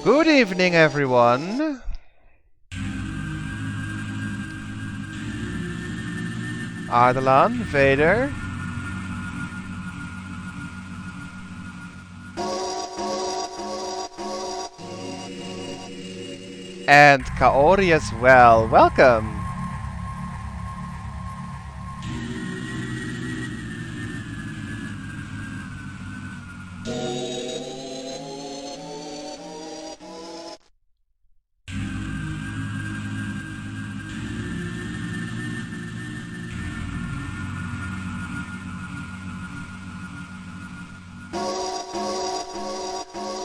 Good evening, everyone. Ardalan, Vader. And Kaori as well. Welcome.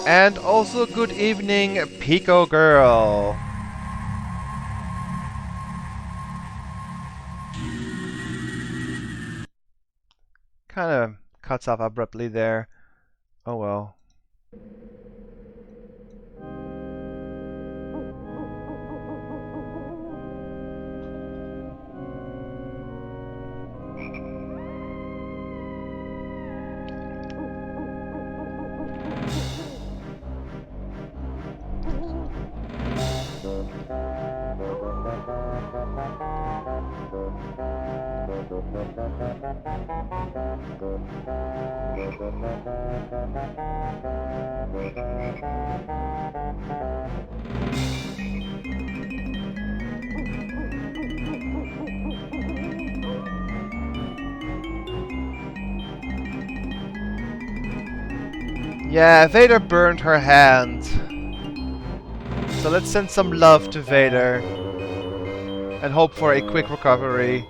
And also good evening, Pico Girl. Kinda cuts off abruptly there. Oh well. Yeah, Vader burned her hand. So let's send some love to Vader. And hope for a quick recovery.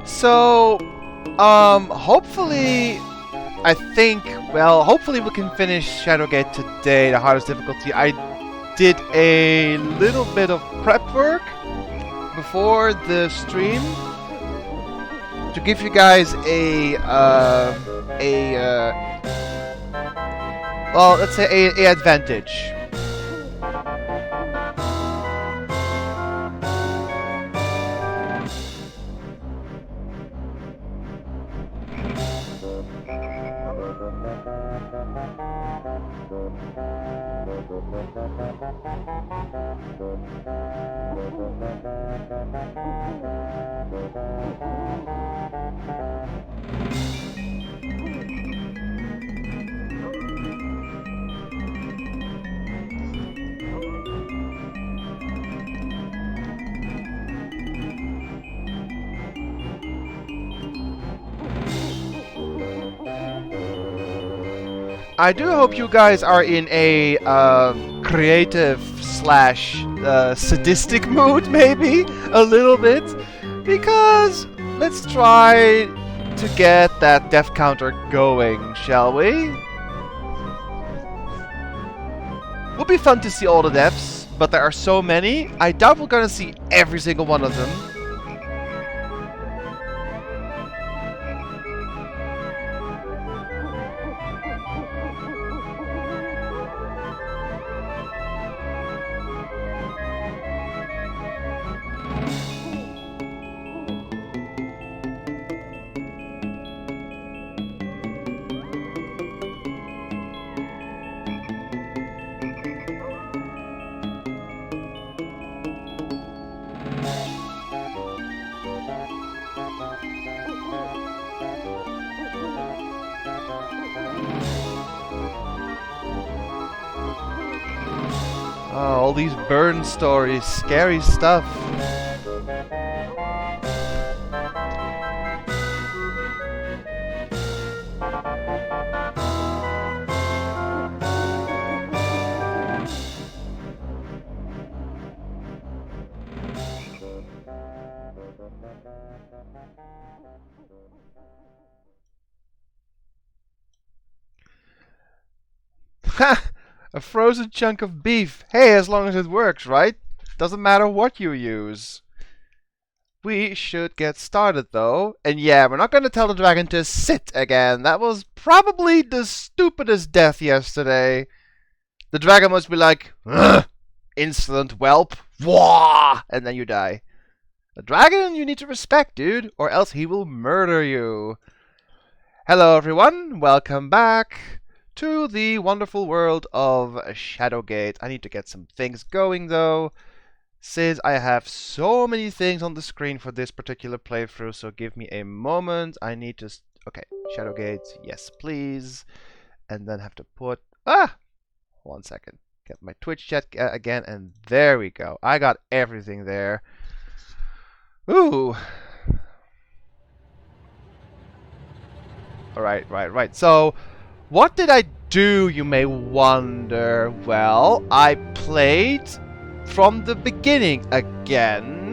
So, hopefully, hopefully we can finish Shadowgate today, the hardest difficulty. I did a little bit of prep work before the stream to give you guys let's say a advantage. I do hope you guys are in a creative slash sadistic mood, maybe a little bit, because let's try to get that death counter going, shall we? Would be fun to see all the deaths, but there are so many. I doubt we're gonna see every single one of them. Oh, all these burn stories, scary stuff. Ha! A frozen chunk of beef. Hey, as long as it works, right? Doesn't matter what you use. We should get started though. And yeah, we're not gonna tell the dragon to sit again. That was probably the stupidest death yesterday. The dragon must be like, ugh, insolent whelp, wah, and then you die. The dragon you need to respect, dude, or else he will murder you. Hello everyone, welcome back to the wonderful world of Shadowgate. I need to get some things going though, since I have so many things on the screen for this particular playthrough, so give me a moment. I need to... Okay, Shadowgate, yes please. And then have to put... 1 second. Get my Twitch chat again, and there we go. I got everything there. Ooh. Right. So, what did I do, you may wonder? Well, I played from the beginning again.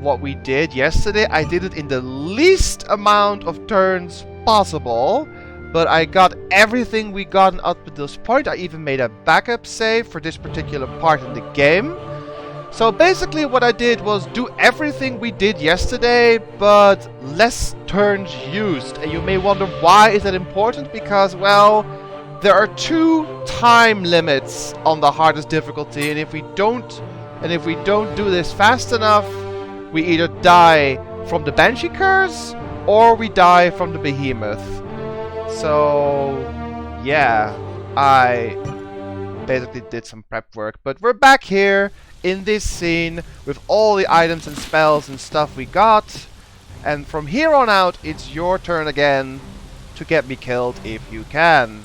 What we did yesterday, I did it in the least amount of turns possible. But I got everything we gotten up to this point. I even made a backup save for this particular part in the game. So basically what I did was do everything we did yesterday, but less turns used. And you may wonder, why is that important? Because, well, there are 2 time limits on the hardest difficulty, and if we don't do this fast enough, we either die from the Banshee Curse or we die from the Behemoth. So, yeah, I basically did some prep work, but we're back here in this scene with all the items and spells and stuff we got, and from here on out, it's your turn again to get me killed if you can.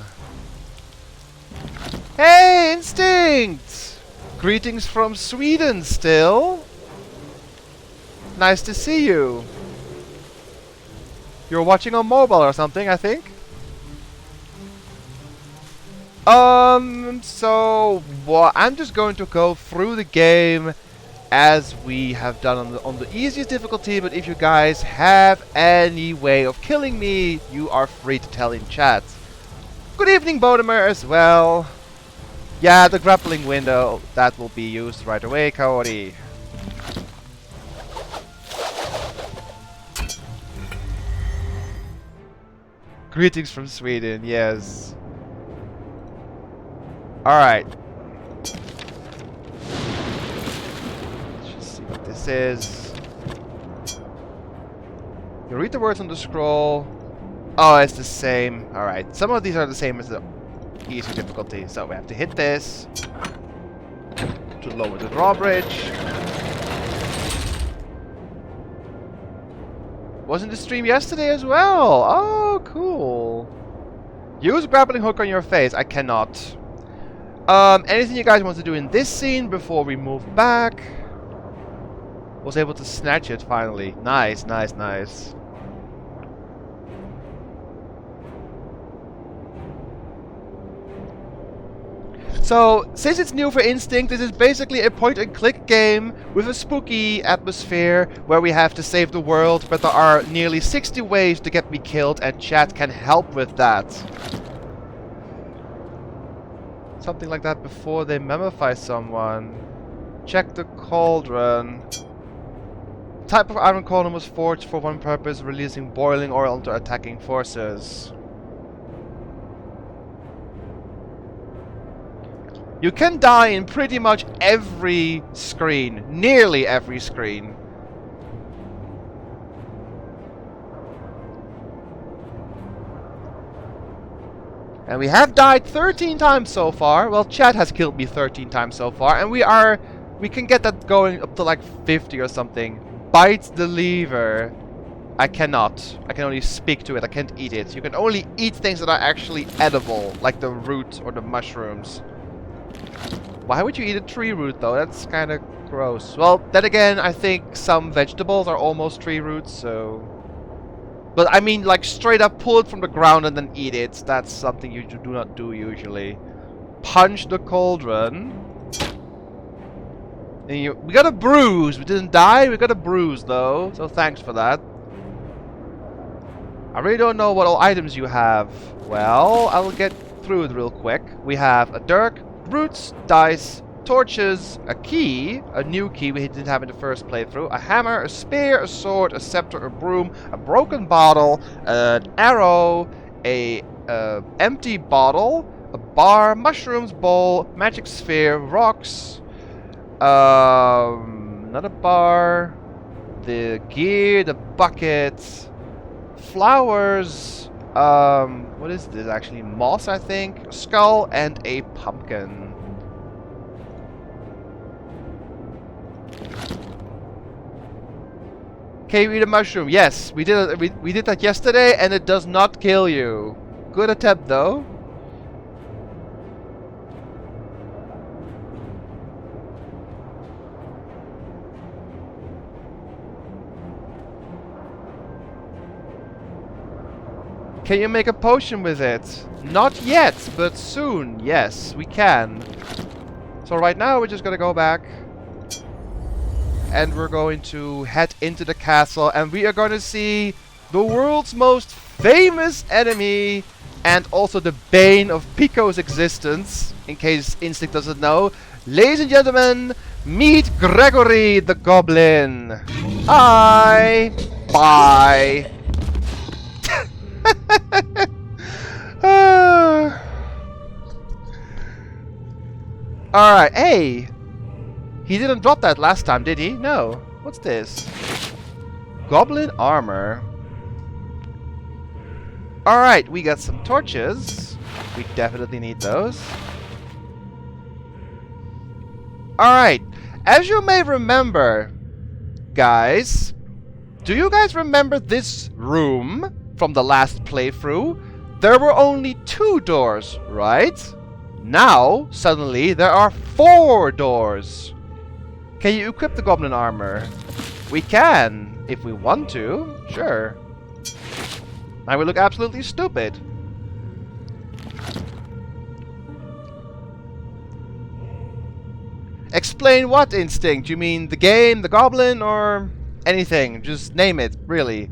Hey, Instinct! Greetings from Sweden still. Nice to see you. You're watching on mobile or something, I think? So, well, I'm just going to go through the game as we have done on the easiest difficulty, but if you guys have any way of killing me, you are free to tell in chat. Good evening, Bodemer, as well. Yeah, the grappling window, that will be used right away, Kaori. Greetings from Sweden, yes. Alright. Let's just see what this is. You read the words on the scroll. Oh, it's the same. Alright. Some of these are the same as the easy difficulty. So we have to hit this to lower the drawbridge. Was in the stream yesterday as well. Oh, cool. Use grappling hook on your face. I cannot. Anything you guys want to do in this scene before we move back? Was able to snatch it finally. Nice. So, since it's new for Instinct, this is basically a point-and-click game with a spooky atmosphere where we have to save the world, but there are nearly 60 ways to get me killed, and chat can help with that. Something like that before they mummify someone. Check the cauldron. Type of iron cauldron was forged for one purpose, releasing boiling oil onto attacking forces. You can die in pretty much every screen. Nearly every screen. And we have died 13 times so far. Well, chat has killed me 13 times so far. And we can get that going up to like 50 or something. Bite the lever. I cannot. I can only speak to it. I can't eat it. You can only eat things that are actually edible. Like the root or the mushrooms. Why would you eat a tree root though? That's kind of gross. Well, then again, I think some vegetables are almost tree roots, so... But I mean, like, straight up pull it from the ground and then eat it. That's something you do not do usually. Punch the cauldron. And we got a bruise. We didn't die. We got a bruise, though. So thanks for that. I really don't know what all items you have. Well, I'll get through it real quick. We have a dirk, roots, dice, torches, a key, a new key we didn't have in the first playthrough, a hammer, a spear, a sword, a scepter, a broom, a broken bottle, an arrow, a empty bottle, a bar, mushrooms, bowl, magic sphere, rocks, another bar, the gear, the bucket, flowers, what is this actually? Moss, I think, a skull, and a pumpkin. Can you eat a mushroom? Yes, we did. We did that yesterday, and it does not kill you. Good attempt, though. Can you make a potion with it? Not yet, but soon. Yes, we can. So right now, we're just gonna go back. And we're going to head into the castle, and we are going to see the world's most famous enemy, and also the bane of Pico's existence, in case Instinct doesn't know. Ladies and gentlemen, meet Gregory the Goblin. Hi. Bye. Alright, hey. He didn't drop that last time, did he? No. What's this? Goblin armor. Alright, we got some torches. We definitely need those. Alright, as you may remember, guys, do you guys remember this room from the last playthrough? There were only 2 doors, right? Now, suddenly, there are 4 doors. Can you equip the goblin armor? We can, if we want to. Sure. I will look absolutely stupid. Explain what, Instinct? You mean the game, the goblin, or anything? Just name it, really.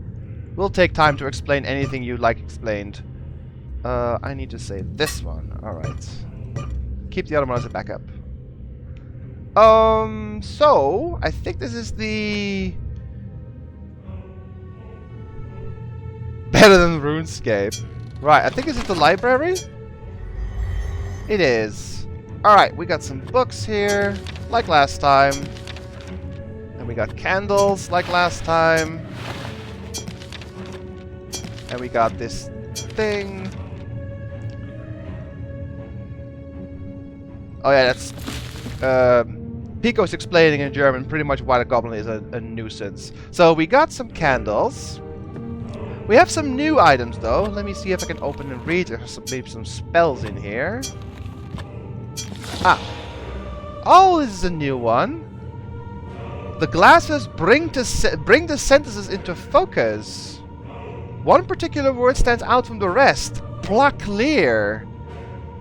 We'll take time to explain anything you'd like explained. I need to save this one. Alright. Keep the other one as a backup. So, I think this is the... Better than RuneScape. Right, I think this is the library? It is. Alright, we got some books here, like last time. And we got candles, like last time. And we got this thing. Oh yeah, that's... Pico's explaining in German pretty much why the goblin is a nuisance. So we got some candles. We have some new items though. Let me see if I can open and read. There's maybe some spells in here. Ah. Oh, this is a new one. The glasses bring the sentences into focus. One particular word stands out from the rest. Clear.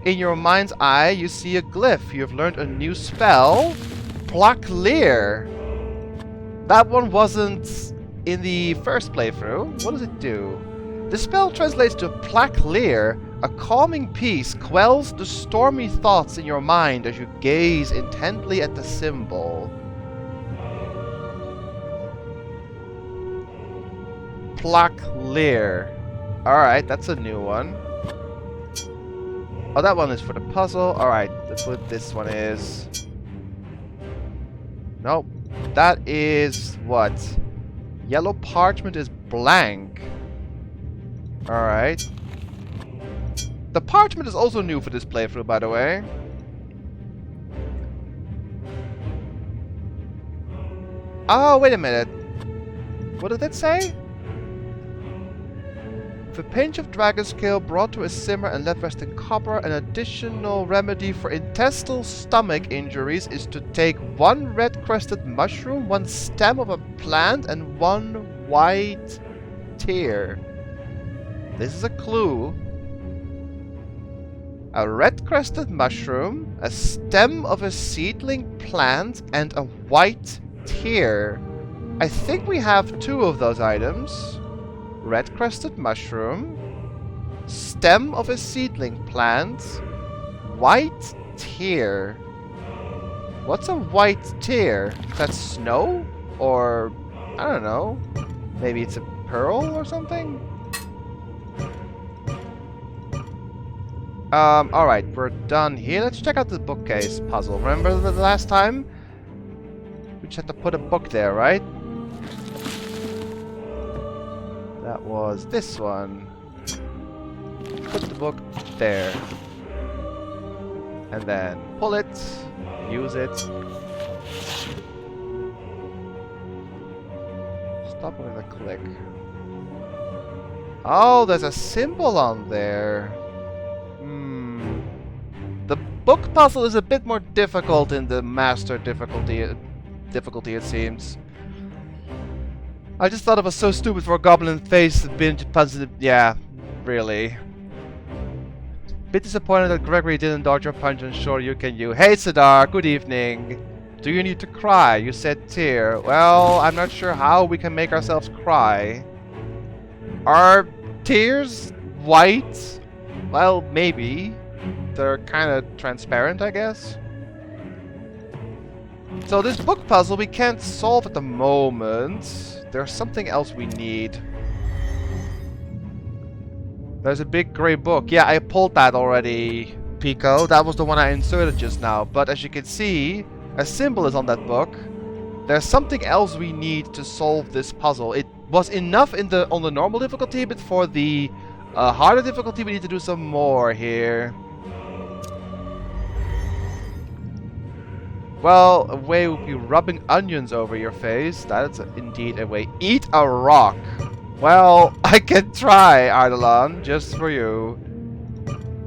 In your mind's eye, you see a glyph. You have learned a new spell. Clear. That one wasn't in the first playthrough. What does it do? The spell translates to Clear. A calming peace quells the stormy thoughts in your mind as you gaze intently at the symbol. Clear. Alright, that's a new one. Oh, that one is for the puzzle. Alright, that's what this one is. Nope. That is what? Yellow parchment is blank. Alright. The parchment is also new for this playthrough, by the way. Oh, wait a minute. What did that say? If a pinch of dragon scale brought to a simmer and left resting copper, an additional remedy for intestinal stomach injuries is to take 1 red-crested mushroom, 1 stem of a plant, and 1 white tear. This is a clue. A red-crested mushroom, a stem of a seedling plant, and a white tear. I think we have 2 of those items. red-crested mushroom, stem of a seedling plant, white tear. What's a white tear? Is that snow? Or, I don't know, maybe it's a pearl or something? Alright, we're done here. Let's check out the bookcase puzzle. Remember the last time? We just had to put a book there, right? That was this one. Put the book there. And then pull it, use it. Stop with a click. Oh, there's a symbol on there. The book puzzle is a bit more difficult in the master difficulty, it seems. I just thought it was so stupid for a goblin face to binge puzzle. Yeah, really. Bit disappointed that Gregory didn't dodge your punch and sure you can you. Hey Sidar, good evening. Do you need to cry? You said tear. Well, I'm not sure how we can make ourselves cry. Are tears white? Well, maybe. They're kind of transparent, I guess. So this book puzzle we can't solve at the moment. There's something else we need. There's a big grey book. Yeah, I pulled that already, Pico. That was the one I inserted just now. But as you can see, a symbol is on that book. There's something else we need to solve this puzzle. It was enough on the normal difficulty, but for the harder difficulty we need to do some more here. Well, a way would be rubbing onions over your face. That's indeed a way. Eat a rock. Well, I can try, Ardalan, just for you.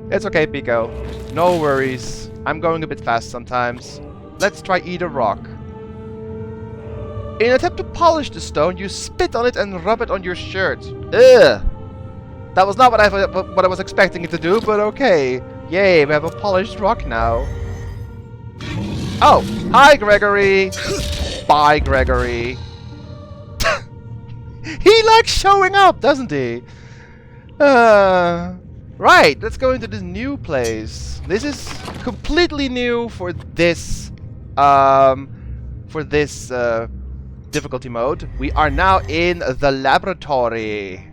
It's okay, Pico. No worries. I'm going a bit fast sometimes. Let's try eat a rock. In an attempt to polish the stone, you spit on it and rub it on your shirt. Ugh! That was not what I was expecting it to do, but okay. Yay, we have a polished rock now. Oh, hi, Gregory. Bye, Gregory. He likes showing up, doesn't he? Right, let's go into this new place. This is completely new for this difficulty mode. We are now in the laboratory.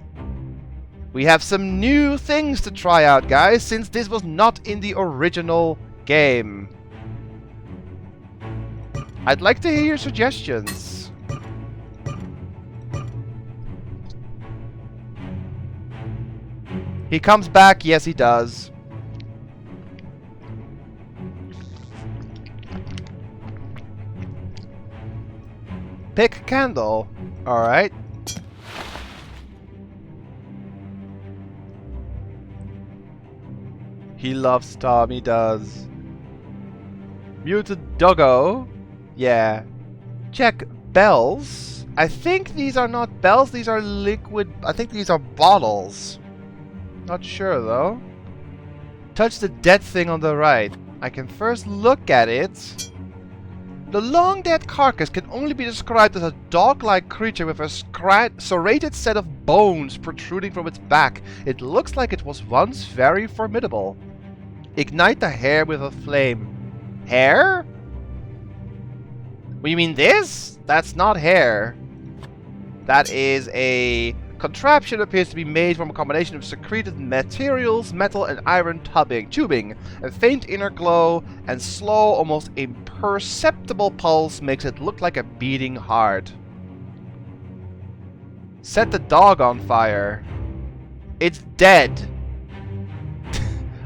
We have some new things to try out, guys, since this was not in the original game. I'd like to hear your suggestions. He comes back. Yes, he does. Pick candle. Alright. He loves Tom, he does. Muted doggo. Yeah. Check bells. I think these are not bells, these are liquid. I think these are bottles. Not sure though. Touch the dead thing on the right. I can first look at it. The long dead carcass can only be described as a dog-like creature with a serrated set of bones protruding from its back. It looks like it was once very formidable. Ignite the hair with a flame. Hair? What, you mean this? That's not hair. That is a contraption that appears to be made from a combination of secreted materials, metal and iron tubing. A faint inner glow and slow, almost imperceptible pulse makes it look like a beating heart. Set the dog on fire. It's dead.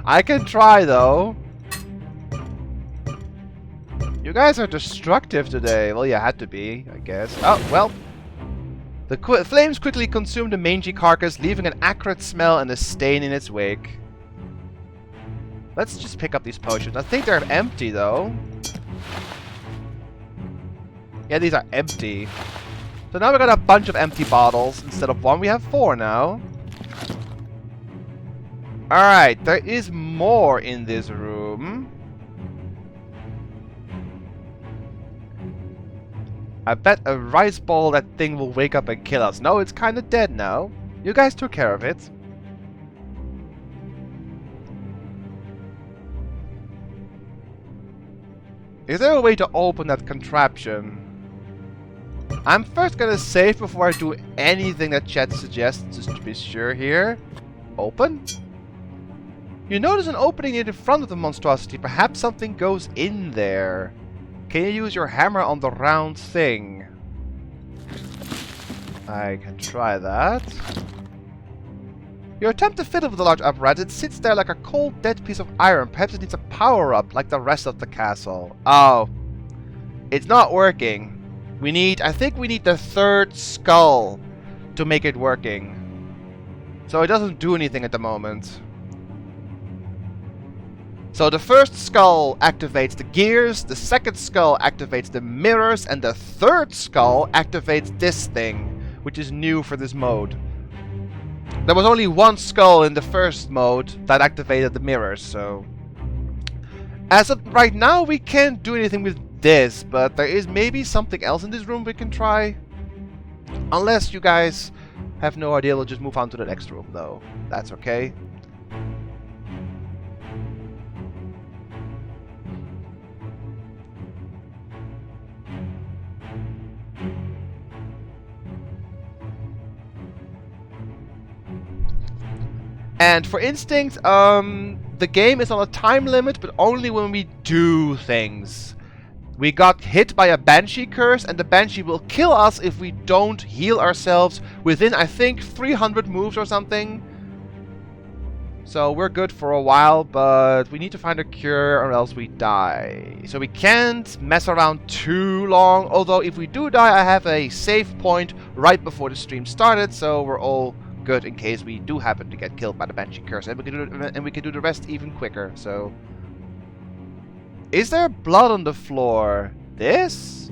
I can try though. You guys are destructive today. Well, you had to be, I guess. Oh, well. The flames quickly consume the mangy carcass, leaving an acrid smell and a stain in its wake. Let's just pick up these potions. I think they're empty, though. Yeah, these are empty. So now we got a bunch of empty bottles. Instead of one, we have 4 now. Alright, there is more in this room. I bet a rice ball that thing will wake up and kill us. No, it's kind of dead now. You guys took care of it. Is there a way to open that contraption? I'm first gonna save before I do anything that chat suggests, just to be sure here. Open? You notice an opening in front of the monstrosity. Perhaps something goes in there. Can you use your hammer on the round thing? I can try that. You attempt to fiddle with the large apparatus. It sits there like a cold, dead piece of iron. Perhaps it needs a power-up like the rest of the castle. Oh. It's not working. I think we need the third skull to make it working. So it doesn't do anything at the moment. So the first skull activates the gears, the second skull activates the mirrors, and the third skull activates this thing, which is new for this mode. There was only one skull in the first mode that activated the mirrors, so... As of right now, we can't do anything with this, but there is maybe something else in this room we can try. Unless you guys have no idea, we'll just move on to the next room, though. That's okay. And for instinct, the game is on a time limit, but only when we do things. We got hit by a Banshee curse, and the Banshee will kill us if we don't heal ourselves within, I think, 300 moves or something. So we're good for a while, but we need to find a cure or else we die. So we can't mess around too long, although if we do die, I have a save point right before the stream started, so we're all good in case we do happen to get killed by the Banshee curse, and we can do the rest even quicker. So, is there blood on the floor? This?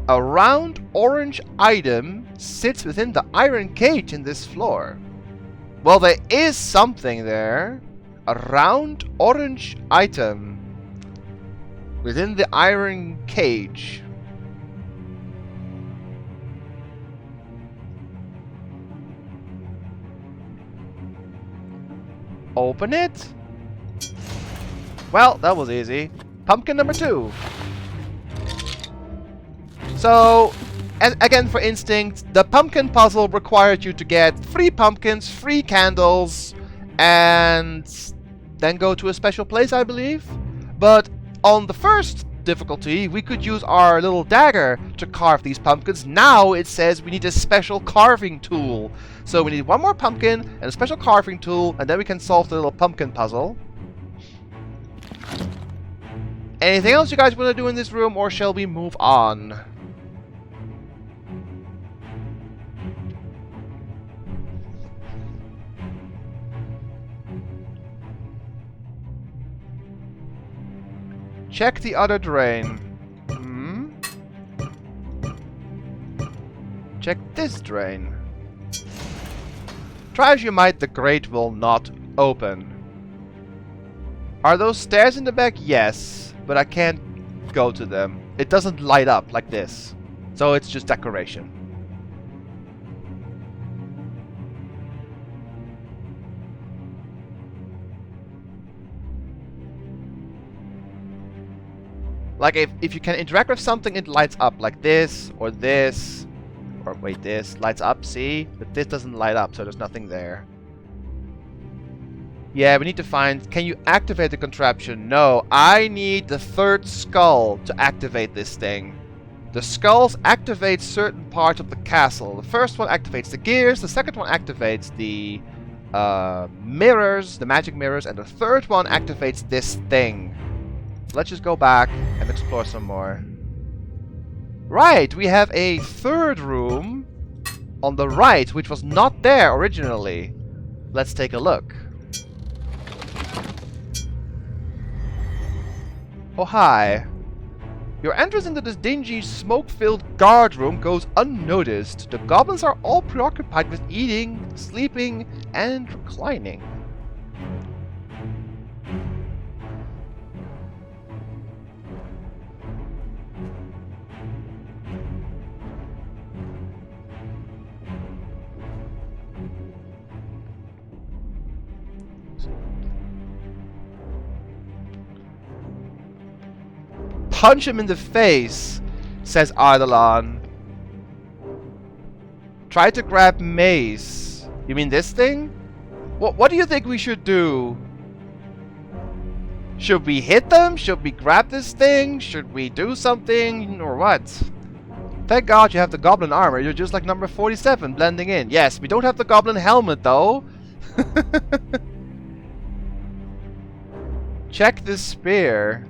A round orange item sits within the iron cage in this floor. Well, there is something there. A round orange item within the iron cage. Open it? Well, that was easy. Pumpkin number 2. So, again for instinct, the pumpkin puzzle required you to get 3 pumpkins, 3 candles, and then go to a special place, I believe. But on the first difficulty, we could use our little dagger to carve these pumpkins. Now it says we need a special carving tool. So we need 1 more pumpkin and a special carving tool, and then we can solve the little pumpkin puzzle. Anything else you guys want to do in this room, or shall we move on? Check the other drain. Check this drain. Try as you might, the grate will not open. Are those stairs in the back? Yes, but I can't go to them. It doesn't light up like this, so it's just decoration. Like if you can interact with something, it lights up like this, or this, or wait, this lights up, see? But this doesn't light up, so there's nothing there. Yeah, we need to find... Can you activate the contraption? No, I need the third skull to activate this thing. The skulls activate certain parts of the castle. The first one activates the gears, the second one activates the mirrors, the magic mirrors, and the third one activates this thing. Let's just go back and explore some more. Right, we have a third room on the right, which was not there originally. Let's take a look. Oh, hi. Your entrance into this dingy, smoke-filled guard room goes unnoticed. The goblins are all preoccupied with eating, sleeping, and reclining. punch him in the face, says Eidolon. Try to grab Mace. You mean this thing? What do you think we should do? Should we hit them? Should we grab this thing? Should we do something? Or what? Thank God you have the goblin armor. You're just like number 47, blending in. Yes, we don't have the goblin helmet though. Check this spear.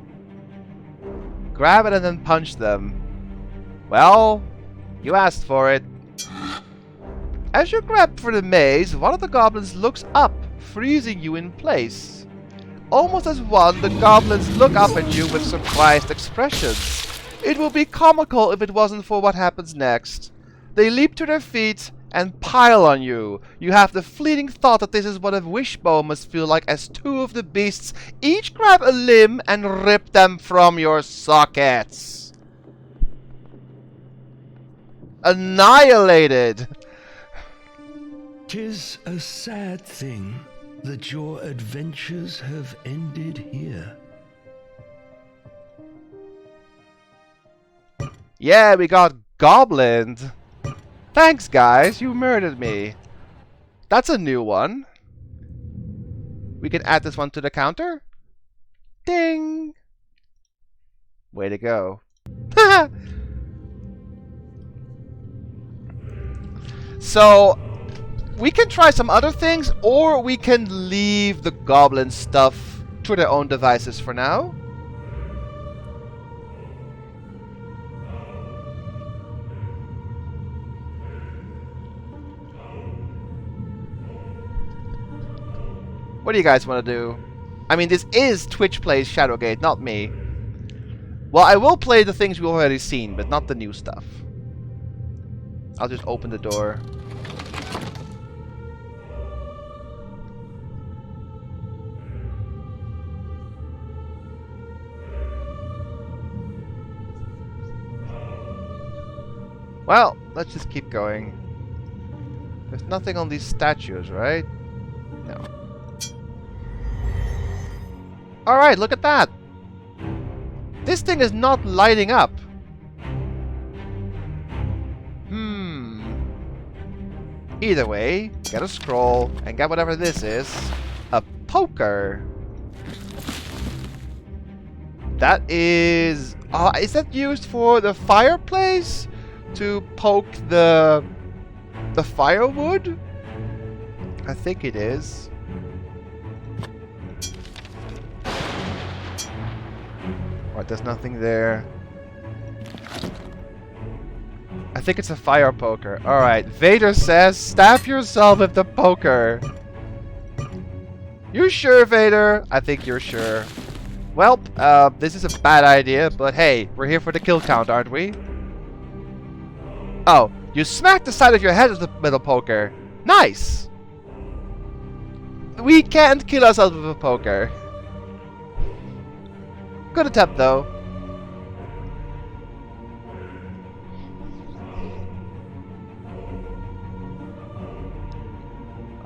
Grab it and then punch them. Well, you asked for it. As you grab for the mace, one of the goblins looks up, freezing you in place. Almost as one, the goblins look up at you with surprised expressions. It would be comical if it wasn't for what happens next. They leap to their feet and pile on you. You have the fleeting thought that this is what a wishbone must feel like as two of the beasts each grab a limb and rip them from your sockets. Annihilated! 'Tis a sad thing that your adventures have ended here. Yeah, we got goblined. Thanks, guys. You murdered me. That's a new one. We can add this one to the counter. Ding! Way to go. So, we can try some other things, or we can leave the goblin stuff to their own devices for now. What do you guys want to do? I mean, this is Twitch Plays Shadowgate, not me. Well, I will play the things we've already seen, but not the new stuff. I'll just open the door. Well, let's just keep going. There's nothing on these statues, right? No. Alright, look at that! This thing is not lighting up. Either way, get a scroll, and get whatever this is. A poker. That is that used for the fireplace? To poke the firewood? I think it is. Right, there's nothing there. I think it's a fire poker. Alright, Vader says, stab yourself with the poker. You sure, Vader? I think you're sure. Well, this is a bad idea, but hey, we're here for the kill count, aren't we? Oh, you smacked the side of your head with the poker. Nice! We can't kill ourselves with a poker. Good attempt, though.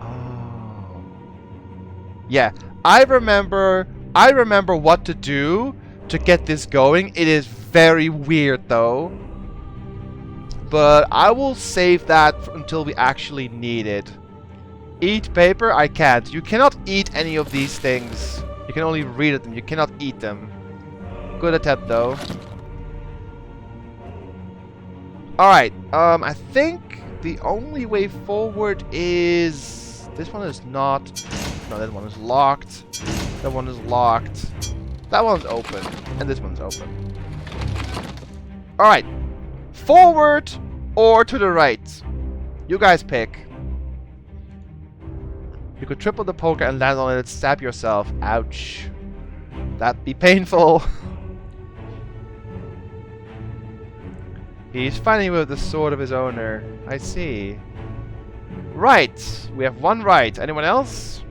Oh. Yeah, I remember what to do to get this going. It is very weird, though. But I will save that until we actually need it. Eat paper? I can't. You cannot eat any of these things. You can only read them. You cannot eat them. Good attempt, though. Alright. I think the only way forward is... This one is not... No, that one is locked. That one is locked. That one's open. And this one's open. Alright. Forward or to the right. You guys pick. You could triple the poker and land on it and stab yourself. Ouch. That'd be painful. He's fighting with the sword of his owner. I see. Right. We have one right. Anyone else?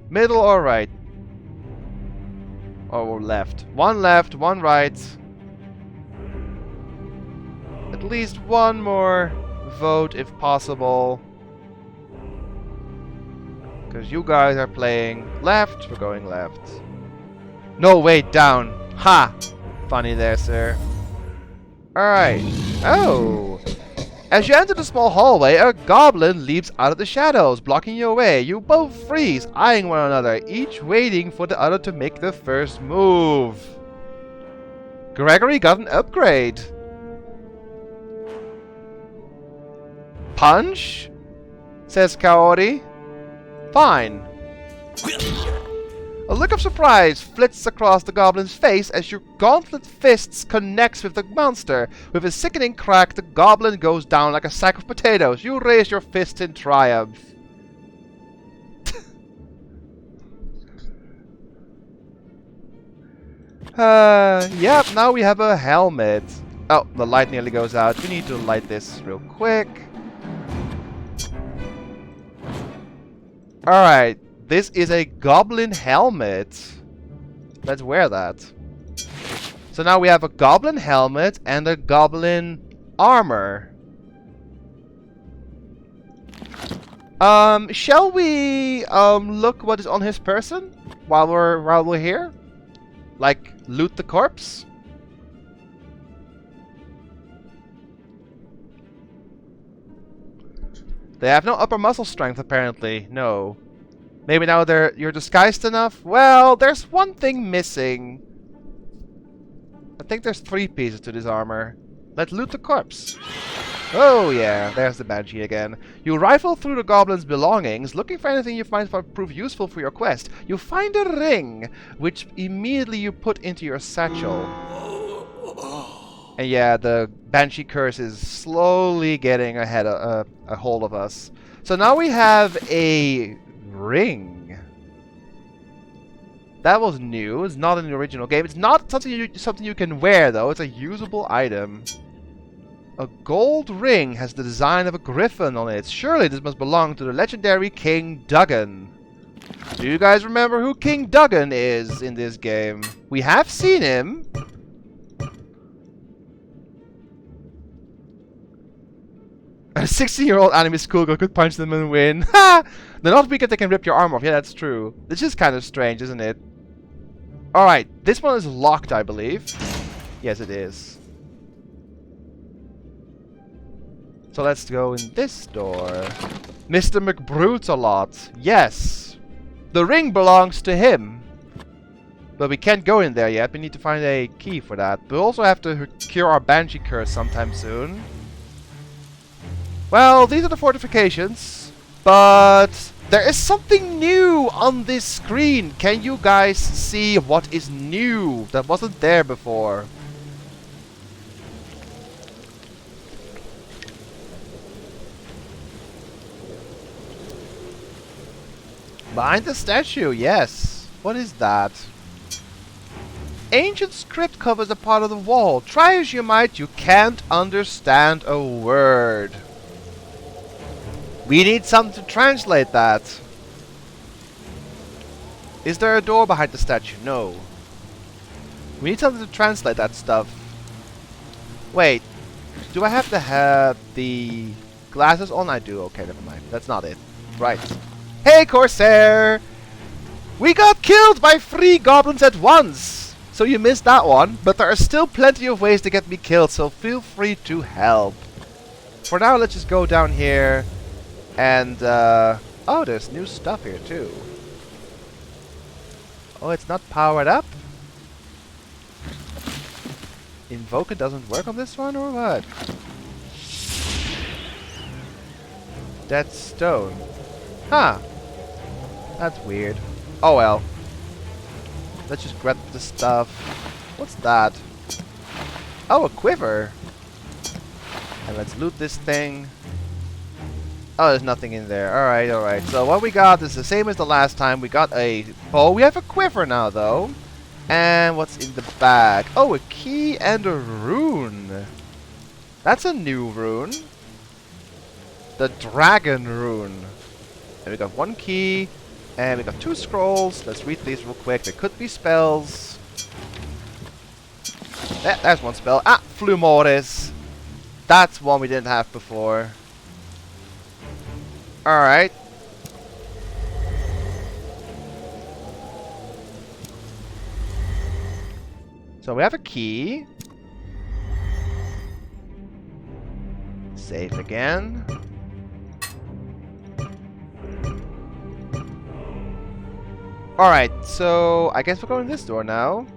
Middle or right? Or left? One left, one right. at least one more vote if possible. Because you guys are playing left, we're going left. No, wait, down. Ha! Funny there, sir. Alright. Oh! As you enter the small hallway, a goblin leaps out of the shadows, blocking your way. You both freeze, eyeing one another, each waiting for the other to make the first move. Gregory got an upgrade. Punch? Says Kaori. Fine. A look of surprise flits across the goblin's face as your gauntlet fists connects with the monster. With a sickening crack, the goblin goes down like a sack of potatoes. You raise your fist in triumph. Yep, now we have a helmet. Oh, the light nearly goes out. We need to light this real quick. Alright. This is a goblin helmet. Let's wear that. So now we have a goblin helmet and a goblin armor. Shall we look what is on his person while we're here? Like loot the corpse? They have no upper muscle strength apparently. No. Maybe now you're disguised enough? Well, there's one thing missing. I think there's 3 pieces to this armor. Let's loot the corpse. Oh yeah, there's the Banshee again. You rifle through the goblin's belongings, looking for anything you might prove useful for your quest. You find a ring, which immediately you put into your satchel. And yeah, the Banshee curse is slowly getting a hold of us. So now we have a ring. That was new. It's not in the original game. It's not something you can wear though. It's a usable item. A gold ring has the design of a griffin on it. Surely this must belong to the legendary King Duggan. Do you guys remember who King Duggan is in this game? We have seen him. A 16-year-old anime schoolgirl could punch them and win. Ha! They're not weak if they can rip your armor off. Yeah, that's true. This is kind of strange, isn't it? Alright, this one is locked, I believe. Yes, it is. So let's go in this door. Mr. McBrutalot. Yes. The ring belongs to him. But we can't go in there yet. We need to find a key for that. We also have to cure our Banshee curse sometime soon. Well, these are the fortifications. But there is something new on this screen. Can you guys see what is new that wasn't there before? Behind the statue, yes. What is that? Ancient script covers a part of the wall. Try as you might, you can't understand a word. We need something to translate that. Is there a door behind the statue? No. We need something to translate that stuff. Wait. Do I have to have the glasses on? I do. Okay, never mind. That's not it. Right. Hey, Corsair! We got killed by 3 goblins at once! So you missed that one, but there are still plenty of ways to get me killed, so feel free to help. For now, let's just go down here and, oh, there's new stuff here too. Oh, it's not powered up? Invoke it doesn't work on this one, or what? That's stone. Huh. That's weird. Oh well. Let's just grab the stuff. What's that? Oh, a quiver. And let's loot this thing. Oh, there's nothing in there. Alright, alright. So what we got is the same as the last time. We got a bow. We have a quiver now, though. And what's in the bag? Oh, a key and a rune. That's a new rune. The dragon rune. And we got 1 key. And we got 2 scrolls. Let's read these real quick. There could be spells. There's 1 spell. Ah, Flumoris. That's one we didn't have before. Alright. So we have a key. Save again. Alright, so I guess we're going this door now.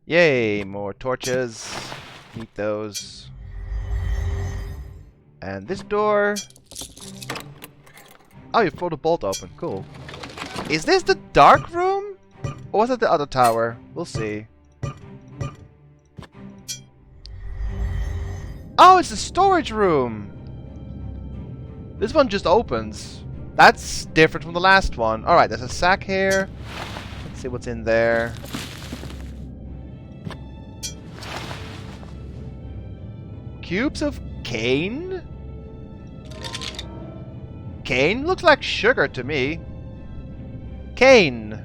Yay, more torches. Need those. And this door. Oh, you pulled the bolt open. Cool. Is this the dark room? Or was it the other tower? We'll see. Oh, it's the storage room! This one just opens. That's different from the last one. Alright, there's a sack here. Let's see what's in there. Cubes of cane? Cane? Looks like sugar to me. Cane.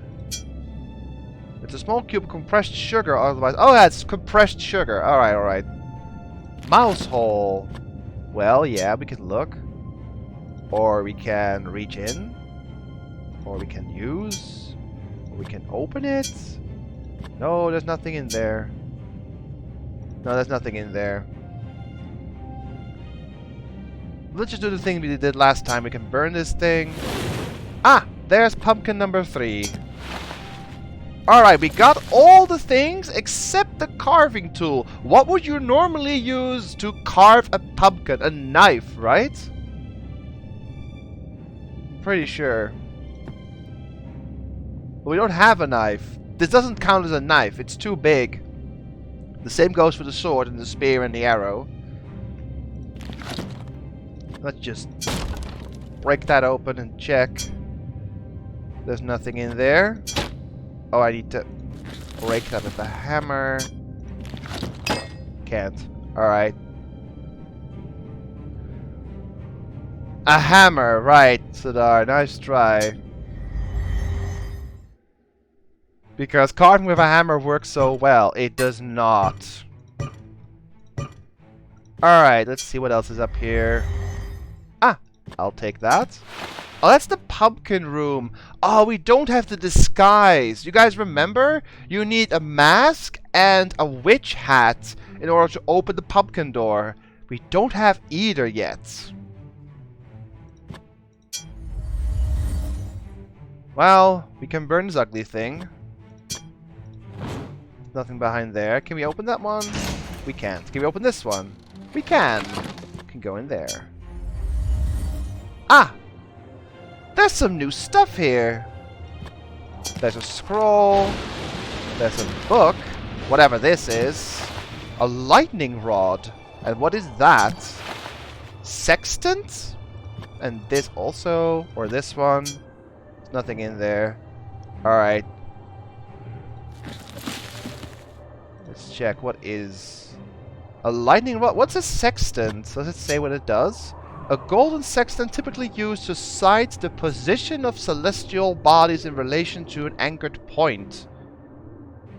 It's a small cube of compressed sugar, otherwise... Oh, that's compressed sugar. Alright, alright. Mouse hole. Well, yeah, we can look. Or we can reach in. Or we can use. Or we can open it. No, there's nothing in there. No, there's nothing in there. Let's just do the thing we did last time. We can burn this thing. Ah! There's pumpkin number 3. Alright, we got all the things except the carving tool. What would you normally use to carve a pumpkin? A knife, right? Pretty sure. But we don't have a knife. This doesn't count as a knife. It's too big. The same goes for the sword and the spear and the arrow. Let's just break that open and check. There's nothing in there. Oh, I need to break that with a hammer. Can't. Alright. A hammer, right, Sadar. Nice try. Because carving with a hammer works so well. It does not. Alright, let's see what else is up here. Ah, I'll take that. Oh, that's the pumpkin room. Oh, we don't have the disguise. You guys remember? You need a mask and a witch hat in order to open the pumpkin door. We don't have either yet. Well, we can burn this ugly thing. Nothing behind there. Can we open that one? We can't. Can we open this one? We can. We can go in there. Ah! There's some new stuff here. There's a scroll. There's a book. Whatever this is. A lightning rod. And what is that? Sextant? And this also. Or this one. There's nothing in there. Alright. Let's check. What is... A lightning rod? What's a sextant? Does it say what it does? A golden sextant typically used to sight the position of celestial bodies in relation to an anchored point.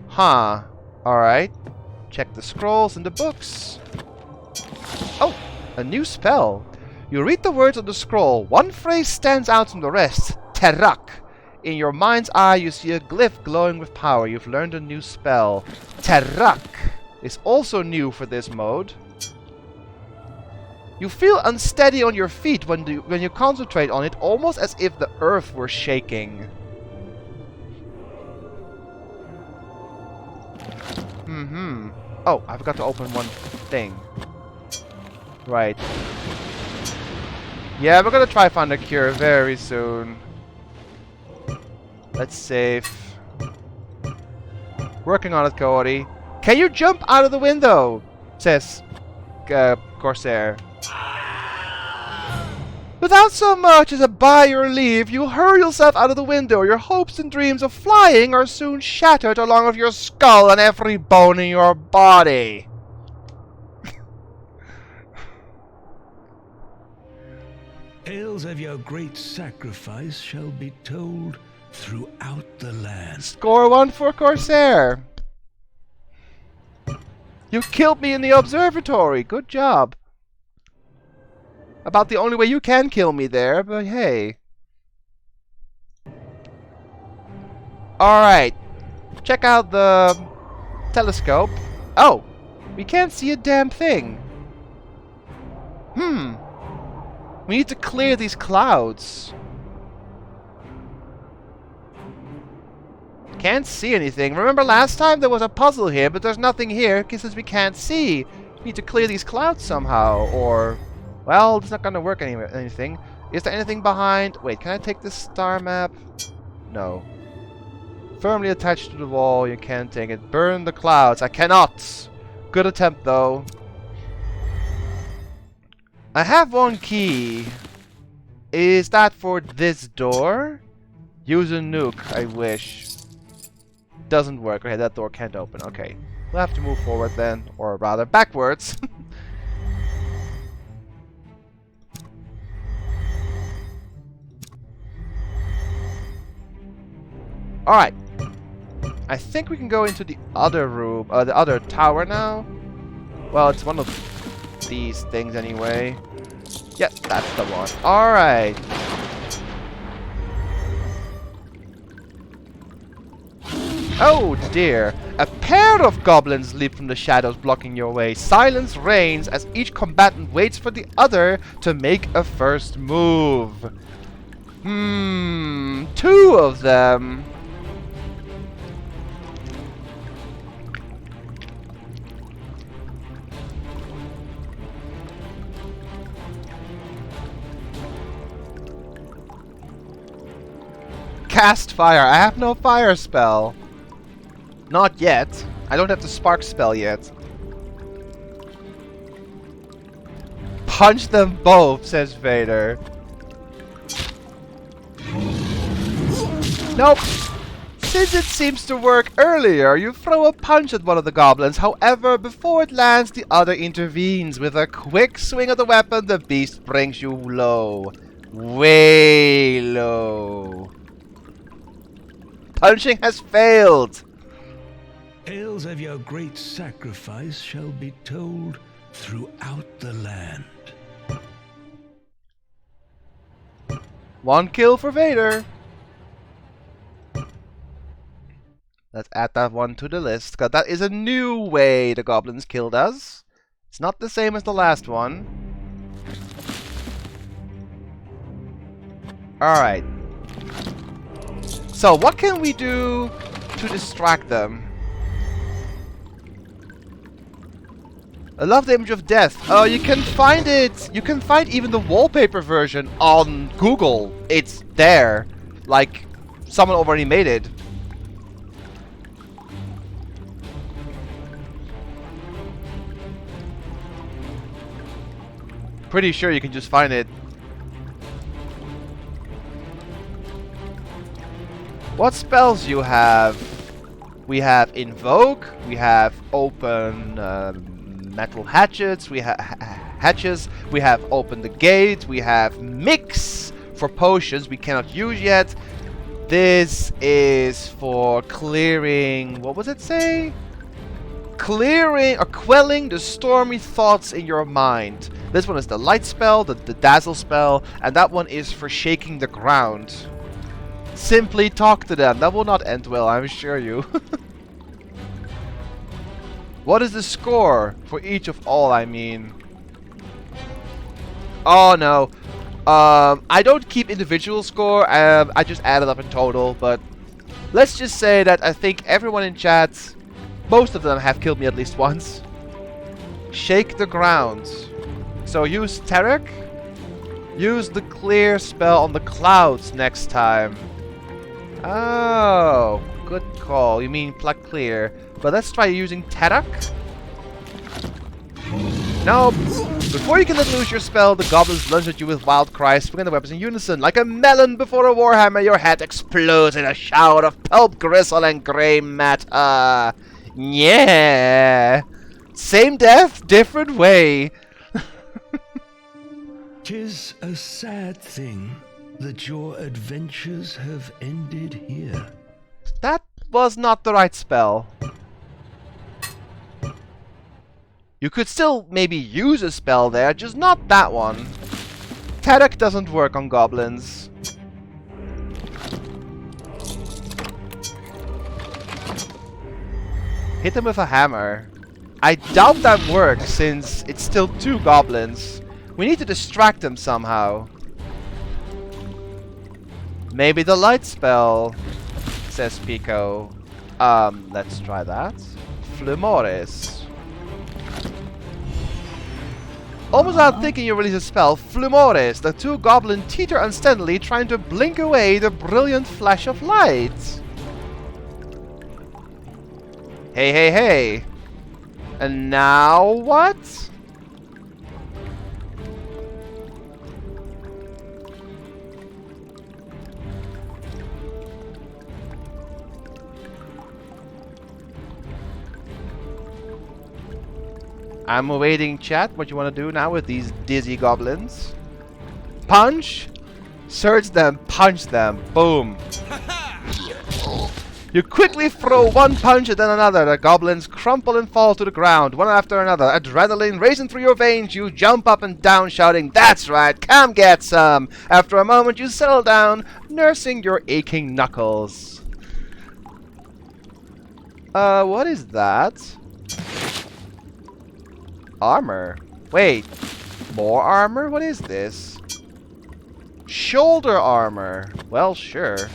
Huh. Alright. Check the scrolls and the books. Oh! A new spell. You read the words on the scroll. One phrase stands out from the rest. Terak. In your mind's eye, you see a glyph glowing with power. You've learned a new spell. Terak is also new for this mode. You feel unsteady on your feet when you concentrate on it, almost as if the earth were shaking. Oh, I forgot to open one thing. Right. Yeah, we're gonna try find a cure very soon. Let's save. Working on it, Cody. Can you jump out of the window? Says Corsair. Without so much as a bye or leave, you hurl yourself out of the window. Your hopes and dreams of flying are soon shattered along with your skull and every bone in your body. Tales of your great sacrifice shall be told throughout the land. Score 1 for Corsair. You killed me in the observatory. Good job. About the only way you can kill me there, but hey. Alright. Check out the telescope. Oh! We can't see a damn thing. We need to clear these clouds. Can't see anything. Remember last time there was a puzzle here, but there's nothing here since we can't see. We need to clear these clouds somehow, or... Well, it's not gonna work anything. Is there anything behind... Wait, can I take this star map? No. Firmly attached to the wall, you can't take it. Burn the clouds. I cannot! Good attempt, though. I have one key. Is that for this door? Use a nuke, I wish. Doesn't work. Okay, that door can't open. Okay. We'll have to move forward then. Or rather, backwards. Alright. I think we can go into the other room, the other tower now. Well, it's one of these things anyway. Yep, that's the one. Alright. Oh dear. A pair of goblins leap from the shadows blocking your way. Silence reigns as each combatant waits for the other to make a first move. Two of them. Cast fire. I have no fire spell. Not yet. I don't have the spark spell yet. Punch them both, says Vader. Nope. Since it seems to work earlier, you throw a punch at one of the goblins. However, before it lands, the other intervenes. With a quick swing of the weapon, the beast brings you low. Way low. Punching has failed. Tales of your great sacrifice shall be told throughout the land. One kill for Vader. Let's add that one to the list, because that is a new way the goblins killed us. It's not the same as the last one. Alright. So, what can we do to distract them? I love the image of death. Oh, you can find it. You can find even the wallpaper version on Google. It's there. Like, someone already made it. Pretty sure you can just find it. What spells you have? We have Invoke, we have Open Metal Hatchets, we have Hatches, we have Open the Gate, we have Mix for potions we cannot use yet. This is for clearing, what was it say? Clearing or quelling the stormy thoughts in your mind. This one is the light spell, the dazzle spell, and that one is for shaking the ground. Simply talk to them. That will not end well, I assure you. What is the score for each of all, I mean? Oh no. I don't keep individual score. I just add it up in total, but let's just say that I think everyone in chat, most of them have killed me at least once. Shake the ground. So use Tarek. Use the clear spell on the clouds next time. Oh, good call. You mean pluck clear. But let's try using Tarek. No. Before you can let loose your spell, the goblins lunge at you with wild cries, swinging their weapons in unison. Like a melon before a warhammer, your head explodes in a shower of pulp, gristle, and grey matter. Yeah. Same death, different way. 'Tis a sad thing that your adventures have ended here. That was not the right spell. You could still maybe use a spell there, just not that one. Tadok doesn't work on goblins. Hit them with a hammer. I doubt that works since it's still 2 goblins. We need to distract them somehow. Maybe the light spell, says Pico. Let's try that. Flumoris. Almost without thinking, you release a spell, Flumoris. The 2 goblins teeter unsteadily, trying to blink away the brilliant flash of light. Hey, hey, hey. And now what? I'm awaiting chat. What you want to do now with these dizzy goblins? Punch! Surge them, punch them. Boom. You quickly throw one punch and then another. The goblins crumple and fall to the ground, one after another. Adrenaline racing through your veins. You jump up and down shouting, "That's right, come get some!" After a moment, you settle down, nursing your aching knuckles. What is that? Armor. Wait. More armor? What is this? Shoulder armor. Well, sure.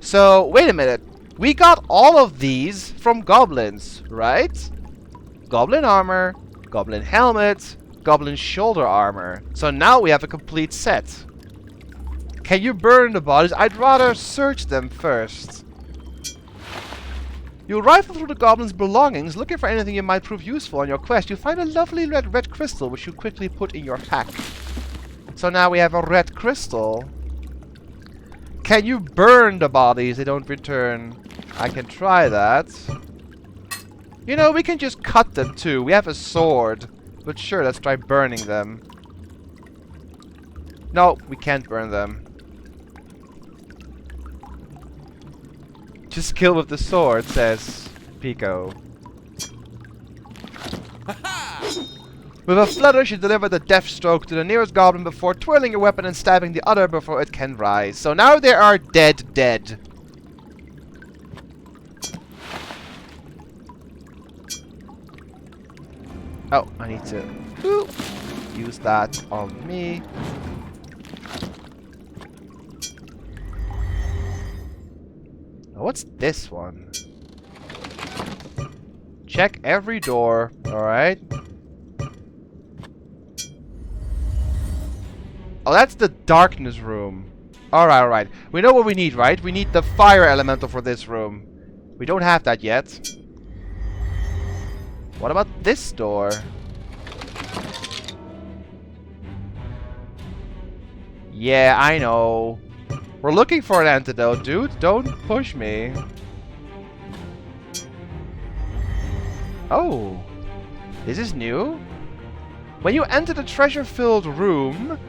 So, wait a minute. We got all of these from goblins, right? Goblin armor, goblin helmet, goblin shoulder armor. So now we have a complete set. Can you burn the bodies? I'd rather search them first. You rifle through the goblin's belongings, looking for anything you might prove useful on your quest. You find a lovely red crystal, which you quickly put in your pack. So now we have a red crystal. Can you burn the bodies? They don't return. I can try that. You know, we can just cut them too. We have a sword. But sure, let's try burning them. No, we can't burn them. Just kill with the sword, says Pico. With a flourish, you deliver the death stroke to the nearest goblin before twirling your weapon and stabbing the other before it can rise. So now they are dead. Oh, I need to use that on me. Oh, what's this one? Check every door. Alright. Oh, that's the darkness room. Alright. We know what we need, right? We need the fire elemental for this room. We don't have that yet. What about this door? Yeah, I know. We're looking for an antidote, dude. Don't push me. Oh. This is new? When you enter the treasure-filled room,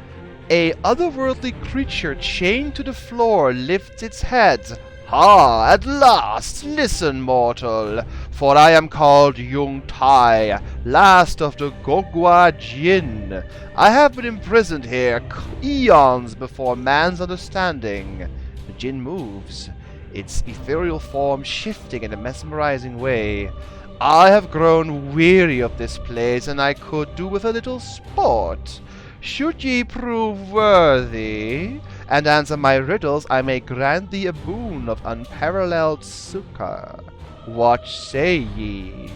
a otherworldly creature chained to the floor lifts its head. "Ah, at last! Listen, mortal, for I am called Yung Tai, last of the Gogwa Jin. I have been imprisoned here eons before man's understanding." The Jin moves, its ethereal form shifting in a mesmerizing way. "I have grown weary of this place, and I could do with a little sport. Should ye prove worthy, and answer my riddles, I may grant thee a boon of unparalleled succor. What say ye?"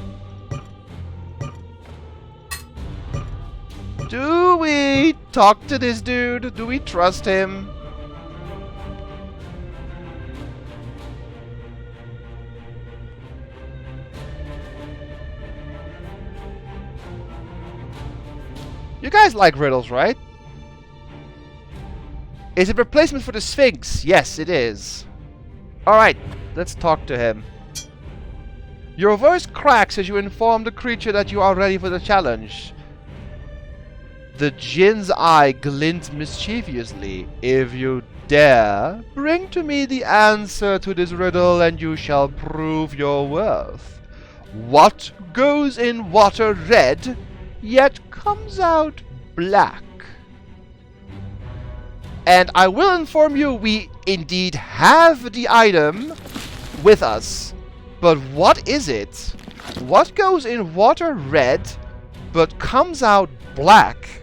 Do we talk to this dude? Do we trust him? You guys like riddles, right? Is it a replacement for the Sphinx? Yes, it is. Alright, let's talk to him. Your voice cracks as you inform the creature that you are ready for the challenge. The Jin's eye glints mischievously. "If you dare, bring to me the answer to this riddle and you shall prove your worth. What goes in water red, yet comes out black? And I will inform you, we indeed have the item with us. But what is it? What goes in water red, but comes out black?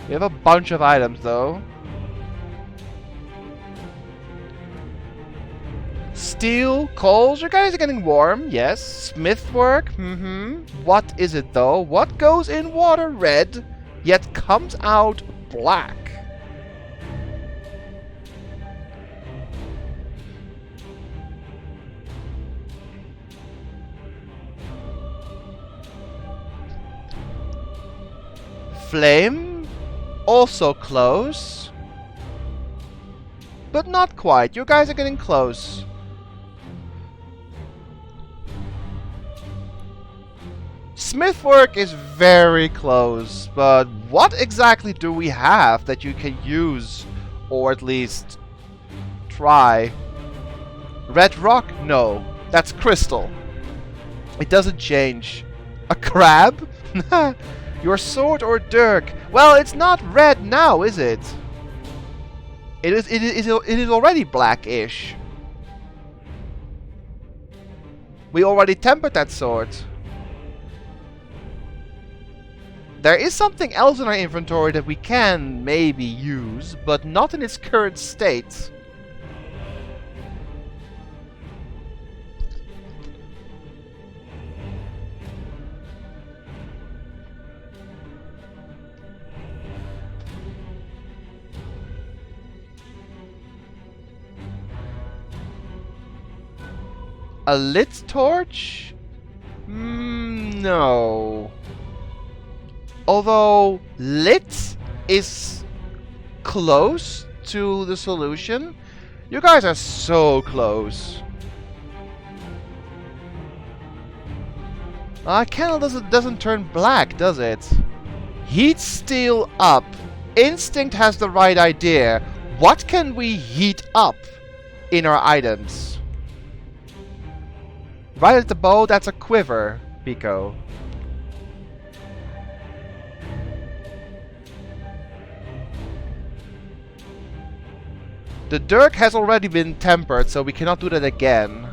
We have a bunch of items, though. Steel, coals, you guys are getting warm, yes. Smith work, What is it, though? What goes in water red, yet comes out black? Flame, also close. But not quite, you guys are getting close. Smith work is very close, but what exactly do we have that you can use, or at least try? Red rock? No, that's crystal. It doesn't change. A crab? Your sword or dirk? Well, it's not red now, is it? It is already blackish. We already tempered that sword. There is something else in our inventory that we can maybe use, but not in its current state. A lit torch? No. Although lit is close to the solution, you guys are so close. Candle doesn't turn black, does it? Heat steel up. Instinct has the right idea. What can we heat up in our items? Right at the bow, that's a quiver, Pico. The dirk has already been tempered, so we cannot do that again.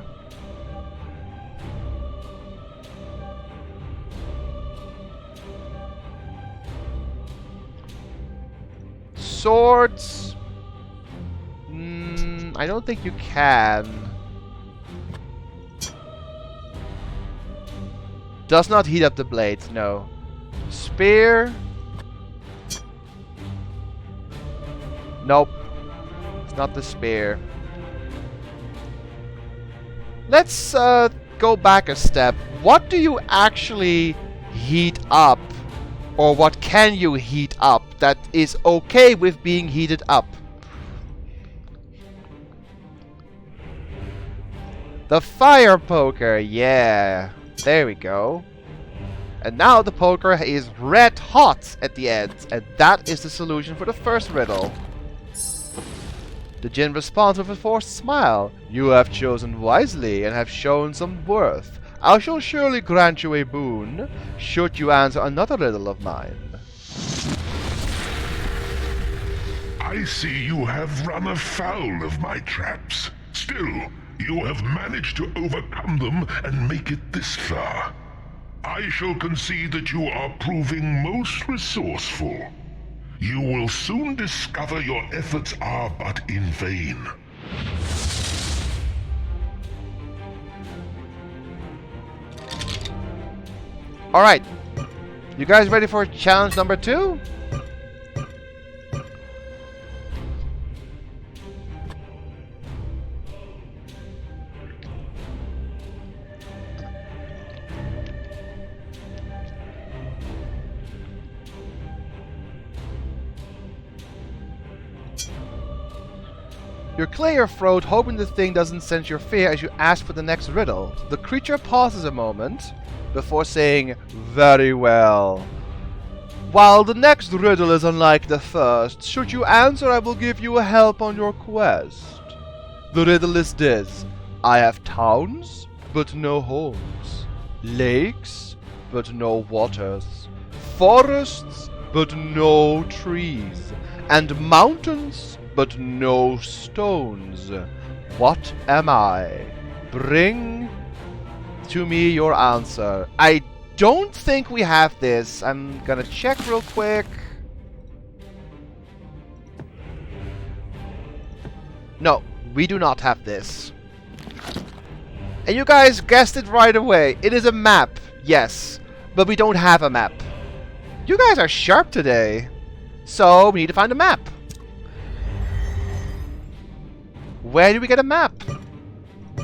Swords? I don't think you can. Does not heat up the blade, no. Spear? Nope. It's not the spear. Let's go back a step. What do you actually heat up? Or what can you heat up that is okay with being heated up? The fire poker, yeah. There we go. And now the poker is red hot at the end. And that is the solution for the first riddle. The djinn responds with a forced smile. You have chosen wisely and have shown some worth. I shall surely grant you a boon, should you answer another riddle of mine. I see you have run afoul of my traps. Still, you have managed to overcome them and make it this far. I shall concede that you are proving most resourceful. You will soon discover your efforts are but in vain. Alright. You guys ready for challenge number 2? You clear your throat, hoping the thing doesn't sense your fear as you ask for the next riddle. The creature pauses a moment before saying, very well. While the next riddle is unlike the first, should you answer, I will give you a help on your quest. The riddle is this: I have towns, but no homes. Lakes, but no waters. Forests, but no trees. And mountains, but no stones. What am I? Bring to me your answer. I don't think we have this. I'm gonna check real quick. No, we do not have this. And you guys guessed it right away. It is a map, yes, but we don't have a map. You guys are sharp today. So we need to find a map. Where do we get a map?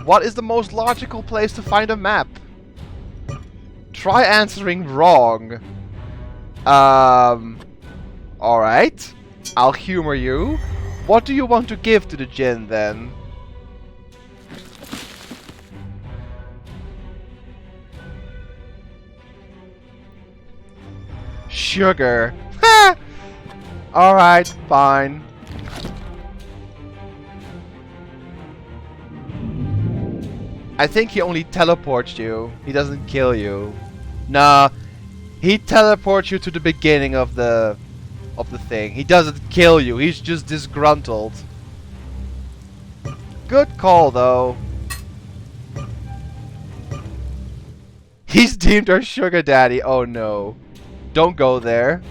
What is the most logical place to find a map? Try answering wrong. Alright. I'll humor you. What do you want to give to the djinn then? Sugar. Ha! Alright, fine. I think he only teleports you. He doesn't kill you. Nah. He teleports you to the beginning of the thing. He doesn't kill you. He's just disgruntled. Good call though. He's deemed our sugar daddy. Oh no. Don't go there.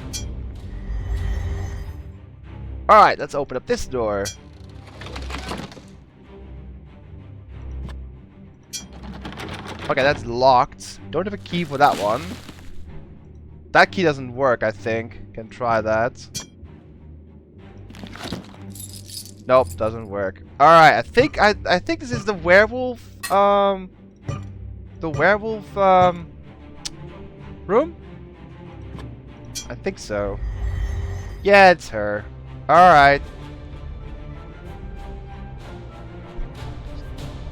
Alright, let's open up this door. Okay, that's locked. Don't have a key for that one. That key doesn't work, I think. Can try that. Nope, doesn't work. Alright, I think this is the werewolf room? I think so. Yeah, it's her. Alright.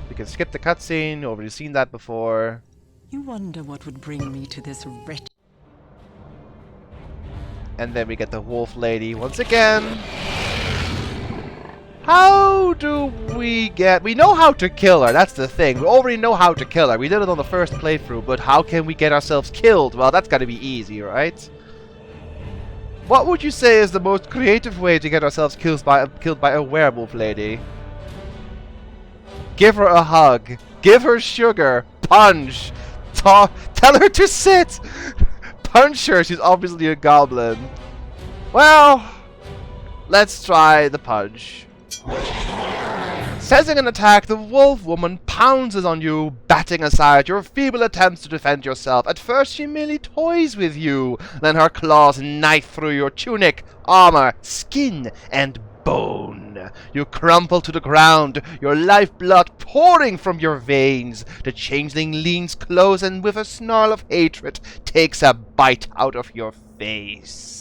We can skip the cutscene. We've already seen that before. You wonder what would bring me to this wretched... And then we get the wolf lady once again. How do we get... We know how to kill her, that's the thing. We already know how to kill her. We did it on the first playthrough, but how can we get ourselves killed? Well, that's gotta be easy, right? What would you say is the most creative way to get ourselves killed by a werewolf lady? Give her a hug. Give her sugar. Punch. Tell her to sit. Punch her. She's obviously a goblin. Well, let's try the punch. Sensing an attack, the wolf woman pounces on you, batting aside your feeble attempts to defend yourself. At first, she merely toys with you. Then her claws knife through your tunic, armor, skin, and bone. You crumple to the ground, your lifeblood pouring from your veins. The changeling leans close and with a snarl of hatred takes a bite out of your face.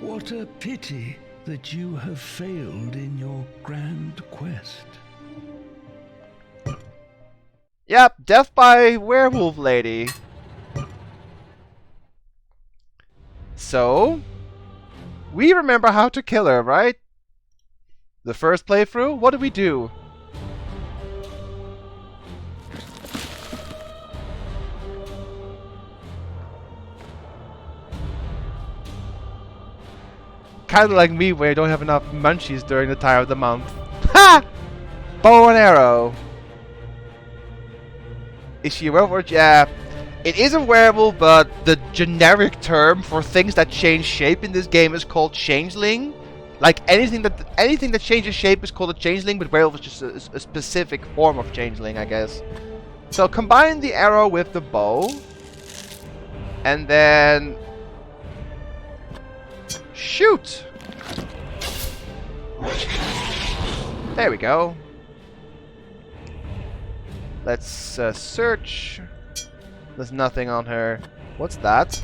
What a pity that you have failed in your grand quest. Yep, death by werewolf lady. So, we remember how to kill her, right? The first playthrough? What did we do? Kind of like me where I don't have enough munchies during the time of the month. Ha! Bow and arrow. Is she a werewolf? Yeah. It is a werewolf, but the generic term for things that change shape in this game is called changeling. Like anything that changes shape is called a changeling, but werewolf is just a specific form of changeling, I guess. So combine the arrow with the bow, and then shoot. There we go. Let's search. There's nothing on her. What's that?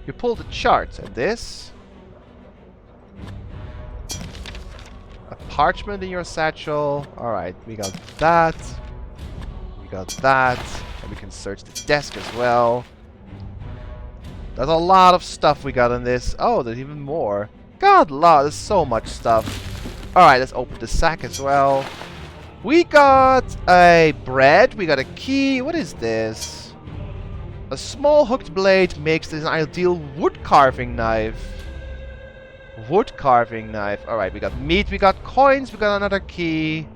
You pulled a chart. And this? A parchment in your satchel. Alright, we got that. We got that. And we can search the desk as well. There's a lot of stuff we got in this. Oh, there's even more. God, there's so much stuff. Alright, let's open the sack as well. We got a bread. We got a key. What is this? A small hooked blade makes this an ideal wood carving knife. Wood carving knife. Alright, we got meat. We got coins. We got another key.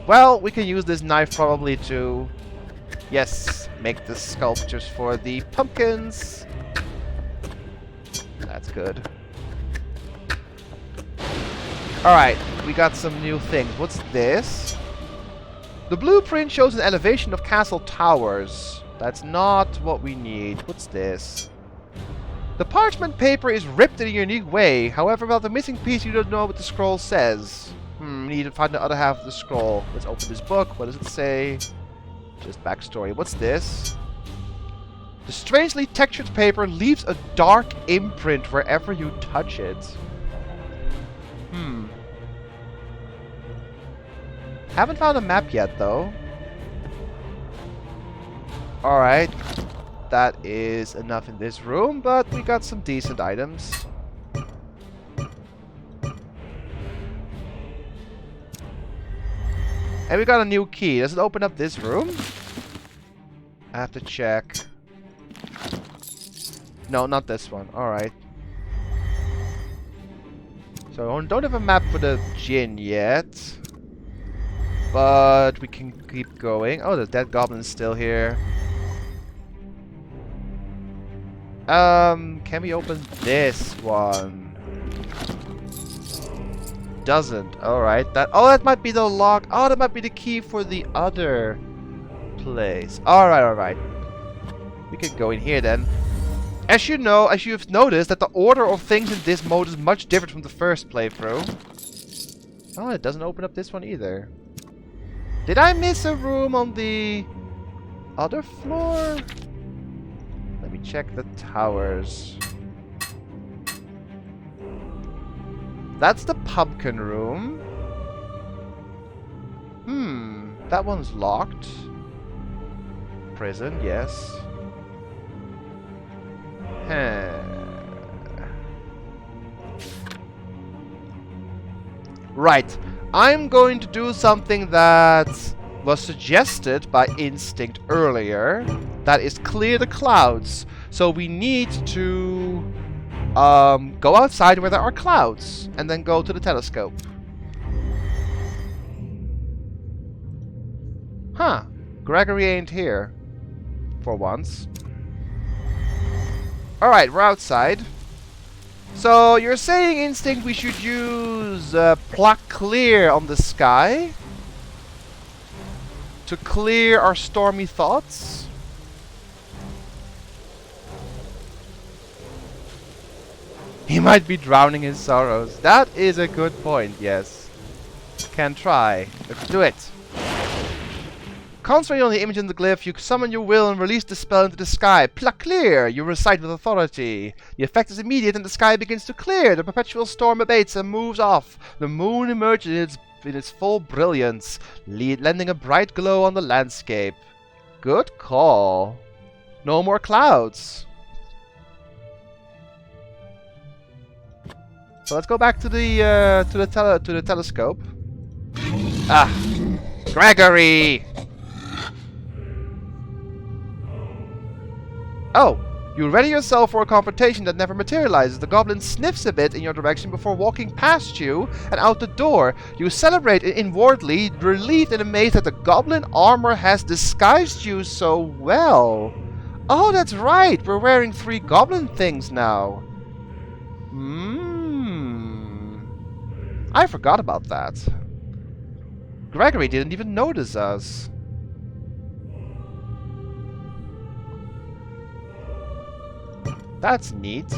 Well, we can use this knife probably to... Yes, make the sculptures for the pumpkins. That's good. Alright, we got some new things. What's this? The blueprint shows an elevation of castle towers. That's not what we need. What's this? The parchment paper is ripped in a unique way. However, about the missing piece, you don't know what the scroll says. We need to find the other half of the scroll. Let's open this book. What does it say? Just backstory. What's this? The strangely textured paper leaves a dark imprint wherever you touch it. Haven't found a map yet, though. Alright. That is enough in this room, but we got some decent items. And we got a new key. Does it open up this room? I have to check. No, not this one. Alright. So, don't have a map for the gin yet. But we can keep going. Oh, the dead goblin's still here. Can we open this one? Doesn't. Alright. That might be the lock. Oh, that might be the key for the other place. Alright, alright. We can go in here then. As you know, as you've noticed, that the order of things in this mode is much different from the first playthrough. Oh, it doesn't open up this one either. Did I miss a room on the other floor? Let me check the towers. That's the pumpkin room. That one's locked. Prison, yes. Right. I'm going to do something that was suggested by Instinct earlier. That is clear the clouds. So we need to go outside where there are clouds and then go to the telescope. Huh. Gregory ain't here. For once. Alright, we're outside. So, you're saying, Instinct, we should use pluck clear on the sky to clear our stormy thoughts? He might be drowning his sorrows. That is a good point, yes. Can try. Let's do it. Concentrate on the image in the glyph, you summon your will and release the spell into the sky. Pluck clear! You recite with authority. The effect is immediate and the sky begins to clear. The perpetual storm abates and moves off. The moon emerges in its full brilliance, lending a bright glow on the landscape. Good call. No more clouds. So let's go back to the telescope. Ah, Gregory! Oh, you ready yourself for a confrontation that never materializes. The goblin sniffs a bit in your direction before walking past you and out the door. You celebrate inwardly, relieved and amazed that the goblin armor has disguised you so well. Oh, that's right. We're wearing 3 goblin things now. I forgot about that. Gregory didn't even notice us. That's neat.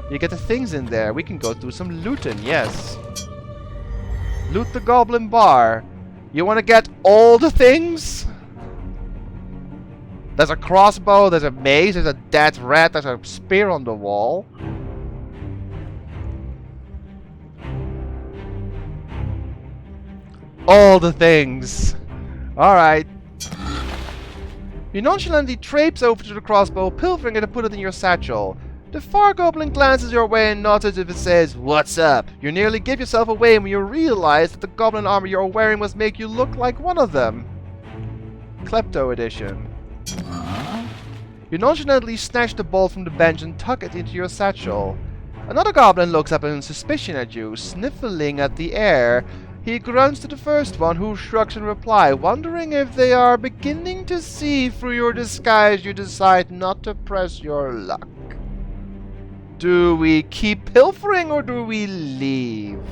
You get the things in there. We can go do some looting, yes. Loot the goblin bar. You want to get all the things? There's a crossbow, there's a mace, there's a dead rat, there's a spear on the wall. All the things. Alright. You nonchalantly traipse over to the crossbow, pilfering it and put it in your satchel. The far goblin glances your way and nods as if it says, "What's up?" You nearly give yourself away when you realize that the goblin armor you're wearing must make you look like one of them. Klepto edition. You nonchalantly snatch the bolt from the bench and tuck it into your satchel. Another goblin looks up in suspicion at you, sniffling at the air. He grunts to the first one, who shrugs in reply, wondering if they are beginning to see through your disguise. You decide not to press your luck. Do we keep pilfering or do we leave?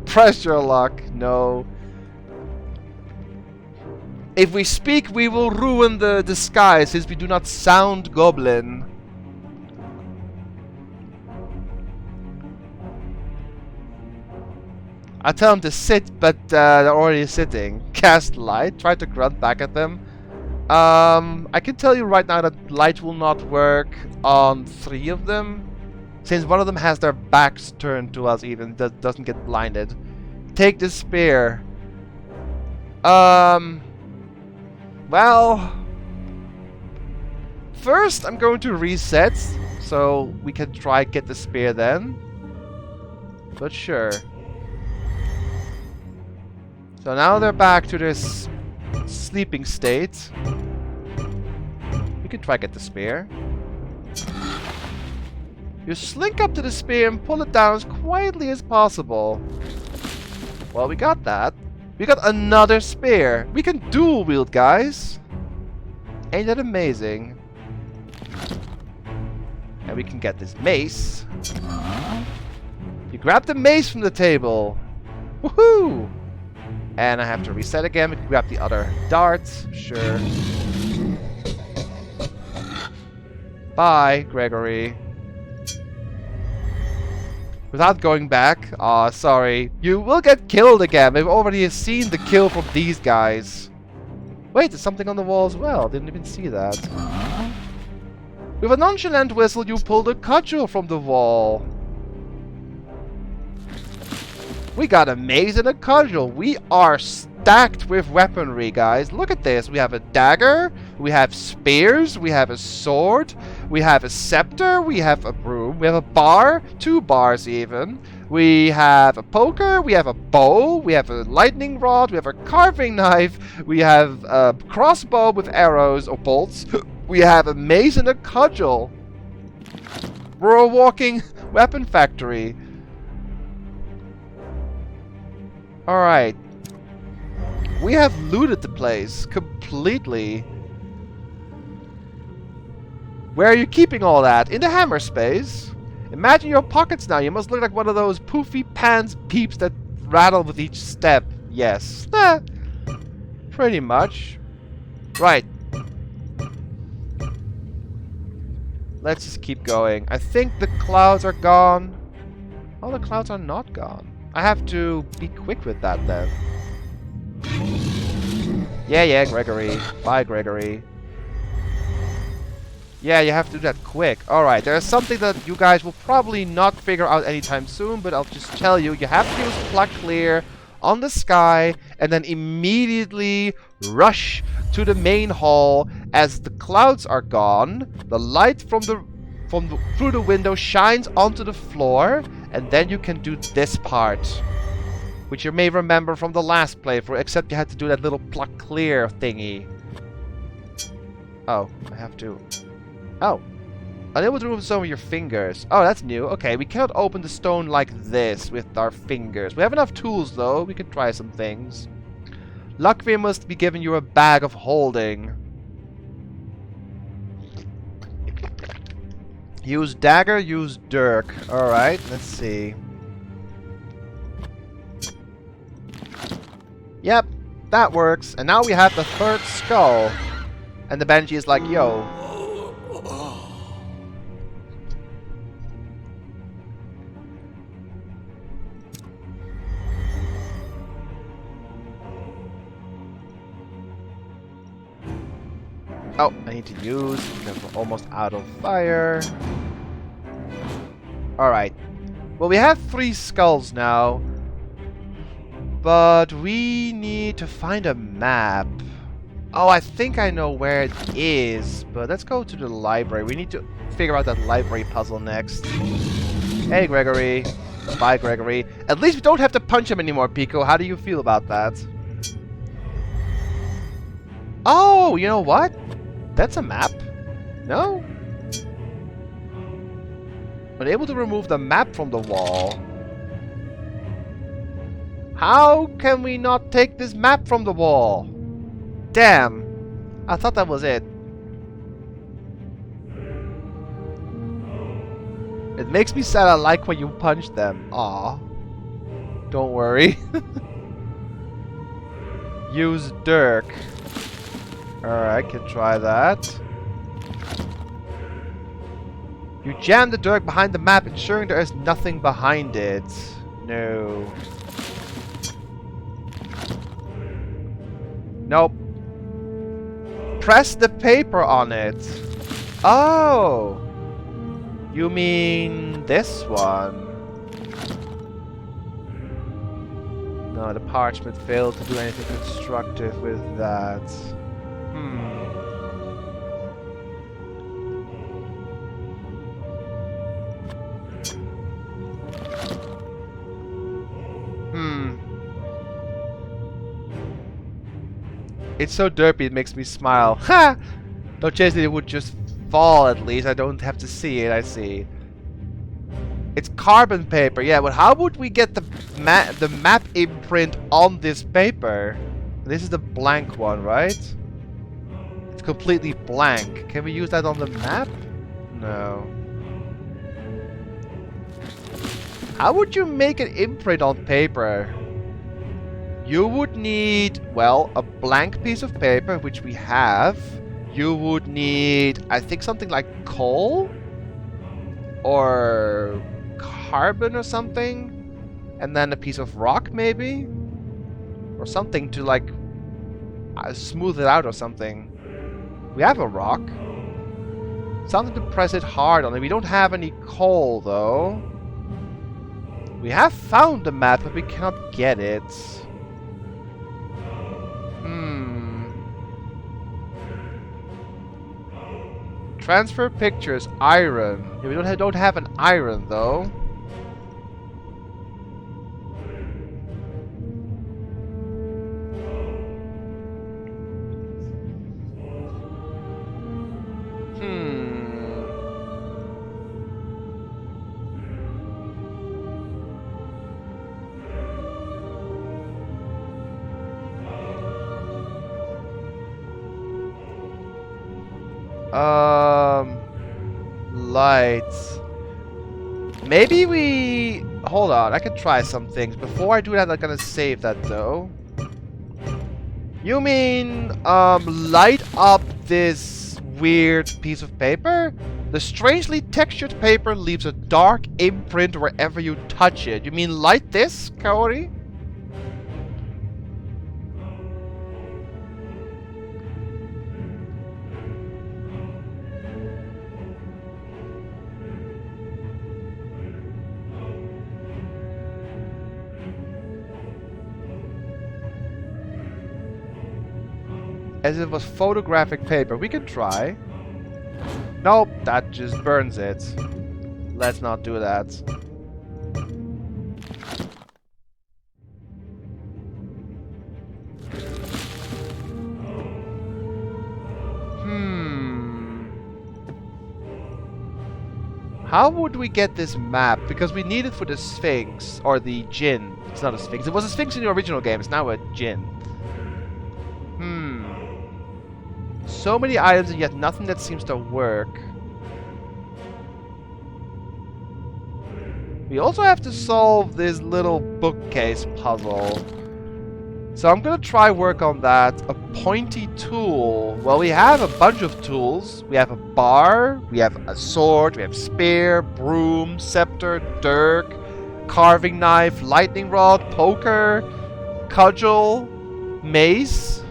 Press your luck. No. If we speak, we will ruin the disguise, since we do not sound goblin. I tell them to sit, but they're already sitting. Cast light. Try to grunt back at them. I can tell you right now that light will not work on 3 of them, since one of them has their backs turned to us even, doesn't get blinded. Take the spear. Well, first I'm going to reset, so we can try get the spear then. But sure. So now they're back to this sleeping state. We can try get the spear. You slink up to the spear and pull it down as quietly as possible. Well, we got that. We got another spear. We can dual wield, guys. Ain't that amazing? And we can get this mace. You grab the mace from the table. Woohoo! And I have to reset again. We can grab the other darts. Sure. Bye, Gregory. Without going back. Aw, sorry. You will get killed again. We've already seen the kill from these guys. Wait, there's something on the wall as well. Didn't even see that. With a nonchalant whistle, you pull the cudgel from the wall. We got a mace and a cudgel. We are stacked with weaponry, guys. Look at this. We have a dagger. We have spears. We have a sword. We have a scepter. We have a broom. We have a bar. 2 bars even. We have a poker. We have a bow. We have a lightning rod. We have a carving knife. We have a crossbow with arrows or bolts. We have a mace and a cudgel. We're a walking weapon factory. Alright. We have looted the place completely. Where are you keeping all that? In the hammer space? Imagine your pockets now. You must look like one of those poofy pants peeps that rattle with each step. Yes. Pretty much. Right. Let's just keep going. I think the clouds are gone. Oh, the clouds are not gone. I have to be quick with that then. Yeah, Gregory. Bye, Gregory. Yeah, you have to do that quick. Alright, there's something that you guys will probably not figure out anytime soon, but I'll just tell you. You have to use Pluck Clear on the sky and then immediately rush to the main hall as the clouds are gone. The light from through the window shines onto the floor, and then you can do this part, which you may remember from the last playthrough, except you had to do that little Pluck Clear thingy. Oh, I have to... Oh. Unable to remove some of your fingers. Oh, that's new. Okay, we cannot open the stone like this with our fingers. We have enough tools, though. We can try some things. Luckveer must be giving you a bag of holding. Use dagger, use dirk. Alright, let's see. Yep, that works. And now we have the 3rd skull. And the Banshee is like, yo. Oh, I need to use because we're almost out of fire. Alright. Well, we have 3 skulls now. But we need to find a map. Oh, I think I know where it is. But let's go to the library. We need to figure out that library puzzle next. Hey, Gregory. Bye, Gregory. At least we don't have to punch him anymore, Pico. How do you feel about that? Oh, you know what? That's a map. No? Unable to remove the map from the wall. How can we not take this map from the wall? Damn. I thought that was it. It makes me sad I like when you punch them. Aw. Don't worry. Use Dirk. Alright, I can try that. You jam the Dirk behind the map, ensuring there is nothing behind it. No. Nope. Press the paper on it. Oh! You mean this one? No, the parchment failed to do anything constructive with that. It's so derpy it makes me smile. Ha! Don't chase it, it would just fall at least. I don't have to see it, I see. It's carbon paper, yeah, but how would we get the map imprint on this paper? This is the blank one, right? It's completely blank. Can we use that on the map? No. How would you make an imprint on paper? You would need, well, a blank piece of paper, which we have. You would need, I think, something like coal? Or carbon or something? And then a piece of rock, maybe? Or something to, like, smooth it out or something. We have a rock. Something to press it hard on. We don't have any coal, though. We have found the map, but we cannot get it. Transfer pictures, iron. Yeah, we don't have an iron though. Lights. Maybe we... Hold on, I can try some things. Before I do that, I'm gonna save that though. You mean, light up this weird piece of paper? The strangely textured paper leaves a dark imprint wherever you touch it. You mean light this, Kaori? As if it was photographic paper. We can try. Nope, that just burns it. Let's not do that. How would we get this map? Because we need it for the Sphinx, or the Djinn. It's not a Sphinx. It was a Sphinx in the original game. It's now a Djinn. So many items and yet nothing that seems to work. We also have to solve this little bookcase puzzle. So I'm gonna try work on that. A pointy tool. Well, we have a bunch of tools. We have a bar, we have a sword, we have spear, broom, scepter, dirk, carving knife, lightning rod, poker, cudgel, mace.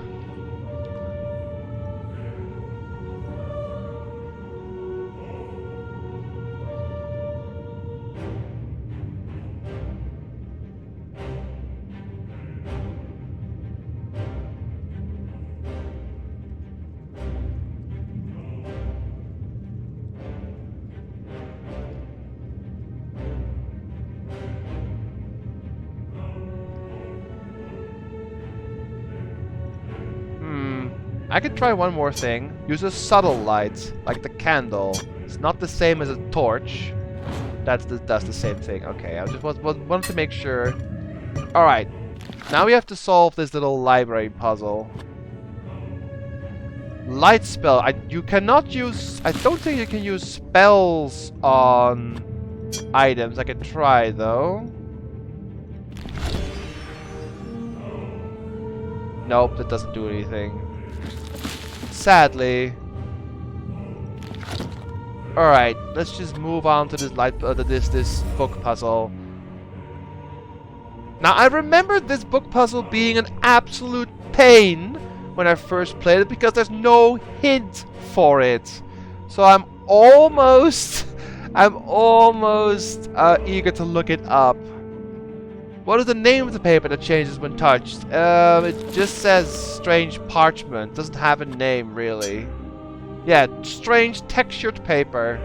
I could try one more thing. Use a subtle light, like the candle. It's not the same as a torch. That's the same thing. Okay, I just wanted to make sure. Alright. Now we have to solve this little library puzzle. Light spell. You cannot use... I don't think you can use spells on items. I could try, though. Nope, that doesn't do anything. Sadly. Alright, let's just move on to this this book puzzle. Now, I remember this book puzzle being an absolute pain when I first played it because there's no hint for it. So I'm almost eager to look it up. What is the name of the paper that changes when touched? It just says strange parchment. Doesn't have a name, really. Yeah, strange textured paper.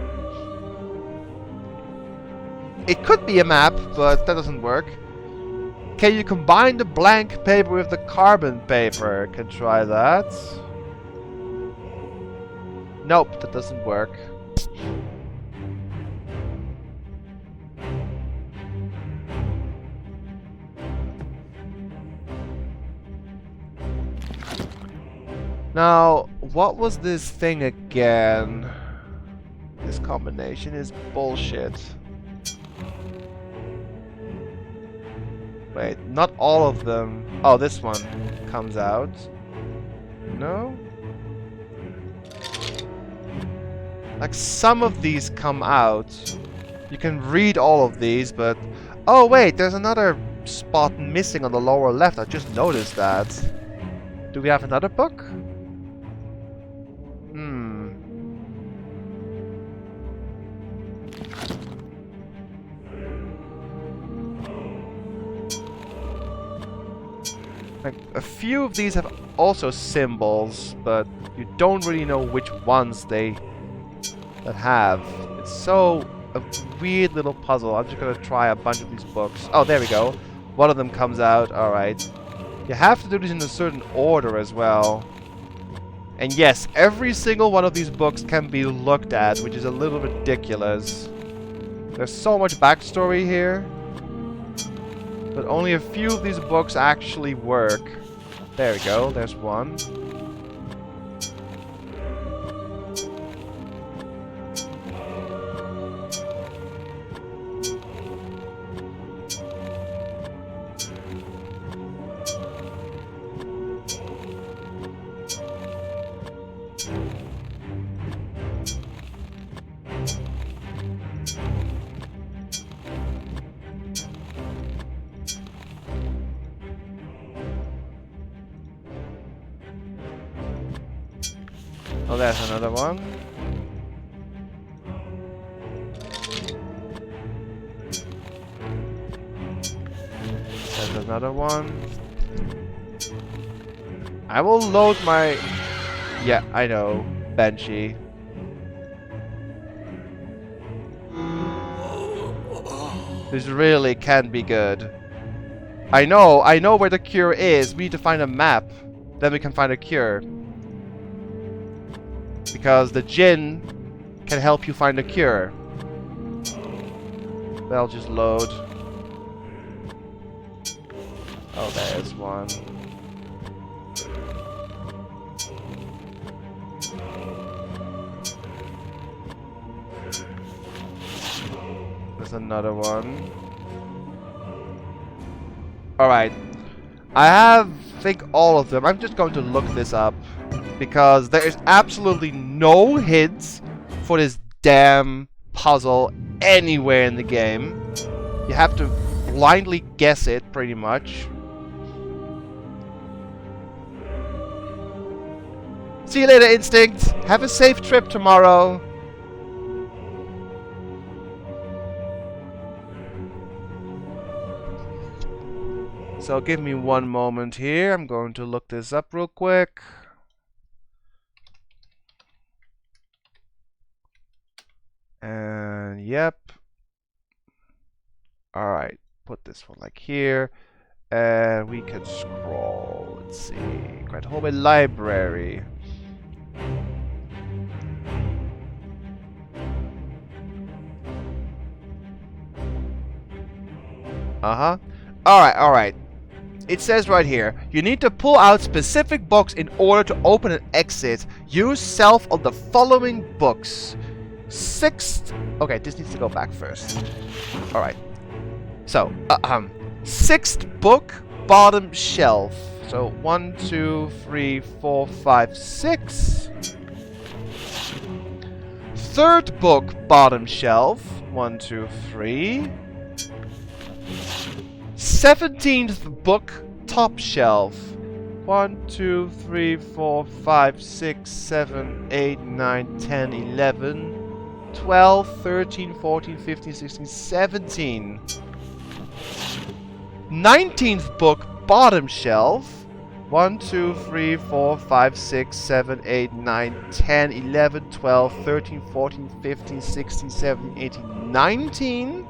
It could be a map, but that doesn't work. Can you combine the blank paper with the carbon paper? Can try that. Nope, that doesn't work. Now, what was this thing again? This combination is bullshit. Wait, not all of them. Oh, this one comes out. No? Like, some of these come out. You can read all of these, but... Oh, wait, there's another spot missing on the lower left. I just noticed that. Do we have another book? Like, a few of these have also symbols, but you don't really know which ones that have. It's so a weird little puzzle. I'm just gonna try a bunch of these books. Oh, there we go. One of them comes out. Alright. You have to do this in a certain order as well. And yes, every single one of these books can be looked at, which is a little ridiculous. There's so much backstory here. But only a few of these books actually work. There we go, there's one. Oh, there's another one. There's another one. I will load my... Yeah, I know. Banshee. This really can be good. I know where the cure is. We need to find a map. Then we can find a cure. Because the Djinn can help you find a cure. They'll just load. Oh, there's one. There's another one. Alright. I have, I think, all of them. I'm just going to look this up. Because there is absolutely no hints for this damn puzzle anywhere in the game. You have to blindly guess it, pretty much. See you later, Instinct. Have a safe trip tomorrow. So give me one moment here. I'm going to look this up real quick. And yep. Alright, put this one like here. And we can scroll. Let's see. Great Hallway Library. Uh-huh. Alright. It says right here, you need to pull out specific books in order to open an exit. Use self on the following books. Sixth... Okay, this needs to go back first. Alright. So, sixth book, bottom shelf. So, 1, 2, 3, 4, 5, 6. Third book, bottom shelf. 1, 2, 3. 17th book, top shelf. 1, 2, 3, 4, 5, 6, 7, 8, 9, 10, 11, 12, 13, 14, 15, 16, 17. 19th book, bottom shelf. 1, 2, 3, 4, 5, 6, 7, 8, 9, 10, 11, 12, 13, 14, 15, 16, 17, 18, 19.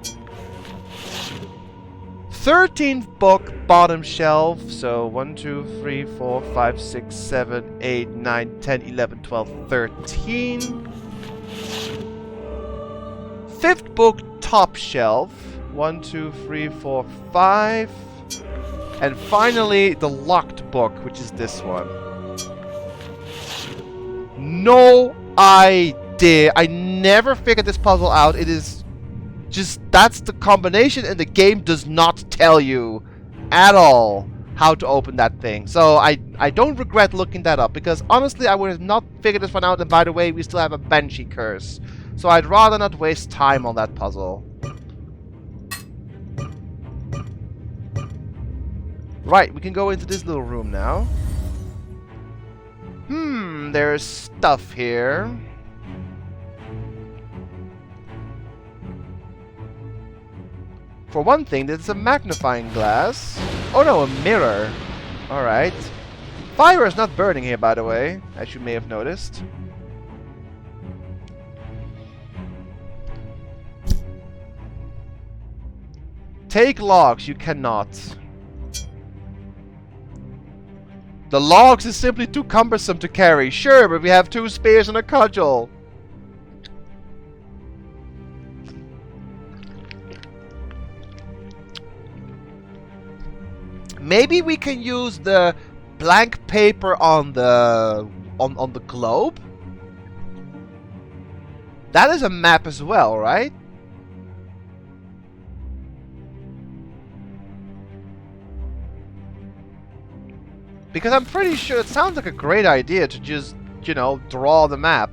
13th book, bottom shelf. So 1, 2, 3, 4, 5, 6, 7, 8, 9, 10, 11, 12, 13. 5th book, top shelf. 1, 2, 3, 4, 5. And finally, the locked book, which is this one. No idea. I never figured this puzzle out. It is just, that's the combination, and the game does not tell you at all how to open that thing. So I don't regret looking that up, because honestly, I would have not figured this one out. And by the way, we still have a Banshee curse. So I'd rather not waste time on that puzzle. Right, we can go into this little room now. There's stuff here. For one thing, there's a magnifying glass. Oh no, a mirror. Alright. Fire is not burning here, by the way, as you may have noticed. Take logs, you cannot. The logs is simply too cumbersome to carry. Sure, but we have 2 spears and a cudgel. Maybe we can use the blank paper on the on the globe. That is a map as well, right? Because I'm pretty sure it sounds like a great idea to just, you know, draw the map.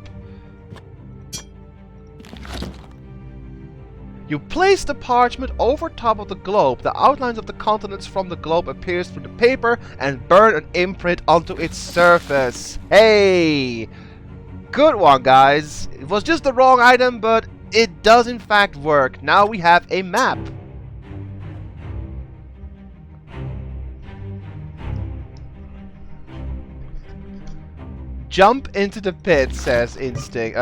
You place the parchment over top of the globe. The outlines of the continents from the globe appears through the paper and burn an imprint onto its surface. Hey! Good one, guys. It was just the wrong item, but it does in fact work. Now we have a map. Jump into the pit, says Instinct.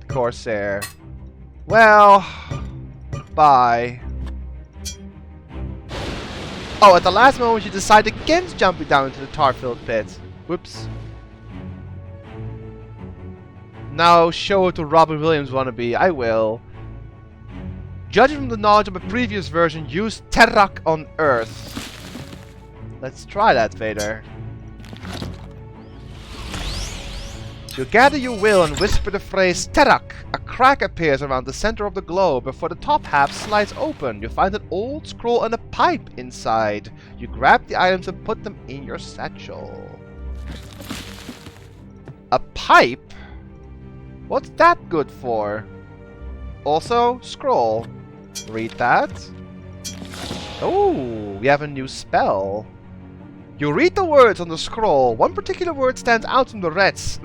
Corsair. Well, bye. Oh, at the last moment you decide against jumping down into the tar-filled pit. Whoops. Now show it to Robin Williams wannabe. I will. Judging from the knowledge of a previous version, use Terrak on Earth. Let's try that, Vader. You gather your will and whisper the phrase Terrak. A crack appears around the center of the globe before the top half slides open. You find an old scroll and a pipe inside. You grab the items and put them in your satchel. A pipe? What's that good for? Also, scroll. Read that. Oh, we have a new spell. You read the words on the scroll. One particular word stands out from the rest.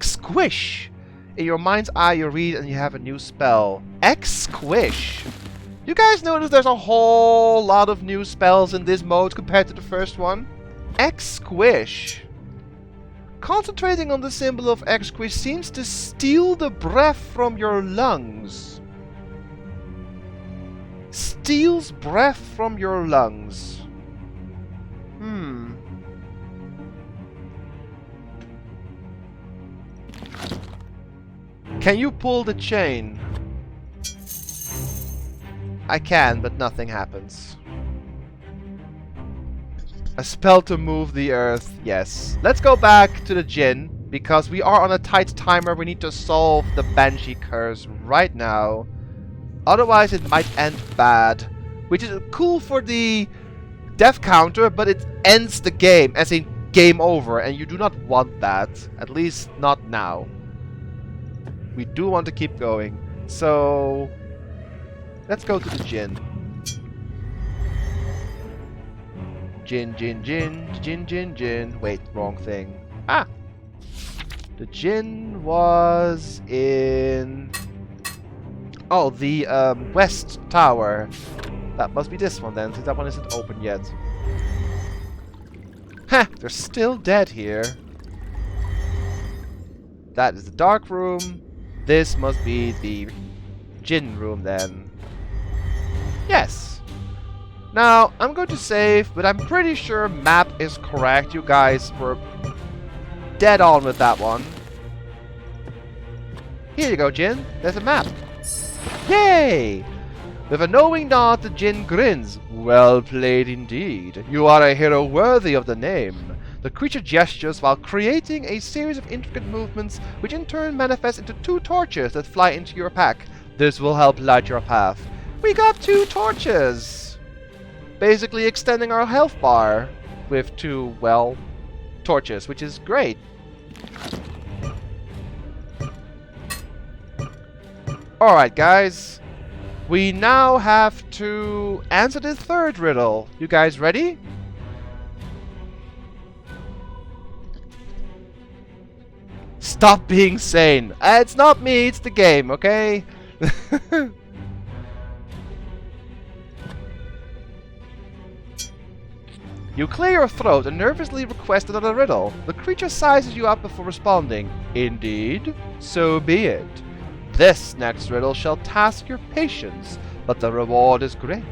Squish. In your mind's eye, you read and you have a new spell. Squish. You guys notice there's a whole lot of new spells in this mode compared to the first one? Squish. Concentrating on the symbol of Squish seems to steal the breath from your lungs. Steals breath from your lungs. Can you pull the chain? I can, but nothing happens. A spell to move the earth, yes. Let's go back to the Djinn, because we are on a tight timer. We need to solve the Banshee curse right now. Otherwise it might end bad. Which is cool for the death counter, but it ends the game, as in game over, and you do not want that. At least not now. We do want to keep going. So let's go to the Djinn. Djinn, Djinn, Djinn, Djinn, Djinn, Djinn. Wait, wrong thing. Ah! The Djinn was in... Oh, the West Tower. That must be this one then, since that one isn't open yet. Heh, they're still dead here. That is the dark room. This must be the Djinn room then. Yes. Now, I'm going to save, but I'm pretty sure map is correct. You guys were dead on with that one. Here you go, Djinn. There's a map. Yay! With a knowing nod, the Djinn grins. Well played indeed. You are a hero worthy of the name. The creature gestures while creating a series of intricate movements, which in turn manifest into 2 torches that fly into your pack. This will help light your path. We got 2 torches! Basically extending our health bar with 2, well, torches, which is great. Alright, guys. We now have to answer the 3rd riddle. You guys ready? Stop being sane. It's not me, it's the game, okay? You clear your throat and nervously request another riddle. The creature sizes you up before responding. Indeed, so be it. This next riddle shall task your patience, but the reward is great.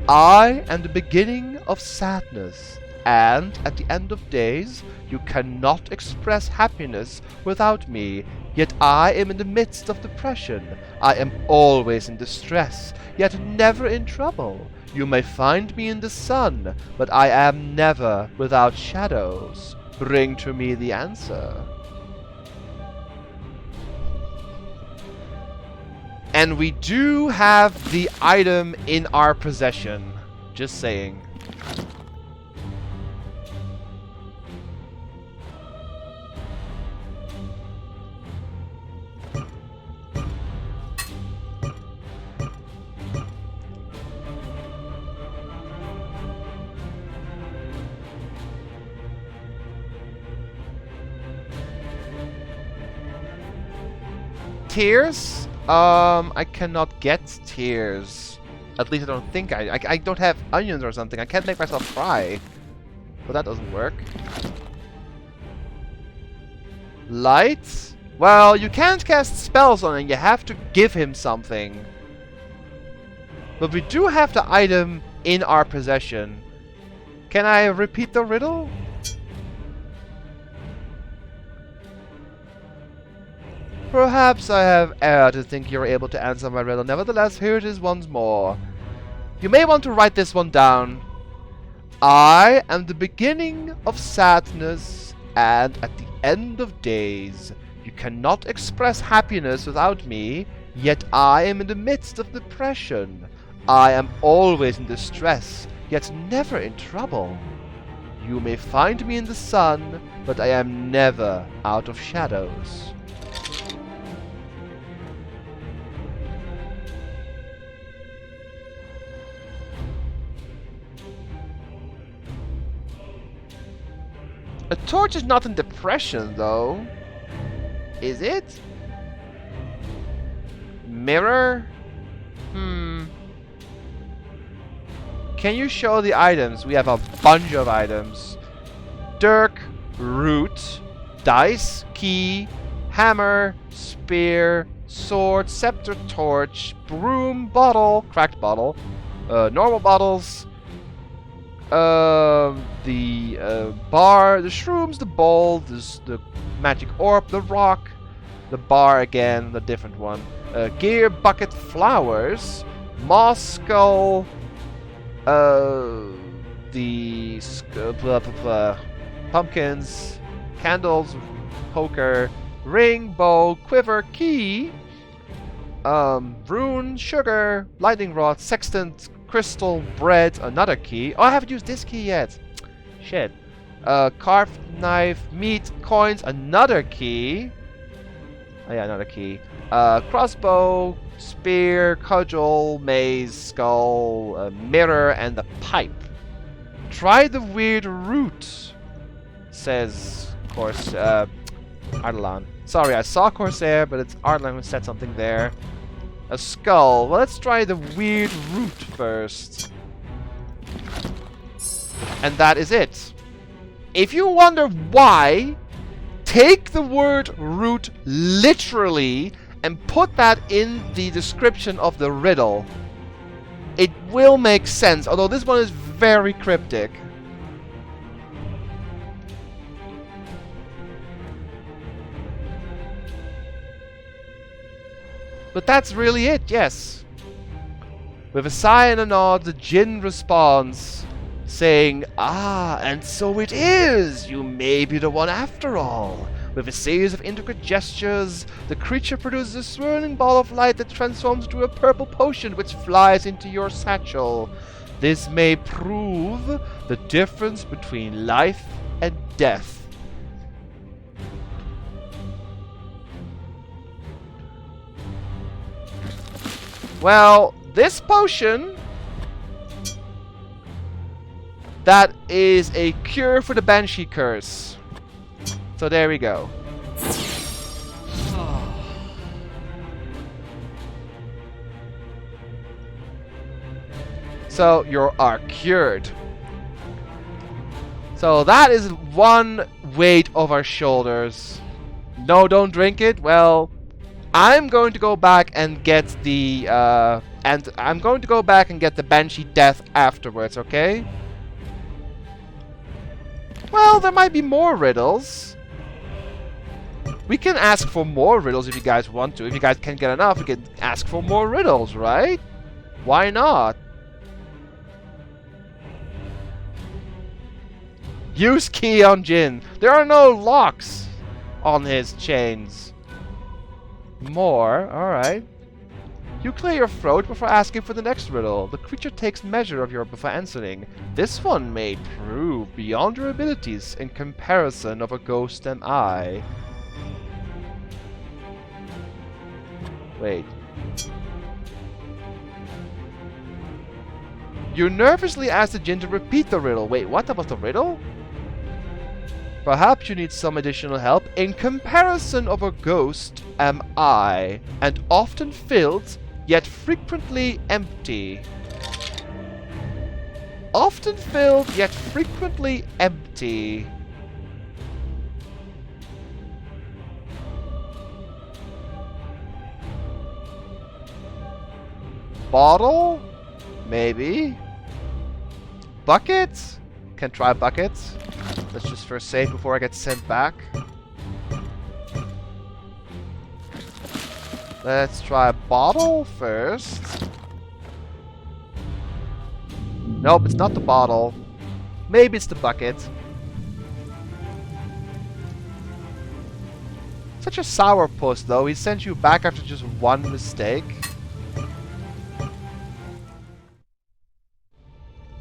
I am the beginning of sadness, and at the end of days, you cannot express happiness without me. Yet I am in the midst of depression. I am always in distress, yet never in trouble. You may find me in the sun, but I am never without shadows. Bring to me the answer. And we do have the item in our possession. Just saying. Tears? I cannot get tears. At least I don't think I don't have onions or something. I can't make myself cry. But that doesn't work. Light? Well, you can't cast spells on him. You have to give him something. But we do have the item in our possession. Can I repeat the riddle? Perhaps I have erred to think you were able to answer my riddle. Nevertheless, here it is once more. You may want to write this one down. I am the beginning of sadness, and at the end of days. You cannot express happiness without me, yet I am in the midst of depression. I am always in distress, yet never in trouble. You may find me in the sun, but I am never out of shadows. A torch is not in depression, though. Is it? Mirror? Can you show the items? We have a bunch of items. Dirk, root, dice, key, hammer, spear, sword, scepter, torch, broom, bottle, cracked bottle, normal bottles, the bar, the shrooms, the bowl, the magic orb, the rock, the bar again, the different one, gear, bucket, flowers, Moss Skull, pumpkins, candles, poker, ring, bow, quiver, key, rune, sugar, lightning rod, sextant, crystal, bread, another key. Oh, I haven't used this key yet. Shit. Carved knife, meat, coins, another key. Oh yeah, another key. Crossbow, spear, cudgel, mace, skull, mirror, and a pipe. Try the weird root, says Ardalan. Sorry, I saw Corsair, but it's Ardalan who said something there. A skull. Well, let's try the weird root first. And that is it. If you wonder why, take the word root literally and put that in the description of the riddle. It will make sense, although this one is very cryptic. But that's really it, yes. With a sigh and a nod, the Jinn responds, saying, "Ah, and so it is! You may be the one after all." With a series of intricate gestures, the creature produces a swirling ball of light that transforms into a purple potion which flies into your satchel. This may prove the difference between life and death. Well, this potion, that is a cure for the Banshee curse. So there we go. So you are cured. So that is one weight off our shoulders. No, don't drink it. Well, I'm going to go back and get the Banshee death afterwards, okay? Well, there might be more riddles. We can ask for more riddles if you guys want to. If you guys can't get enough, we can ask for more riddles, right? Why not? Use key on Jinn. There are no locks on his chains. More, alright. You clear your throat before asking for the next riddle. The creature takes measure of you before answering. This one may prove beyond your abilities in comparison of a ghost am I. Wait. You nervously ask the Jinn to repeat the riddle. Wait, what? That was the riddle? Perhaps you need some additional help. In comparison of a ghost am I, and often filled, yet frequently empty. Often filled, yet frequently empty. Bottle? Maybe. Bucket? Can try buckets. Let's just first save before I get sent back. Let's try a bottle first. Nope, it's not the bottle. Maybe it's the bucket. Such a sourpuss, though. He sent you back after just one mistake.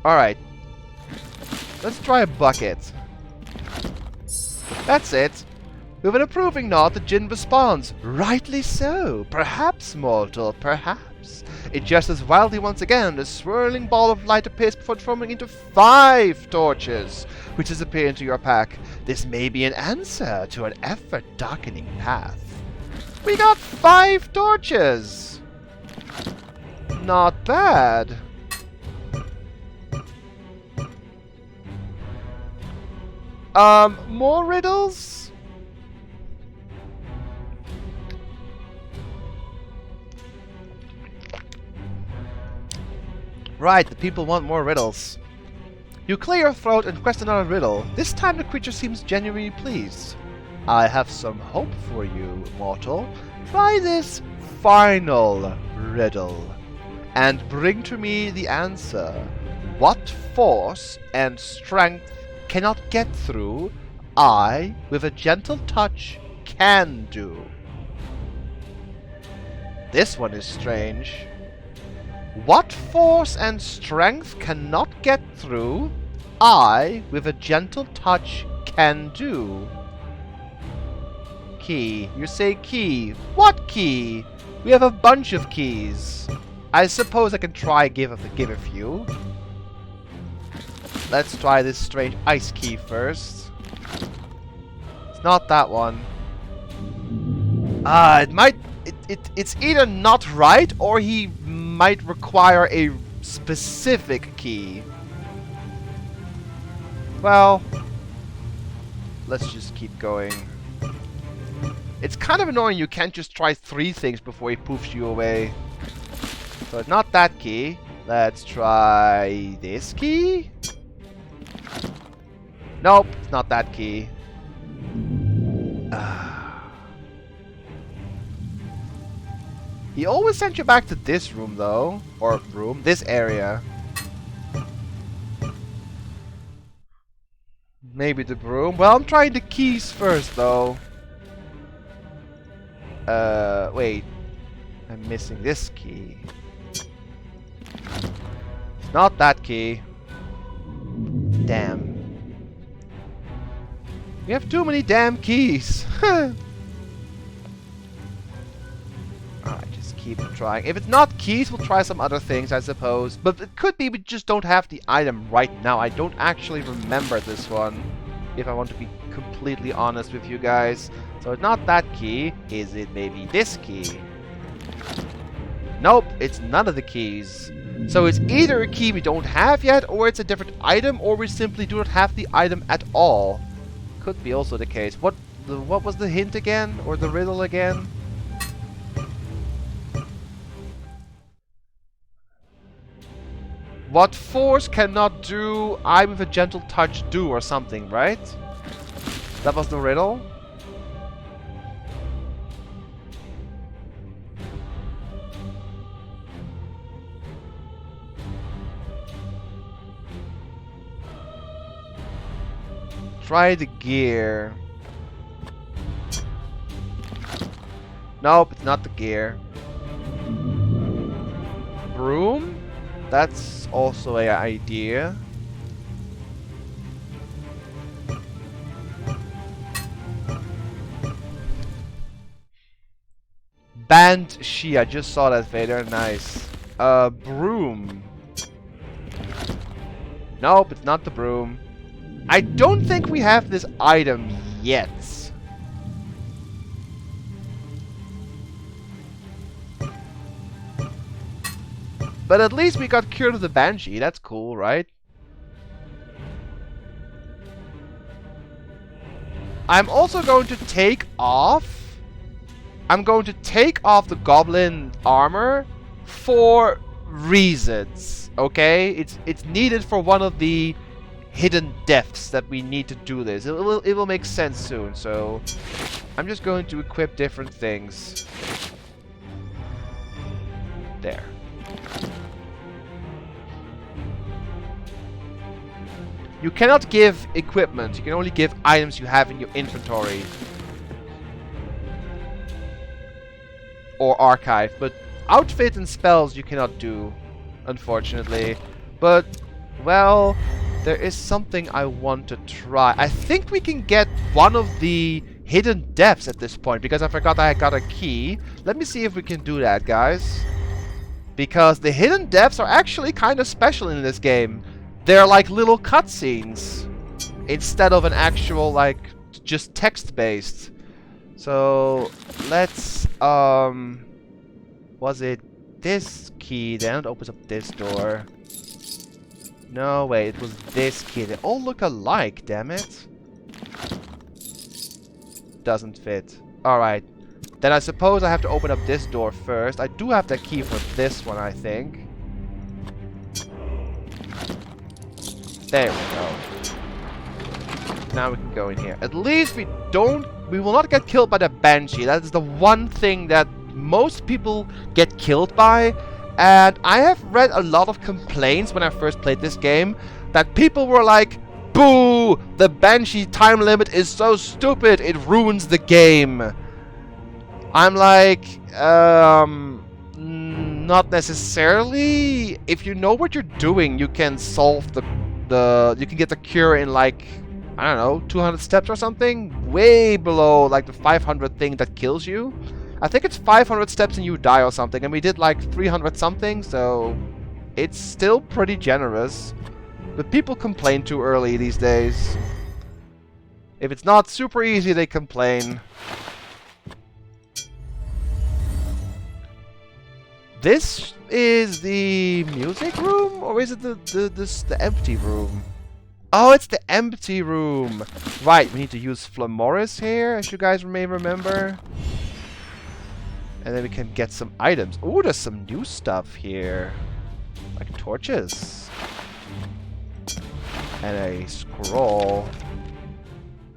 Alright. Let's try a bucket. That's it. With an approving nod, the Jinn responds. Rightly so. Perhaps, mortal, perhaps. It gestures wildly once again. A swirling ball of light appears before transforming into 5 torches, which disappear into your pack. This may be an answer to an effort-darkening path. We got 5 torches! Not bad. More riddles? Right, the people want more riddles. You clear your throat and request another riddle. This time the creature seems genuinely pleased. I have some hope for you, mortal. Try this final riddle. and bring to me the answer. What force and strength cannot get through, I, with a gentle touch, can do. This one is strange. What force and strength cannot get through, I, with a gentle touch, can do. Key. You say key. What key? We have a bunch of keys. I suppose I can try give a few. Let's try this strange ice key first. It's not that one. It's either not right or he might require a specific key. Well, let's just keep going. It's kind of annoying you can't just try 3 things before he poofs you away. So it's not that key. Let's try this key. Nope, it's not that key. He always sent you back to this room, though. Or room, this area. Maybe the broom. Well, I'm trying the keys first, though. Wait. I'm missing this key. It's not that key. Damn. We have too many damn keys. Alright, just keep trying. If it's not keys, we'll try some other things, I suppose. But it could be we just don't have the item right now. I don't actually remember this one, if I want to be completely honest with you guys. So it's not that key. Is it maybe this key? Nope, it's none of the keys. So it's either a key we don't have yet, or it's a different item, or we simply do not have the item at all. Could be also the case. What was the hint again? Or the riddle again? What force cannot do, I with a gentle touch do, or something, right? That was the riddle? Try the gear. Nope, it's not the gear. Broom? That's also an idea. Banshee, I just saw that, Vader. Nice. Broom. Nope, it's not the broom. I don't think we have this item yet. But at least we got cured of the Banshee. That's cool, right? I'm also going to take off... I'm going to take off the goblin armor for reasons, okay? It's needed for one of the hidden depths that we need to do this. It will make sense soon, so I'm just going to equip different things. There. You cannot give equipment, you can only give items you have in your inventory. Or archive, but outfit and spells you cannot do, unfortunately. But, well, there is something I want to try. I think we can get one of the hidden depths at this point, because I forgot I got a key. Let me see if we can do that, guys. Because the hidden depths are actually kind of special in this game. They're like little cutscenes, instead of an actual, like, just text-based. So, let's, was it this key then? It opens up this door. No, wait, it was this key. They all look alike, damn it. Doesn't fit. Alright. Then I suppose I have to open up this door first. I do have the key for this one, I think. There we go. Now we can go in here. At least we will not get killed by the Banshee. That is the one thing that most people get killed by. And I have read a lot of complaints when I first played this game that people were like, boo! The Banshee time limit is so stupid, it ruins the game. I'm like, not necessarily. If you know what you're doing, you can solve you can get the cure in like, I don't know, 200 steps or something? Way below like the 500 thing that kills you. I think it's 500 steps and you die or something, and we did like 300 something, so it's still pretty generous. But people complain too early these days. If it's not super easy, they complain. This is the music room, or is it the empty room? Oh, it's the empty room. Right, we need to use Flamoris here, as you guys may remember. And then we can get some items. Ooh, there's some new stuff here. Like torches. And a scroll.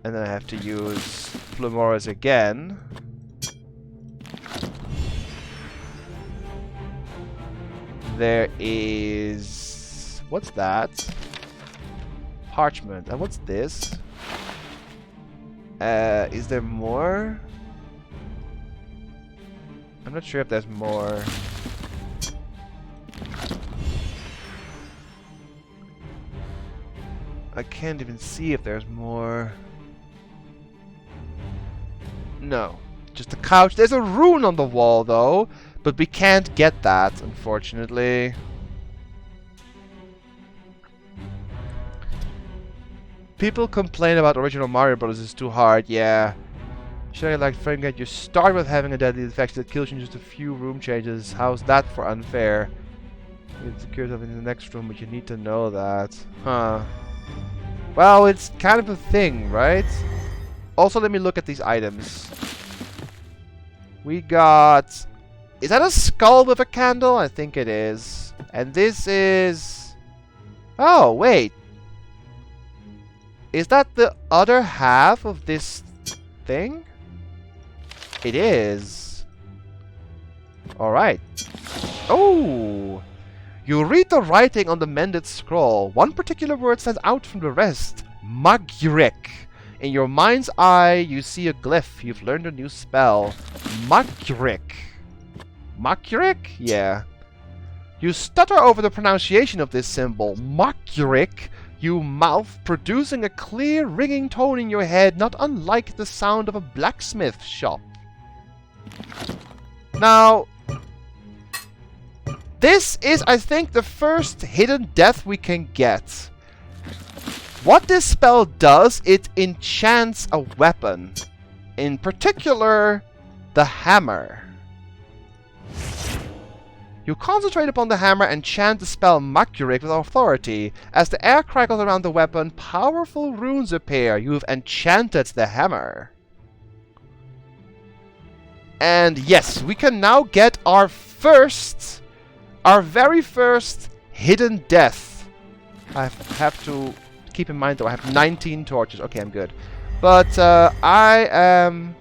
And then I have to use Flamoris again. There is... What's that? Parchment. And what's this? Is there more? I'm not sure if there's more. I can't even see if there's more. No. Just a couch. There's a rune on the wall, though. But we can't get that, unfortunately. People complain about original Mario Bros. Is too hard. Yeah. Should I like frame get you start with having a deadly infection that kills you in just a few room changes? How's that for unfair? You can secure yourself in the next room, but you need to know that. Huh. Well, it's kind of a thing, right? Also, let me look at these items. We got... Is that a skull with a candle? I think it is. And this is... Oh, wait. Is that the other half of this thing? It is. Alright. Oh! You read the writing on the mended scroll. One particular word stands out from the rest. Magrik. In your mind's eye, you see a glyph. You've learned a new spell. Magrik. Magrik? Yeah. You stutter over the pronunciation of this symbol. Magrik. You mouth, producing a clear, ringing tone in your head, not unlike the sound of a blacksmith shop. Now, this is, I think, the first hidden death we can get. What this spell does, it enchants a weapon. In particular, the hammer. You concentrate upon the hammer and chant the spell Magrik with authority. As the air crackles around the weapon, powerful runes appear. You've enchanted the hammer. And yes, we can now get our very first hidden death. I have to keep in mind though, I have 19 torches. Okay, I'm good. But I am...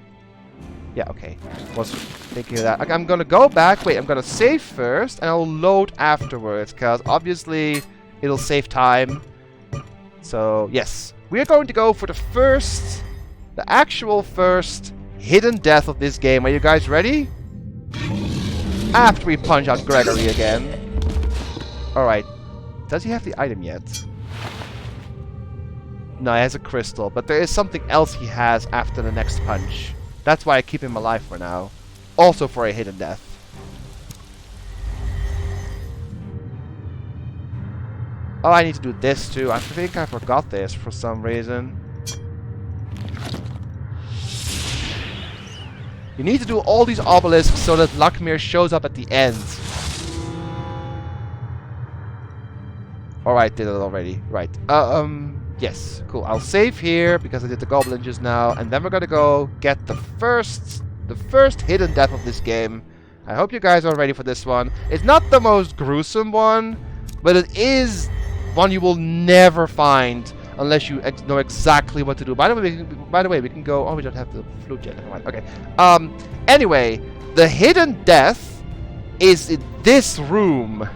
Yeah, okay. Was thinking of that. I'm gonna go back. Wait, I'm gonna save first, and I'll load afterwards, because obviously it'll save time. So, yes. We are going to go for the actual first hidden death of this game. Are you guys ready? After we punch out Gregory again. Alright. Does he have the item yet? No, he has a crystal, but there is something else he has after the next punch. That's why I keep him alive for now. Also for a hidden death. Oh, I need to do this too. I think I forgot this for some reason. You need to do all these obelisks so that Lakmir shows up at the end. Alright, did it already. Right. Yes, cool. I'll save here because I did the goblin just now, and then we're gonna go get the first hidden death of this game. I hope you guys are ready for this one. It's not the most gruesome one, but it is one you will never find unless you know exactly what to do. By the way, we can go... Oh, we don't have the flute yet. Never mind. Okay. Anyway, the hidden death is this room.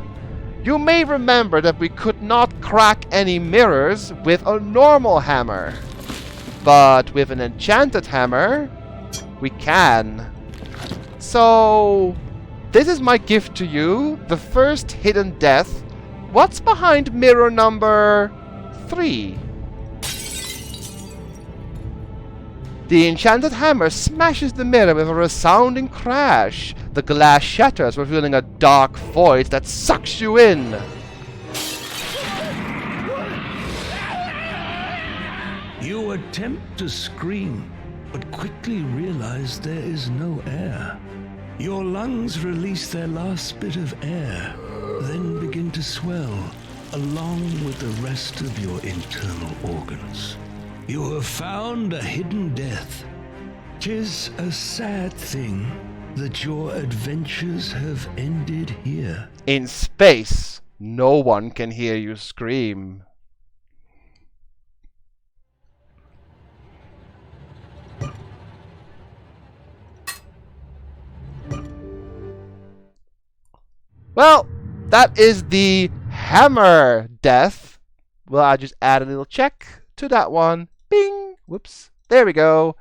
You may remember that we could not crack any mirrors with a normal hammer. But with an enchanted hammer, we can. So, this is my gift to you, the first hidden death. What's behind mirror number 3? The enchanted hammer smashes the mirror with a resounding crash. The glass shatters, revealing a dark void that sucks you in. You attempt to scream, but quickly realize there is no air. Your lungs release their last bit of air, then begin to swell, along with the rest of your internal organs. You have found a hidden death. 'Tis a sad thing that your adventures have ended here. In space, no one can hear you scream. Well, that is the hammer death. Well, I just add a little check to that one. Bing! Whoops. There we go.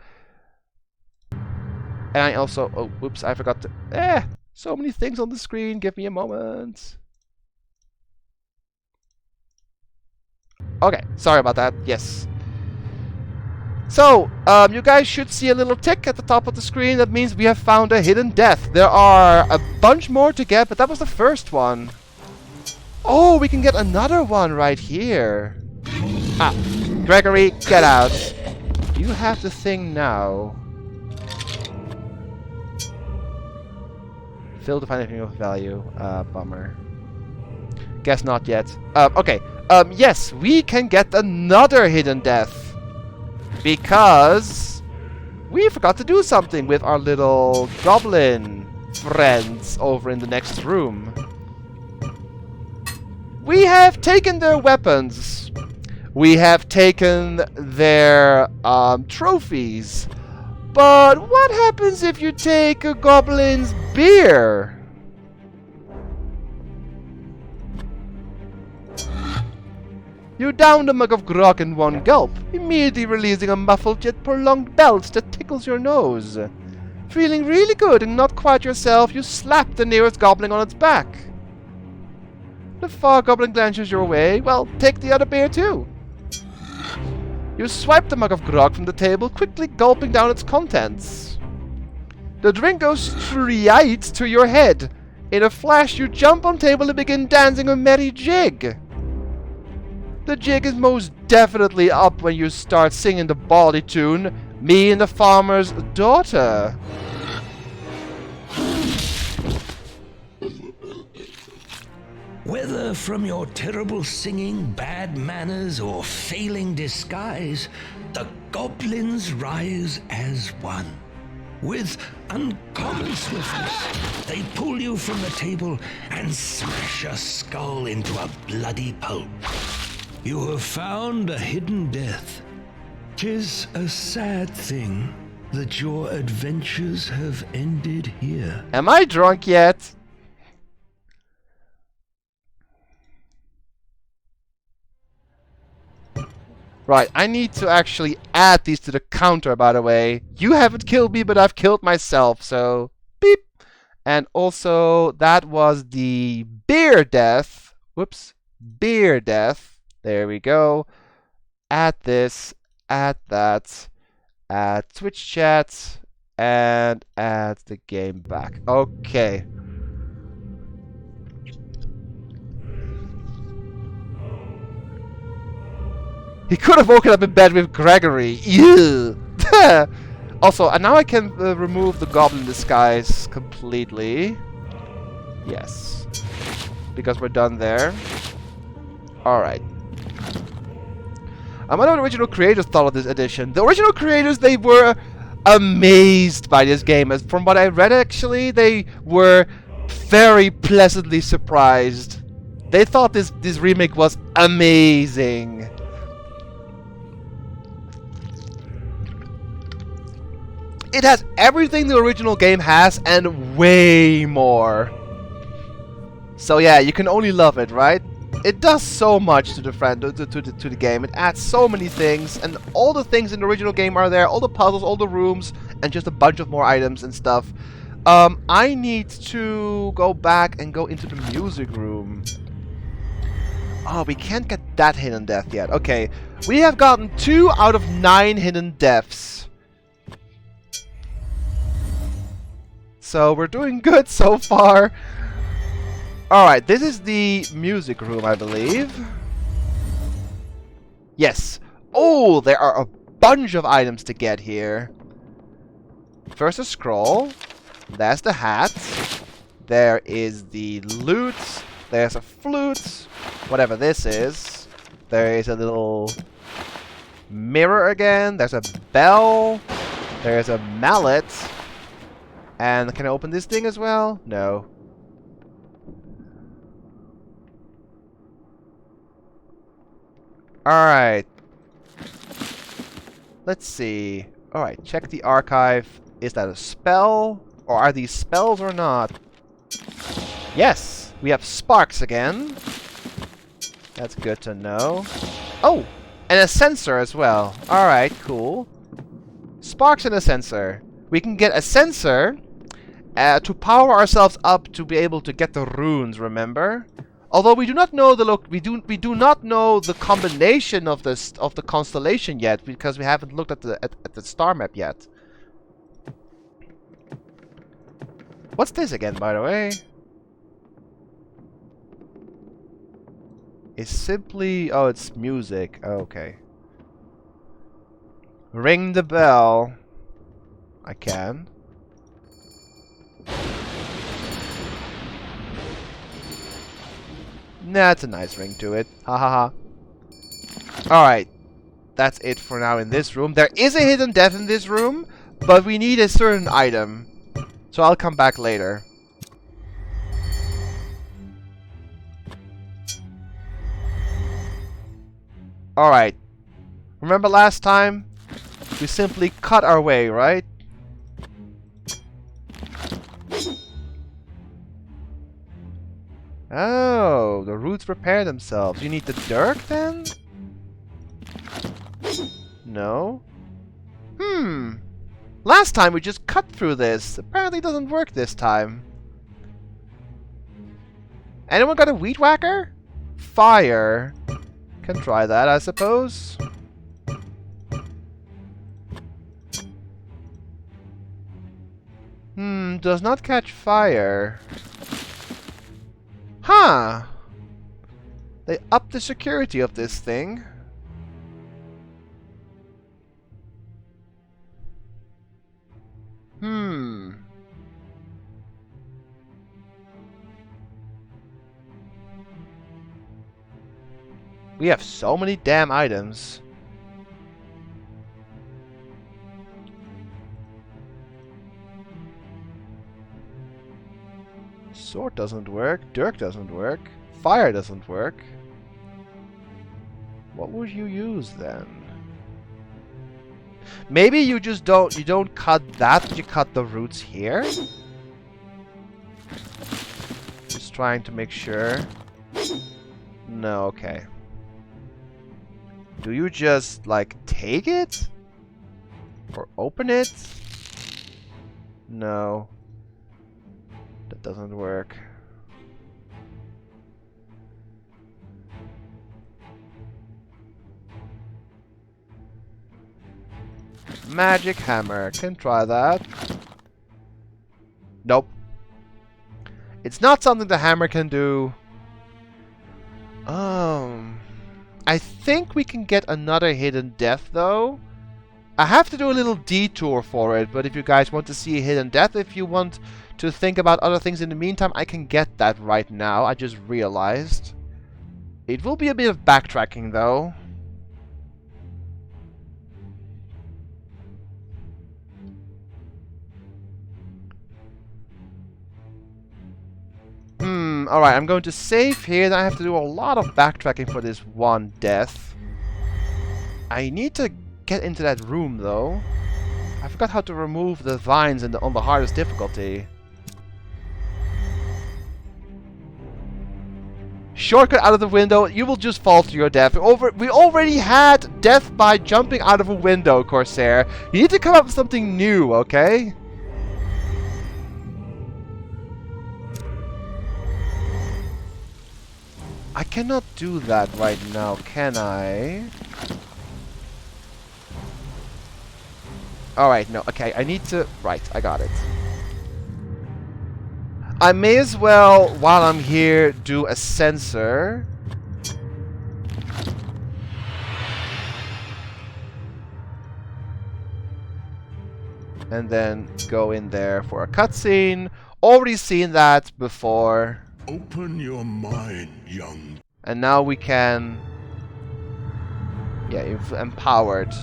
And I also... Oh, whoops, I forgot to... so many things on the screen. Give me a moment. Okay, sorry about that. Yes. So, you guys should see a little tick at the top of the screen. That means we have found a hidden death. There are a bunch more to get, but that was the first one. Oh, we can get another one right here. Ah, Gregory, get out. You have the thing now. Fail to find anything of value. Bummer. Guess not yet. Okay. Yes, we can get another hidden death. Because we forgot to do something with our little goblin friends over in the next room. We have taken their weapons. We have taken their trophies. But what happens if you take a goblin's beer? You down the mug of grog in one gulp, immediately releasing a muffled yet prolonged belch that tickles your nose. Feeling really good and not quite yourself, you slap the nearest goblin on its back. The far goblin glances your way. Well, take the other beer too. You swipe the mug of grog from the table, quickly gulping down its contents. The drink goes straight to your head. In a flash, you jump on table and begin dancing a merry jig. The jig is most definitely up when you start singing the bawdy tune, Me and the Farmer's Daughter. Whether from your terrible singing, bad manners, or failing disguise, the goblins rise as one. With uncommon swiftness, they pull you from the table and smash your skull into a bloody pulp. You have found a hidden death. 'Tis a sad thing that your adventures have ended here. Am I drunk yet? Right, I need to actually add these to the counter, by the way. You haven't killed me, but I've killed myself, so beep. And also, that was the beer death. Whoops. Beer death. There we go. Add this, add that, add Twitch chat, and add the game back. Okay. He could have woken up in bed with Gregory. Ew. Also, and now I can remove the goblin disguise completely. Yes. Because we're done there. Alright. I wonder what the original creators thought of this edition. The original creators, they were amazed by this game. As from what I read, actually, they were very pleasantly surprised. They thought this remake was amazing. It has everything the original game has and way more. So yeah, you can only love it, right? It does so much to the game. It adds so many things, and all the things in the original game are there. All the puzzles, all the rooms, and just a bunch of more items and stuff. I need to go back and go into the music room. Oh, we can't get that hidden death yet. Okay, we have gotten 2 out of 9 hidden deaths. So we're doing good so far. Alright, this is the music room, I believe. Yes. Oh, there are a bunch of items to get here. First a scroll. There's the hat. There is the lute. There's a flute. Whatever this is. There is a little mirror again. There's a bell. There's a mallet. And can I open this thing as well? No. Alright. Let's see. Alright, check the archive. Is that a spell? Or are these spells or not? Yes! We have sparks again. That's good to know. Oh! And a sensor as well. Alright, cool. Sparks and a sensor. We can get a sensor to power ourselves up to be able to get the runes, remember? Although we do not know the we do not know the combination of the constellation yet, because we haven't looked at the star map yet. What's this again, by the way? It's simply... oh, it's music. Okay. Ring the bell. I can. That's a nice ring to it. Ha ha ha. Alright. That's it for now in this room. There is a hidden death in this room, but we need a certain item. So I'll come back later. Alright. Remember last time? We simply cut our way, right? Oh, the roots repair themselves. You need the dirk then? No? Last time we just cut through this. Apparently it doesn't work this time. Anyone got a weed whacker? Fire. Can try that, I suppose. Does not catch fire. Huh. They upped the security of this thing. We have so many damn items. Sword doesn't work. Dirk doesn't work. Fire doesn't work. What would you use then? Maybe you just don't cut that, but you cut the roots here? Just trying to make sure. No, okay. Do you just, like, take it? Or open it? No. That doesn't work. Magic hammer. Can try that. Nope. It's not something the hammer can do. I think we can get another hidden death, though. I have to do a little detour for it, but if you guys want to see a hidden death, if you want to think about other things in the meantime, I can get that right now. I just realized. It will be a bit of backtracking, though. Alright, I'm going to save here, then I have to do a lot of backtracking for this one death. I need to get into that room, though. I forgot how to remove the vines on the hardest difficulty. shortcut out of the window, you will just fall to your death. We already had death by jumping out of a window, Corsair. You need to come up with something new, okay? I cannot do that right now, can I? Alright, no, okay, I need to... Right, I got it. I may as well, while I'm here, do a sensor. And then go in there for a cutscene. Already seen that before. Open your mind, young. And now we can... Yeah, you've empowered.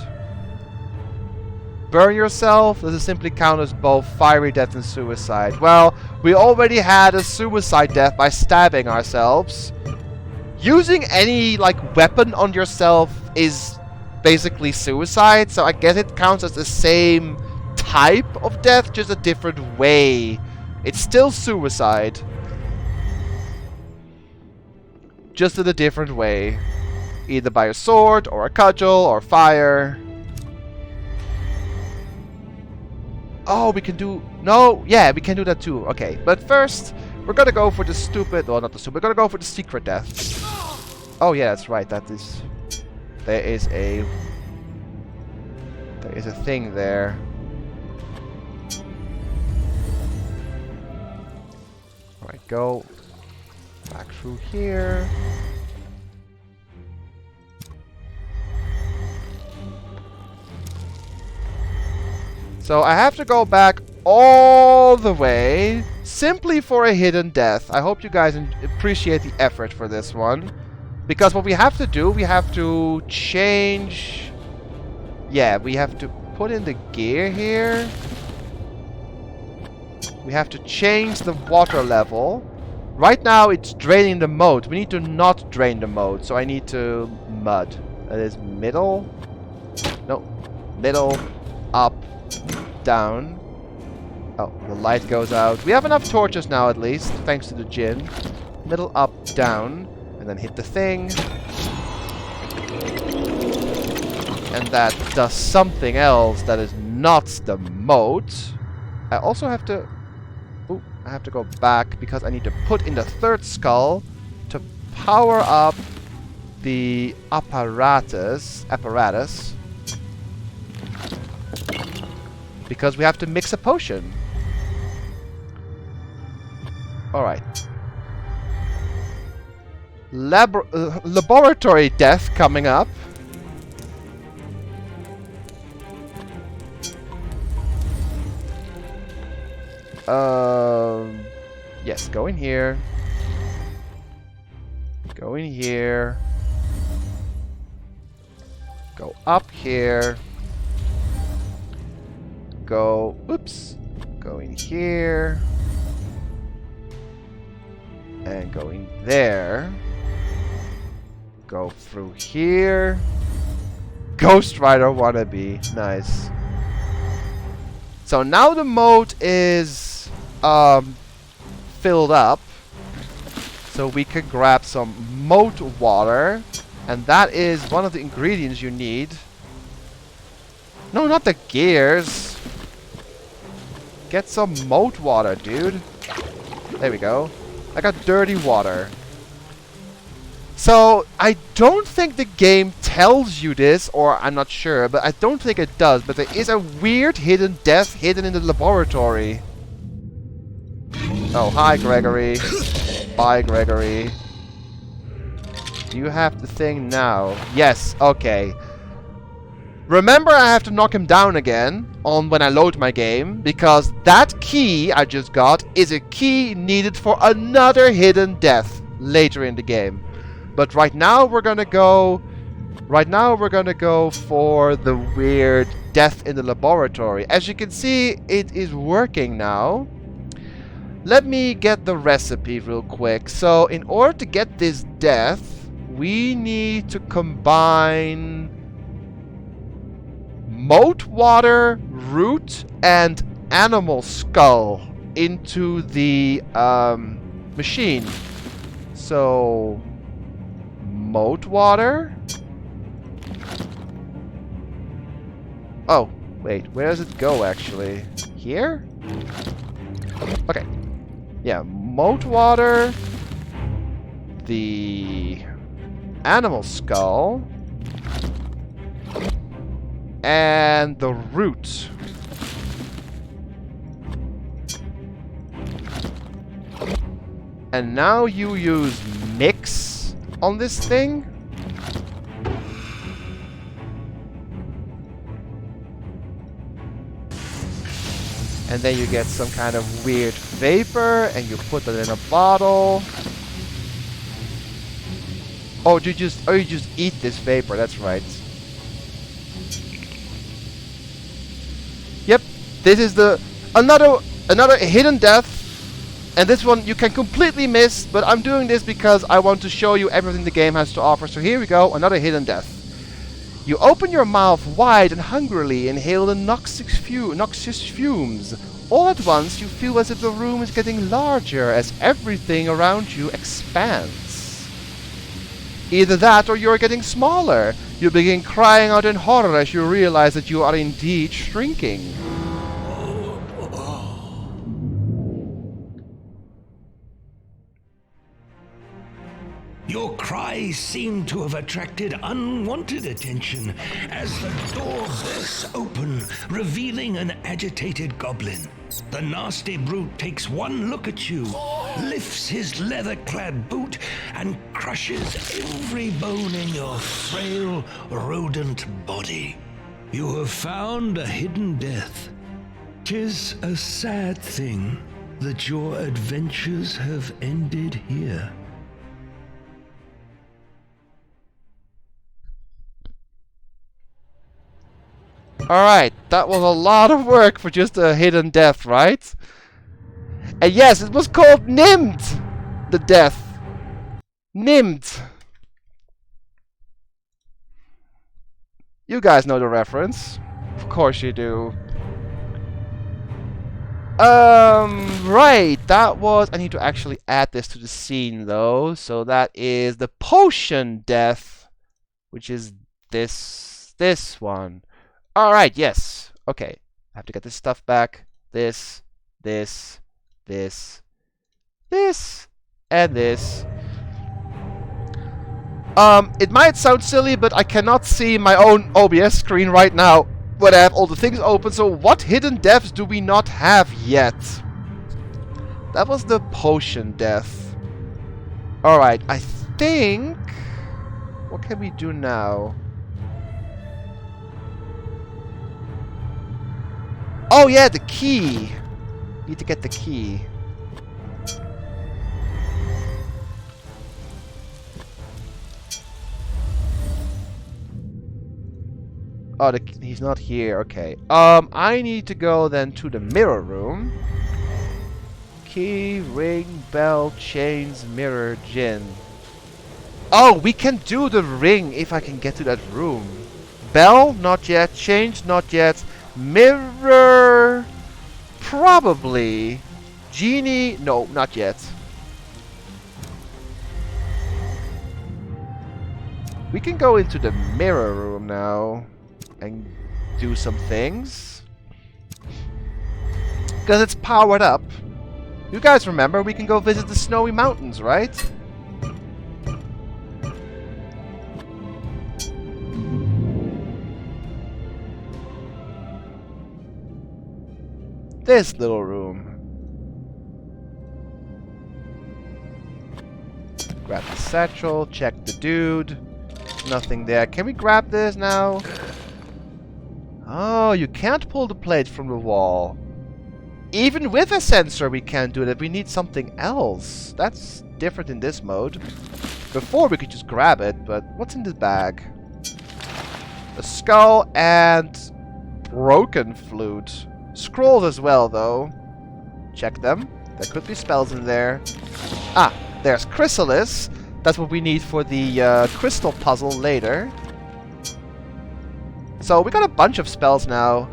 Burn yourself? Does it simply count as both fiery death and suicide? Well, we already had a suicide death by stabbing ourselves. Using any, like, weapon on yourself is basically suicide, so I guess it counts as the same type of death, just a different way. It's still suicide. Just in a different way. Either by a sword, or a cudgel, or fire. Oh, we can do... No, yeah, we can do that too. Okay, but first, we're gonna go for the stupid... Well, not the stupid. We're gonna go for the secret death. Oh, yeah, that's right. That is... There is a thing there. Alright, go back through here. So I have to go back all the way simply for a hidden death. I hope you guys appreciate the effort for this one. Because what we have to do, we have to change... Yeah, we have to put in the gear here. We have to change the water level. Right now it's draining the moat. We need to not drain the moat. So I need to mud. That is middle. No. Middle. Up. Down. Oh, the light goes out. We have enough torches now at least. Thanks to the gin. Middle. Up. Down. And then hit the thing. And that does something else that is not the moat. I also have to... Ooh, I have to go back because I need to put in the third skull to power up the apparatus. Because we have to mix a potion. Alright. Laboratory death coming up. Yes, go in here. Go in here. Go up here. Go, oops. Go in here. And go in there. Go through here. Ghost Rider wannabe. Nice. So now the moat is filled up. So we can grab some moat water. And that is one of the ingredients you need. No, not the gears. Get some moat water, dude. There we go. I got dirty water. So, I don't think the game tells you this, or I'm not sure, but I don't think it does, but there is a weird hidden death hidden in the laboratory. Oh, hi, Gregory. Bye, Gregory. Do you have the thing now? Yes, okay. Remember, I have to knock him down again on when I load my game, because that key I just got is a key needed for another hidden death later in the game. But right now we're gonna go... Right now we're gonna go for the weird death in the laboratory. As you can see, it is working now. Let me get the recipe real quick. So, in order to get this death, we need to combine moat water, root, and animal skull into the machine. So... moat water. Oh, wait, where does it go actually? Here? Okay. Yeah, moat water. The animal skull. And the root. And now you use mix on this thing. And then you get some kind of weird vapor and you put it in a bottle. Oh, you just eat this vapor, that's right. Yep, this is the another hidden death. And this one you can completely miss, but I'm doing this because I want to show you everything the game has to offer. So here we go, another hidden death. You open your mouth wide and hungrily inhale the noxious fumes. All at once you feel as if the room is getting larger as everything around you expands. Either that or you're getting smaller. You begin crying out in horror as you realize that you are indeed shrinking. Your cries seem to have attracted unwanted attention as the door bursts open, revealing an agitated goblin. The nasty brute takes one look at you, lifts his leather-clad boot, and crushes every bone in your frail, rodent body. You have found a hidden death. 'Tis a sad thing that your adventures have ended here. Alright, that was a lot of work for just a hidden death, right? And yes, it was called Nimmed! The death. Nimmed. You guys know the reference. Of course you do. Right, that was... I need to actually add this to the scene, though. So that is the potion death, which is this one. Alright, yes. Okay. I have to get this stuff back. This, and this. It might sound silly, but I cannot see my own OBS screen right now when I have all the things open, so what hidden deaths do we not have yet? That was the potion death. Alright, I think... What can we do now? Oh yeah, the key! Need to get the key. Oh, he's not here. Okay. I need to go then to the mirror room. Key, ring, bell, chains, mirror, gin. Oh, we can do the ring if I can get to that room. Bell, not yet. Chains, not yet. Mirror, probably. Genie, no, not yet. We can go into the mirror room now and do some things. Because it's powered up. You guys remember, we can go visit the snowy mountains, right? This little room. Grab the satchel, check the dude. Nothing there. Can we grab this now? Oh, you can't pull the plate from the wall. Even with a sensor we can't do that. We need something else. That's different in this mode. Before we could just grab it, but what's in this bag? A skull and broken flute. Scrolls as well, though. Check them. There could be spells in there. Ah, there's Chrysalis. That's what we need for the crystal puzzle later. So we got a bunch of spells now,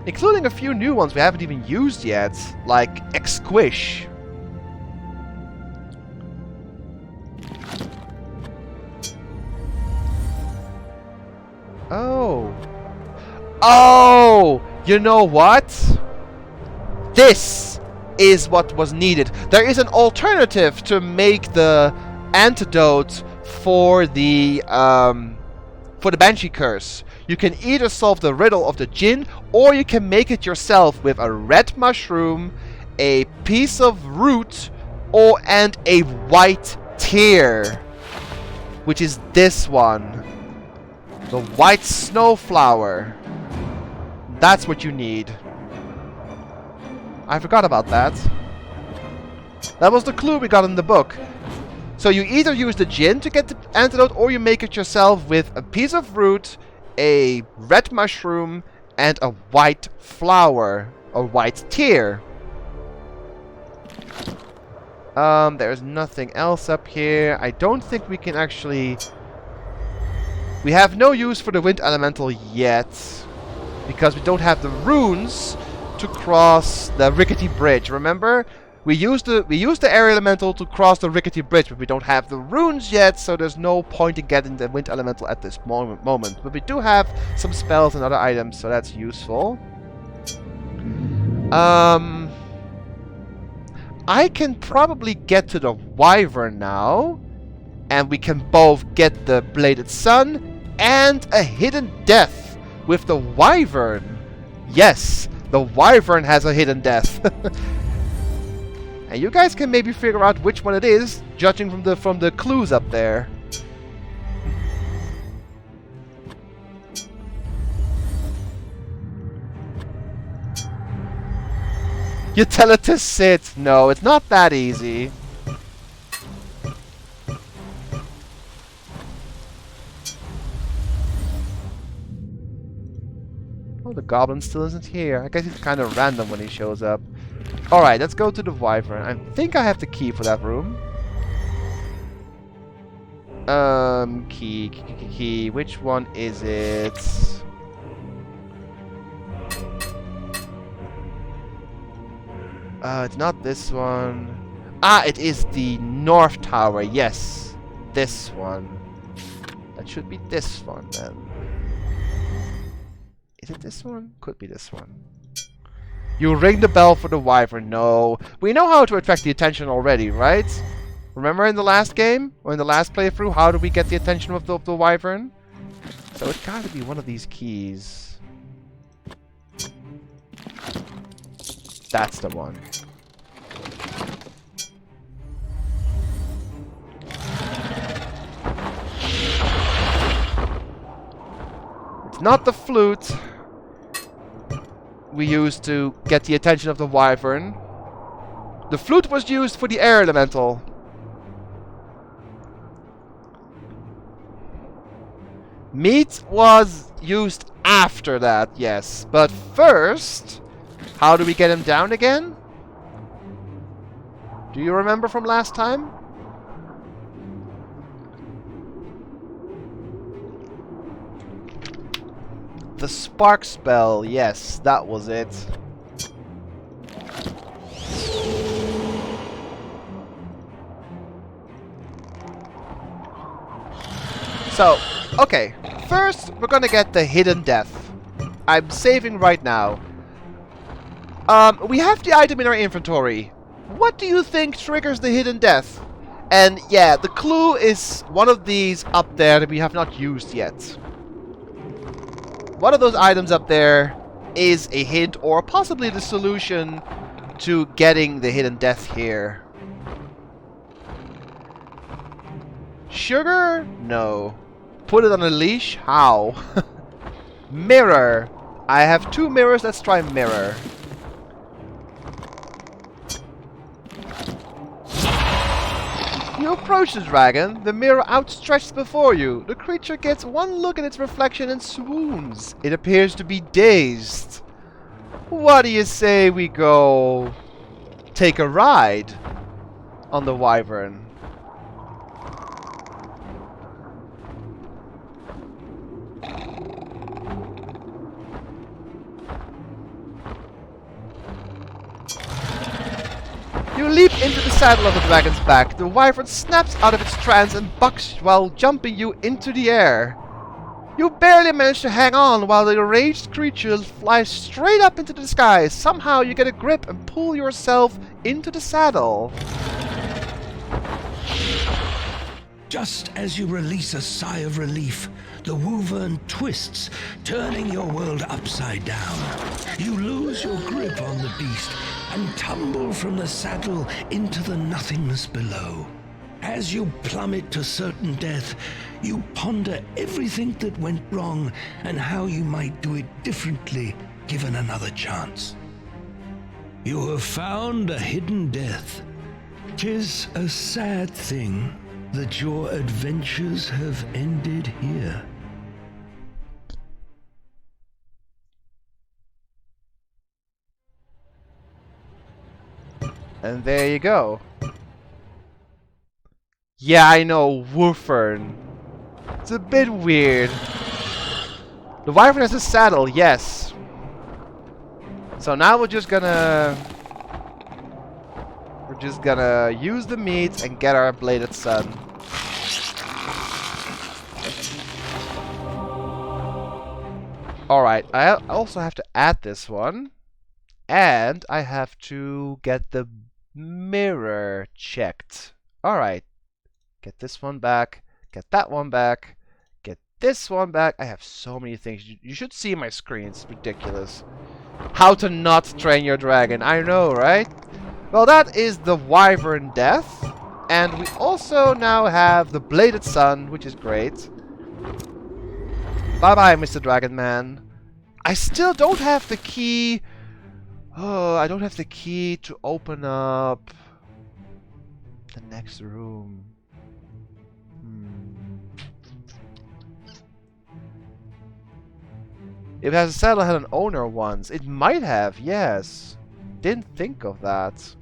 including a few new ones we haven't even used yet, like Exquish. Oh. Oh! You know what? This is what was needed. There is an alternative to make the antidote for the Banshee Curse. You can either solve the riddle of the Jinn, or you can make it yourself with a red mushroom, a piece of root, and a white tear, which is this one. The white snowflower. That's what you need. I forgot about that. That was the clue we got in the book. So you either use the Jinn to get the antidote, or you make it yourself with a piece of root, a red mushroom, and a white flower, or white tear. There's nothing else up here. I don't think we can actually... We have no use for the wind elemental yet, because we don't have the runes to cross the rickety bridge. Remember? We used the air elemental to cross the rickety bridge, but we don't have the runes yet, so there's no point in getting the wind elemental at this moment. But we do have some spells and other items, so that's useful. I can probably get to the Wyvern now, and we can both get the Bladed Sun and a Hidden Death with the Wyvern. Yes, the Wyvern has a Hidden Death. And you guys can maybe figure out which one it is, judging from the clues up there. You tell it to sit. No, it's not that easy. Oh, the goblin still isn't here. I guess he's kind of random when he shows up. Alright, let's go to the Wyvern. I think I have the key for that room. Key. Which one is it? It's not this one. Ah, it is the North Tower. Yes, this one. That should be this one then. Is it this one? Could be this one. You ring the bell for the Wyvern. No. We know how to attract the attention already, right? Remember in the last game? Or in the last playthrough? How do we get the attention of the Wyvern? So it's gotta be one of these keys. That's the one. It's not the flute we used to get the attention of the Wyvern. The flute was used for the air elemental. Meat was used after that, yes. But first, how do we get him down again? Do you remember from last time? The spark spell, yes, that was it. So, okay. First, we're gonna get the Hidden Death. I'm saving right now. We have the item in our inventory. What do you think triggers the Hidden Death? And yeah, the clue is one of these up there that we have not used yet. One of those items up there is a hint or possibly the solution to getting the Hidden Death here. Sugar? No. Put it on a leash? How? Mirror. I have 2 mirrors. Let's try mirror. You approach the dragon, the mirror outstretched before you. The creature gets one look at its reflection and swoons. It appears to be dazed. What do you say we go take a ride on the Wyvern? You leap into the saddle of the dragon's back. The Wyvern snaps out of its trance and bucks while jumping you into the air. You barely manage to hang on while the enraged creature flies straight up into the sky. Somehow you get a grip and pull yourself into the saddle. Just as you release a sigh of relief, the wyvern twists, turning your world upside down. You lose your grip on the beast and tumble from the saddle into the nothingness below. As you plummet to certain death, you ponder everything that went wrong and how you might do it differently given another chance. You have found a hidden death. 'Tis a sad thing that your adventures have ended here. And there you go. Yeah, I know, wyvern. It's a bit weird. The wyvern has a saddle, yes. So now we're just gonna use the meat and get our bladed sun. Alright, I also have to add this one. And I have to get the mirror checked. Alright. Get this one back. Get that one back. Get this one back. I have so many things. You should see my screen. It's ridiculous. How to not train your dragon. I know, right? Well, that is the wyvern death. And we also now have the bladed sun, which is great. Bye-bye, Mr. Dragon Man. I still don't have the key. Oh, I don't have the key to open up the next room. If it has a saddle, had an owner once. It might have, yes. Didn't think of that.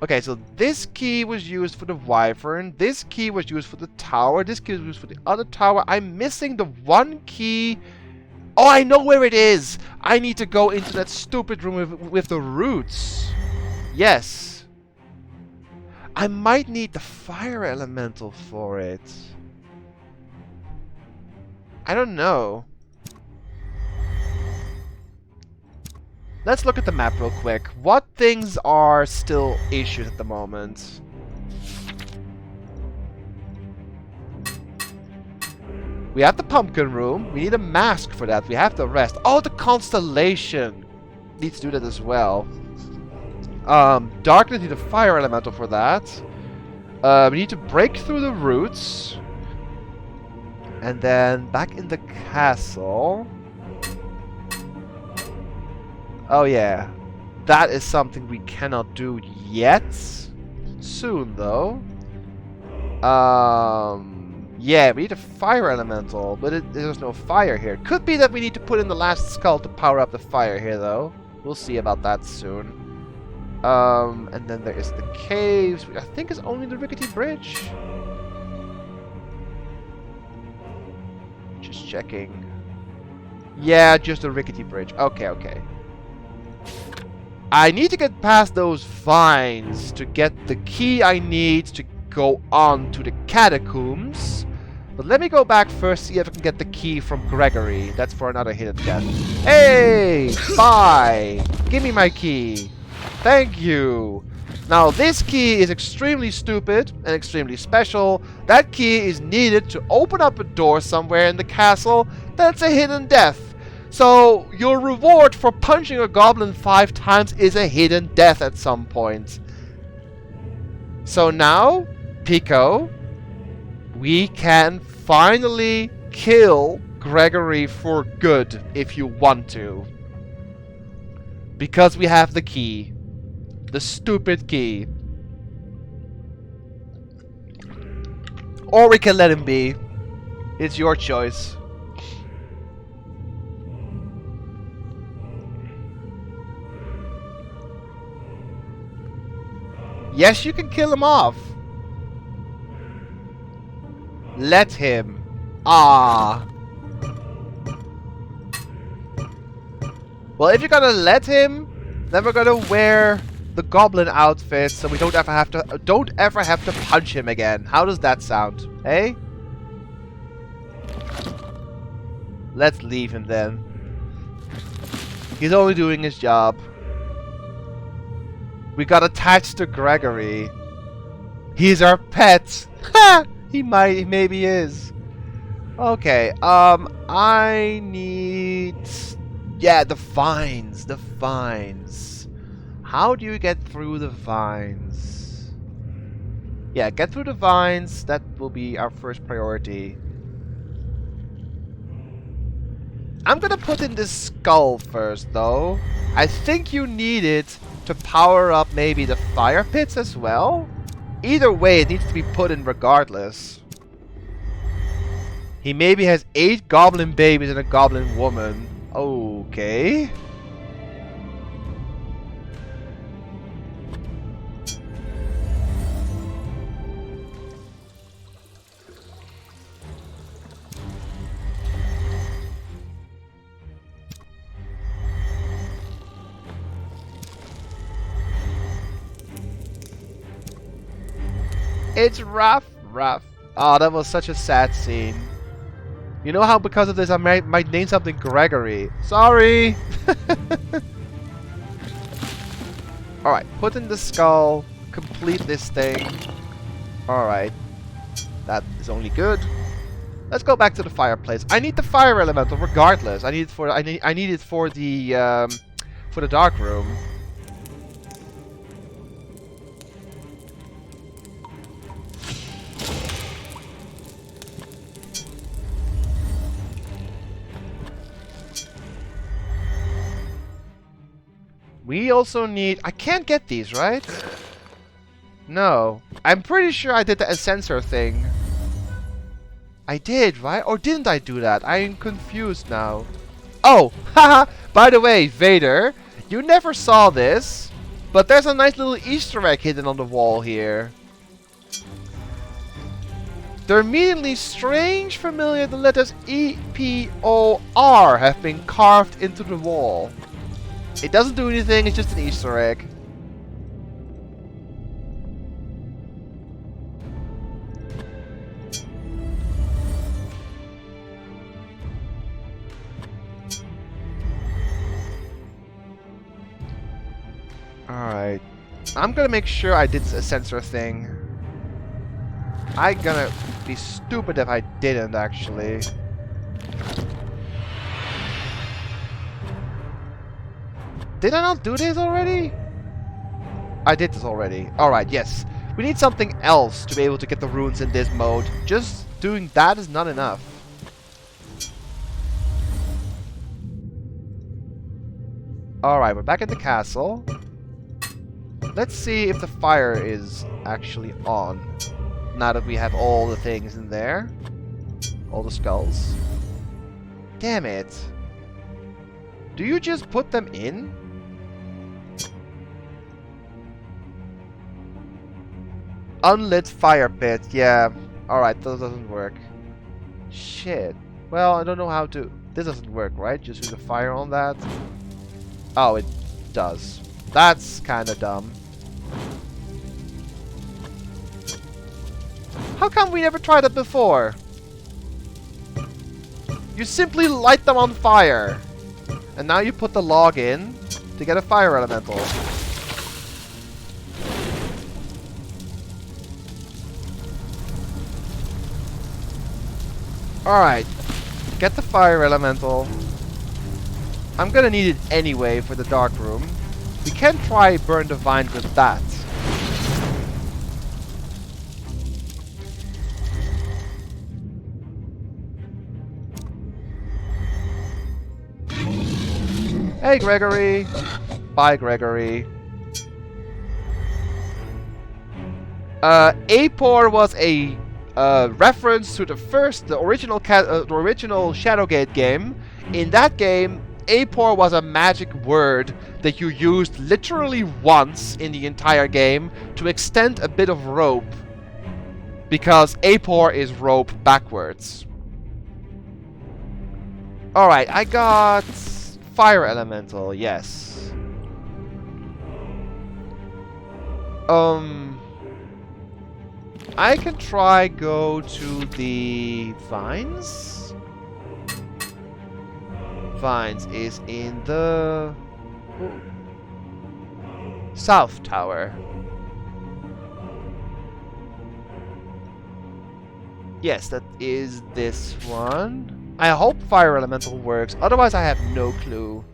Okay, so this key was used for the wyvern. This key was used for the tower. This key was used for the other tower. I'm missing the one key. Oh, I know where it is! I need to go into that stupid room with the roots. Yes. I might need the fire elemental for it. I don't know. Let's look at the map real quick. What things are still issues at the moment? We have the pumpkin room. We need a mask for that. We have the rest. Oh, the constellation needs to do that as well. Darkness needs a fire elemental for that. We need to break through the roots. And then back in the castle. Oh yeah. That is something we cannot do yet. Soon though. Yeah, we need a fire elemental, but there's no fire here. Could be that we need to put in the last skull to power up the fire here, though. We'll see about that soon. And then there is the caves, which I think is only the rickety bridge. Just checking. Yeah, just the rickety bridge. Okay, okay. I need to get past those vines to get the key I need to go on to the catacombs. But let me go back first, see if I can get the key from Gregory. That's for another hidden death. Hey! Bye! Give me my key. Thank you. Now, this key is extremely stupid and extremely special. That key is needed to open up a door somewhere in the castle. That's a hidden death. So, your reward for punching a goblin 5 times is a hidden death at some point. So now, Pico, we can finally kill Gregory for good if you want to. Because we have the key. The stupid key. Or we can let him be. It's your choice. Yes, you can kill him off. Let him. Ah. Well, if you're gonna let him, then we're gonna wear the goblin outfit, so we don't ever have to punch him again. How does that sound? Eh? Let's leave him then. He's only doing his job. We got attached to Gregory. He's our pet. Ha! He maybe is. Okay, I need... Yeah, the vines. The vines. How do you get through the vines? Yeah, get through the vines. That will be our first priority. I'm gonna put in this skull first, though. I think you need it to power up maybe the fire pits as well. Either way, it needs to be put in regardless. He maybe has 8 goblin babies and a goblin woman. Okay. It's rough. Oh, that was such a sad scene. You know how because of this I might name something Gregory. Sorry! Alright, put in the skull. Complete this thing. Alright. That is only good. Let's go back to the fireplace. I need the fire elemental regardless. I need it for the dark room. We also need... I can't get these, right? No. I'm pretty sure I did the sensor thing. I did, right? Or didn't I do that? I'm confused now. Oh! Haha! By the way, Vader, you never saw this, but there's a nice little Easter egg hidden on the wall here. They're immediately strange familiar. The letters E-P-O-R have been carved into the wall. It doesn't do anything, it's just an Easter egg. Alright. I'm gonna make sure I did a sensor thing. I'm gonna be stupid if I didn't, actually. Did I not do this already? I did this already. Alright, yes. We need something else to be able to get the runes in this mode. Just doing that is not enough. Alright, we're back at the castle. Let's see if the fire is actually on. Now that we have all the things in there. All the skulls. Damn it. Do you just put them in? Unlit fire pit. Yeah. Alright, that doesn't work. Shit. Well, I don't know how to... This doesn't work, right? Just use a fire on that. Oh, it does. That's kind of dumb. How come we never tried it before? You simply light them on fire. And now you put the log in to get a fire elemental. Alright. Get the fire elemental. I'm gonna need it anyway for the dark room. We can try burn the vines with that. Hey, Gregory. Bye, Gregory. Apor was a reference to the original Shadowgate game. In that game, Apor was a magic word that you used literally once in the entire game to extend a bit of rope. Because Apor is rope backwards. Alright, I got fire elemental, yes. I can try go to the vines. vines is in the south tower. Yes, that is this one. I hope fire elemental works, otherwise I have no clue.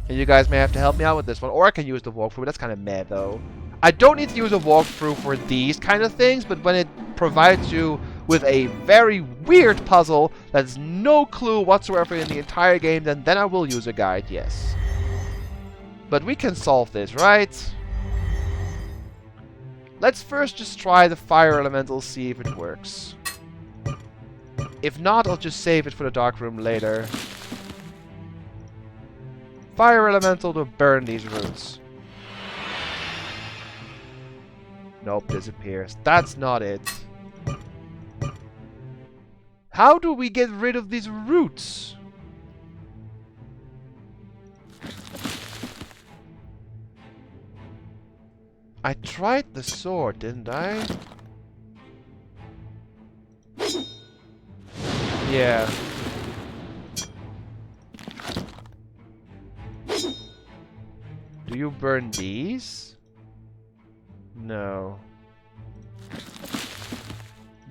And you guys may have to help me out with this one, or I can use the walkthrough. That's kind of meh though. I don't need to use a walkthrough for these kind of things, but when it provides you with a very weird puzzle that's no clue whatsoever in the entire game, then I will use a guide, yes. But we can solve this, right? Let's first just try the fire elemental, see if it works. If not, I'll just save it for the dark room later. Fire elemental to burn these roots. Nope, disappears. That's not it. How do we get rid of these roots? I tried the sword, didn't I? Yeah. Do you burn these? No.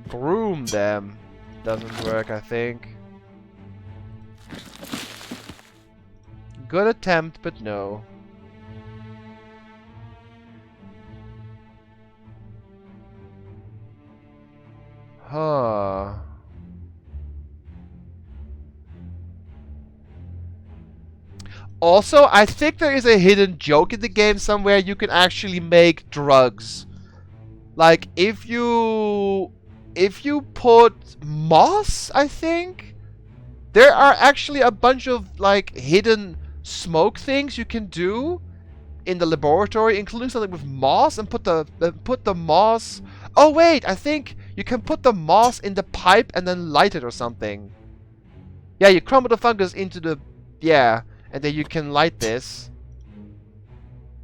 Broom them. Doesn't work, I think. Good attempt, but no. Huh. Also, I think there is a hidden joke in the game somewhere. You can actually make drugs. Like, if you put moss, I think, there are actually a bunch of, like, hidden smoke things you can do in the laboratory, including something with moss, and put the moss... Oh, wait, I think you can put the moss in the pipe and then light it or something. Yeah, you crumble the fungus into the... Yeah, and then you can light this.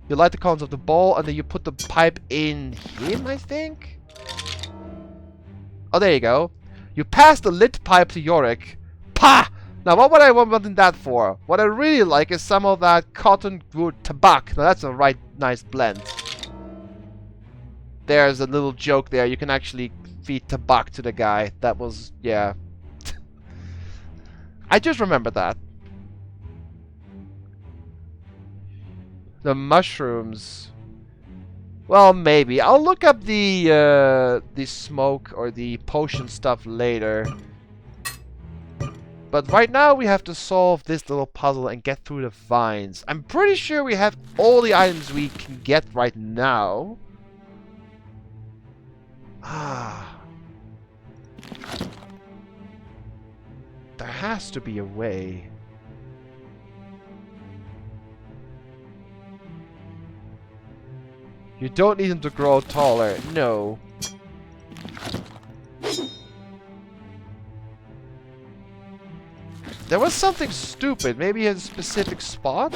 You light the cones of the ball, and then you put the pipe in him, I think? Oh, there you go. You pass the lit pipe to Yorick. Pah! Now, what would I want that for? What I really like is some of that cottonwood tobacco. Now, that's a right nice blend. There's a little joke there. You can actually feed tobacco to the guy. That was, yeah. I just remember that. The mushrooms. Well, maybe. I'll look up the smoke or the potion stuff later. But right now we have to solve this little puzzle and get through the vines. I'm pretty sure we have all the items we can get right now. Ah. There has to be a way. You don't need him to grow taller. No. There was something stupid. Maybe in a specific spot?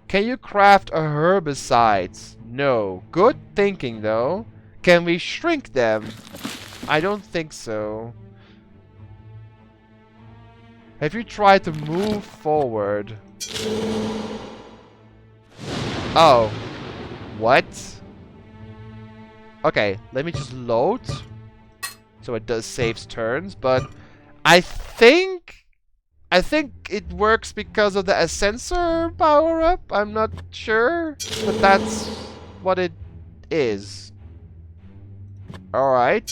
Can you craft a herbicide? No. Good thinking, though. Can we shrink them? I don't think so. Have you tried to move forward? Oh. What? Okay, let me just load. So it does saves turns, but I think it works because of the Ascensor power-up. I'm not sure, but that's what it is. Alright.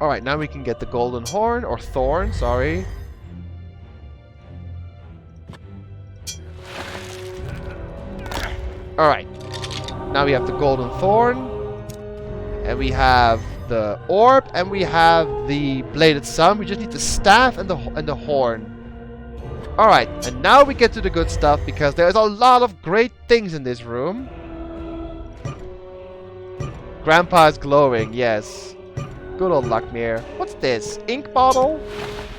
Alright, now we can get the golden horn, or thorn, sorry. Alright. Now we have the golden thorn. And we have the orb and we have the bladed sun. We just need the staff and the horn. Alright, and now we get to the good stuff because there's a lot of great things in this room. Grandpa is glowing, yes. Good old Luckmere. What's this? Ink bottle?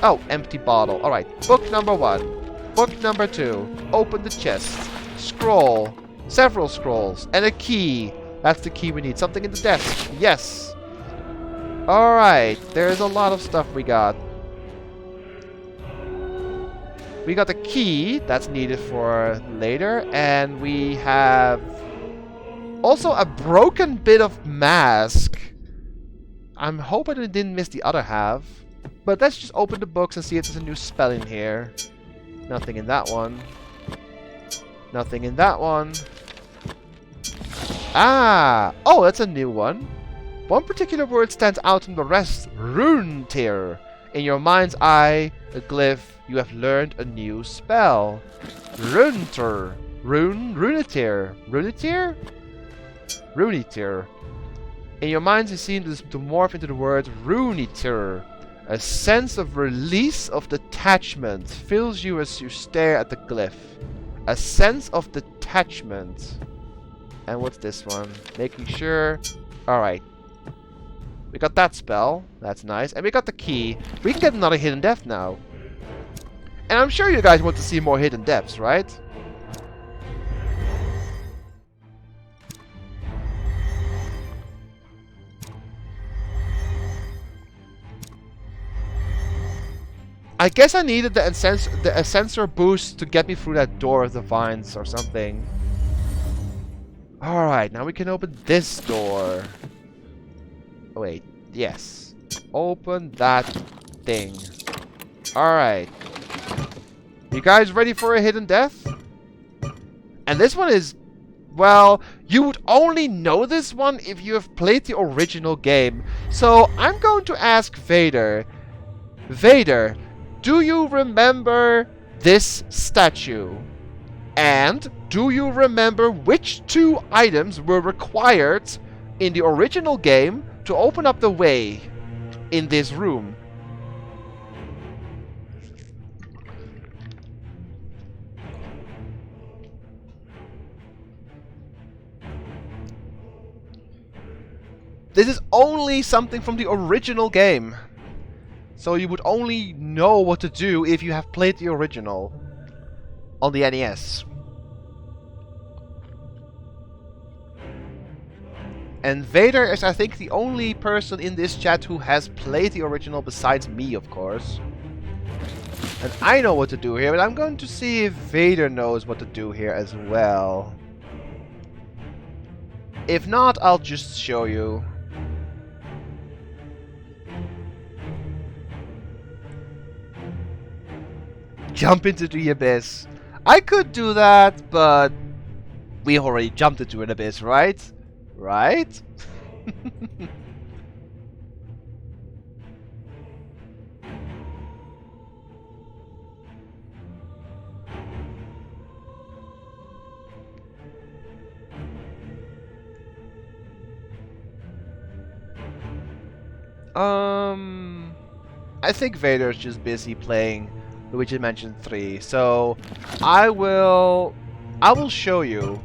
Oh, empty bottle. Alright, book number 1. Book number 2. Open the chest. Scroll. Several scrolls. And a key. That's the key we need. Something in the desk. Yes. Alright, there's a lot of stuff we got. We got the key. That's needed for later. And we have also a broken bit of mask. I'm hoping it didn't miss the other half. But let's just open the books and see if there's a new spell in here. Nothing in that one. Nothing in that one. Ah! Oh, that's a new one. One particular word stands out from the rest. Runetear. In your mind's eye, a glyph, you have learned a new spell. Runetear. Runetear. Runetear? Runetear. In your mind, you seem to morph into the word Runetear. A sense of release of detachment fills you as you stare at the glyph. A sense of detachment. And what's this one? Making sure. Alright. We got that spell. That's nice. And we got the key. We can get another hidden depth now. And I'm sure you guys want to see more hidden depths, right? I guess I needed a sensor boost to get me through that door of the vines or something. Alright, now we can open this door. Oh, wait, yes. Open that thing. Alright. You guys ready for a hidden death? And this one is... Well, you would only know this one if you have played the original game. So, I'm going to ask Vader. Vader, do you remember this statue? And do you remember which 2 items were required in the original game to open up the way in this room? This is only something from the original game. So you would only know what to do if you have played the original on the NES. And Vader is, I think, the only person in this chat who has played the original besides me, of course. And I know what to do here, but I'm going to see if Vader knows what to do here as well. If not, I'll just show you. Jump into the abyss. I could do that, but we already jumped into an abyss, right? Right? I think Vader's just busy playing Luigi Mansion 3, so I will show you.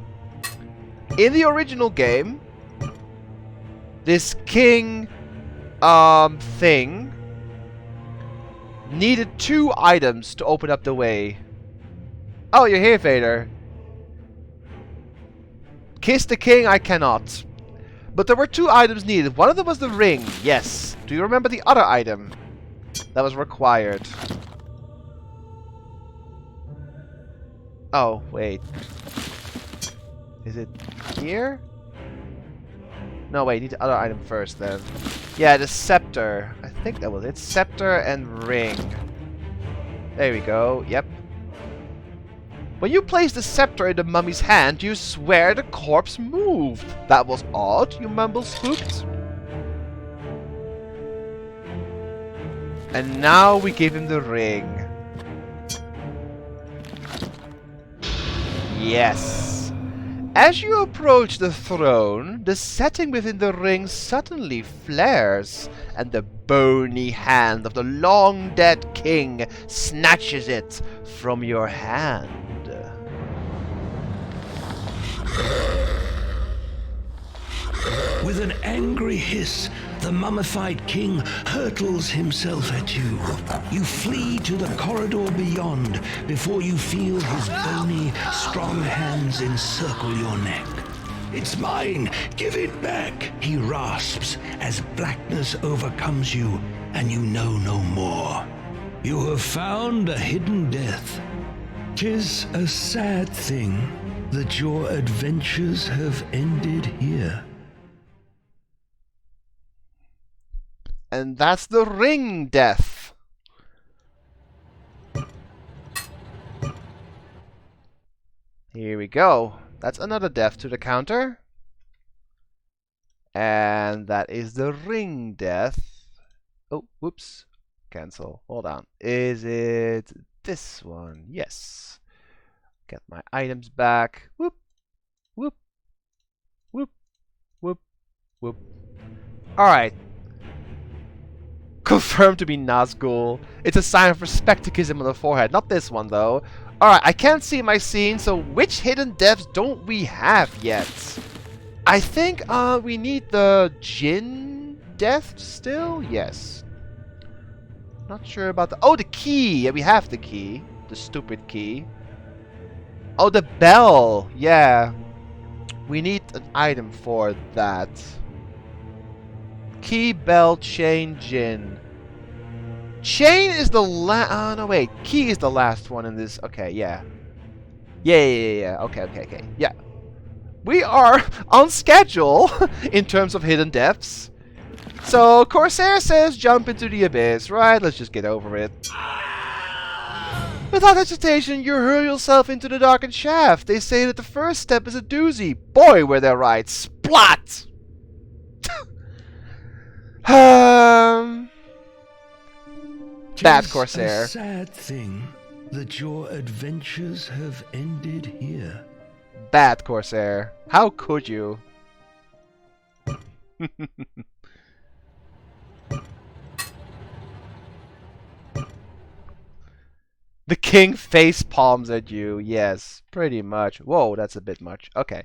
In the original game, this king thing needed 2 items to open up the way. Oh, you're here, Vader. Kiss the king, I cannot. But there were 2 items needed. One of them was the ring, yes. Do you remember the other item that was required? Oh, wait. Is it here? No, wait, need the other item first then. Yeah, the scepter. I think that was it. Scepter and ring. There we go, yep. When you place the scepter in the mummy's hand, you swear the corpse moved. That was odd, you mumble spooked. And now we give him the ring. Yes. As you approach the throne, the setting within the ring suddenly flares, and the bony hand of the long-dead king snatches it from your hand. With an angry hiss, the mummified king hurtles himself at you. You flee to the corridor beyond before you feel his bony, strong hands encircle your neck. "It's mine! Give it back!" he rasps as blackness overcomes you and you know no more. You have found a hidden death. 'Tis a sad thing that your adventures have ended here. And that's the ring death. Here we go. That's another death to the counter. And that is the ring death. Oh, whoops. Cancel. Hold on. Is it this one? Yes. Get my items back. Whoop. Whoop. Whoop. Whoop. Whoop. Alright. Confirmed to be Nazgul. It's a sign of respecticism on the forehead. Not this one, though. Alright, I can't see my scene, so which hidden deaths don't we have yet? I think we need the Jinn death still? Yes. Not sure about the... Oh, the key! Yeah, we have the key. The stupid key. Oh, the bell! Yeah. We need an item for that. Key, bell, chain, Jinn. Chain is the last... Oh, no, wait. Key is the last one in this. Okay, yeah. Yeah. Okay. Yeah. We are on schedule in terms of hidden depths. So, Corsair says jump into the abyss, right? Let's just get over it. Without hesitation, you hurl yourself into the darkened shaft. They say that the first step is a doozy. Boy, were they right. Splat! Bad Corsair. It's a sad thing that your adventures have ended here. Bad Corsair. How could you? The king face palms at you. Yes, pretty much. Whoa, that's a bit much. Okay.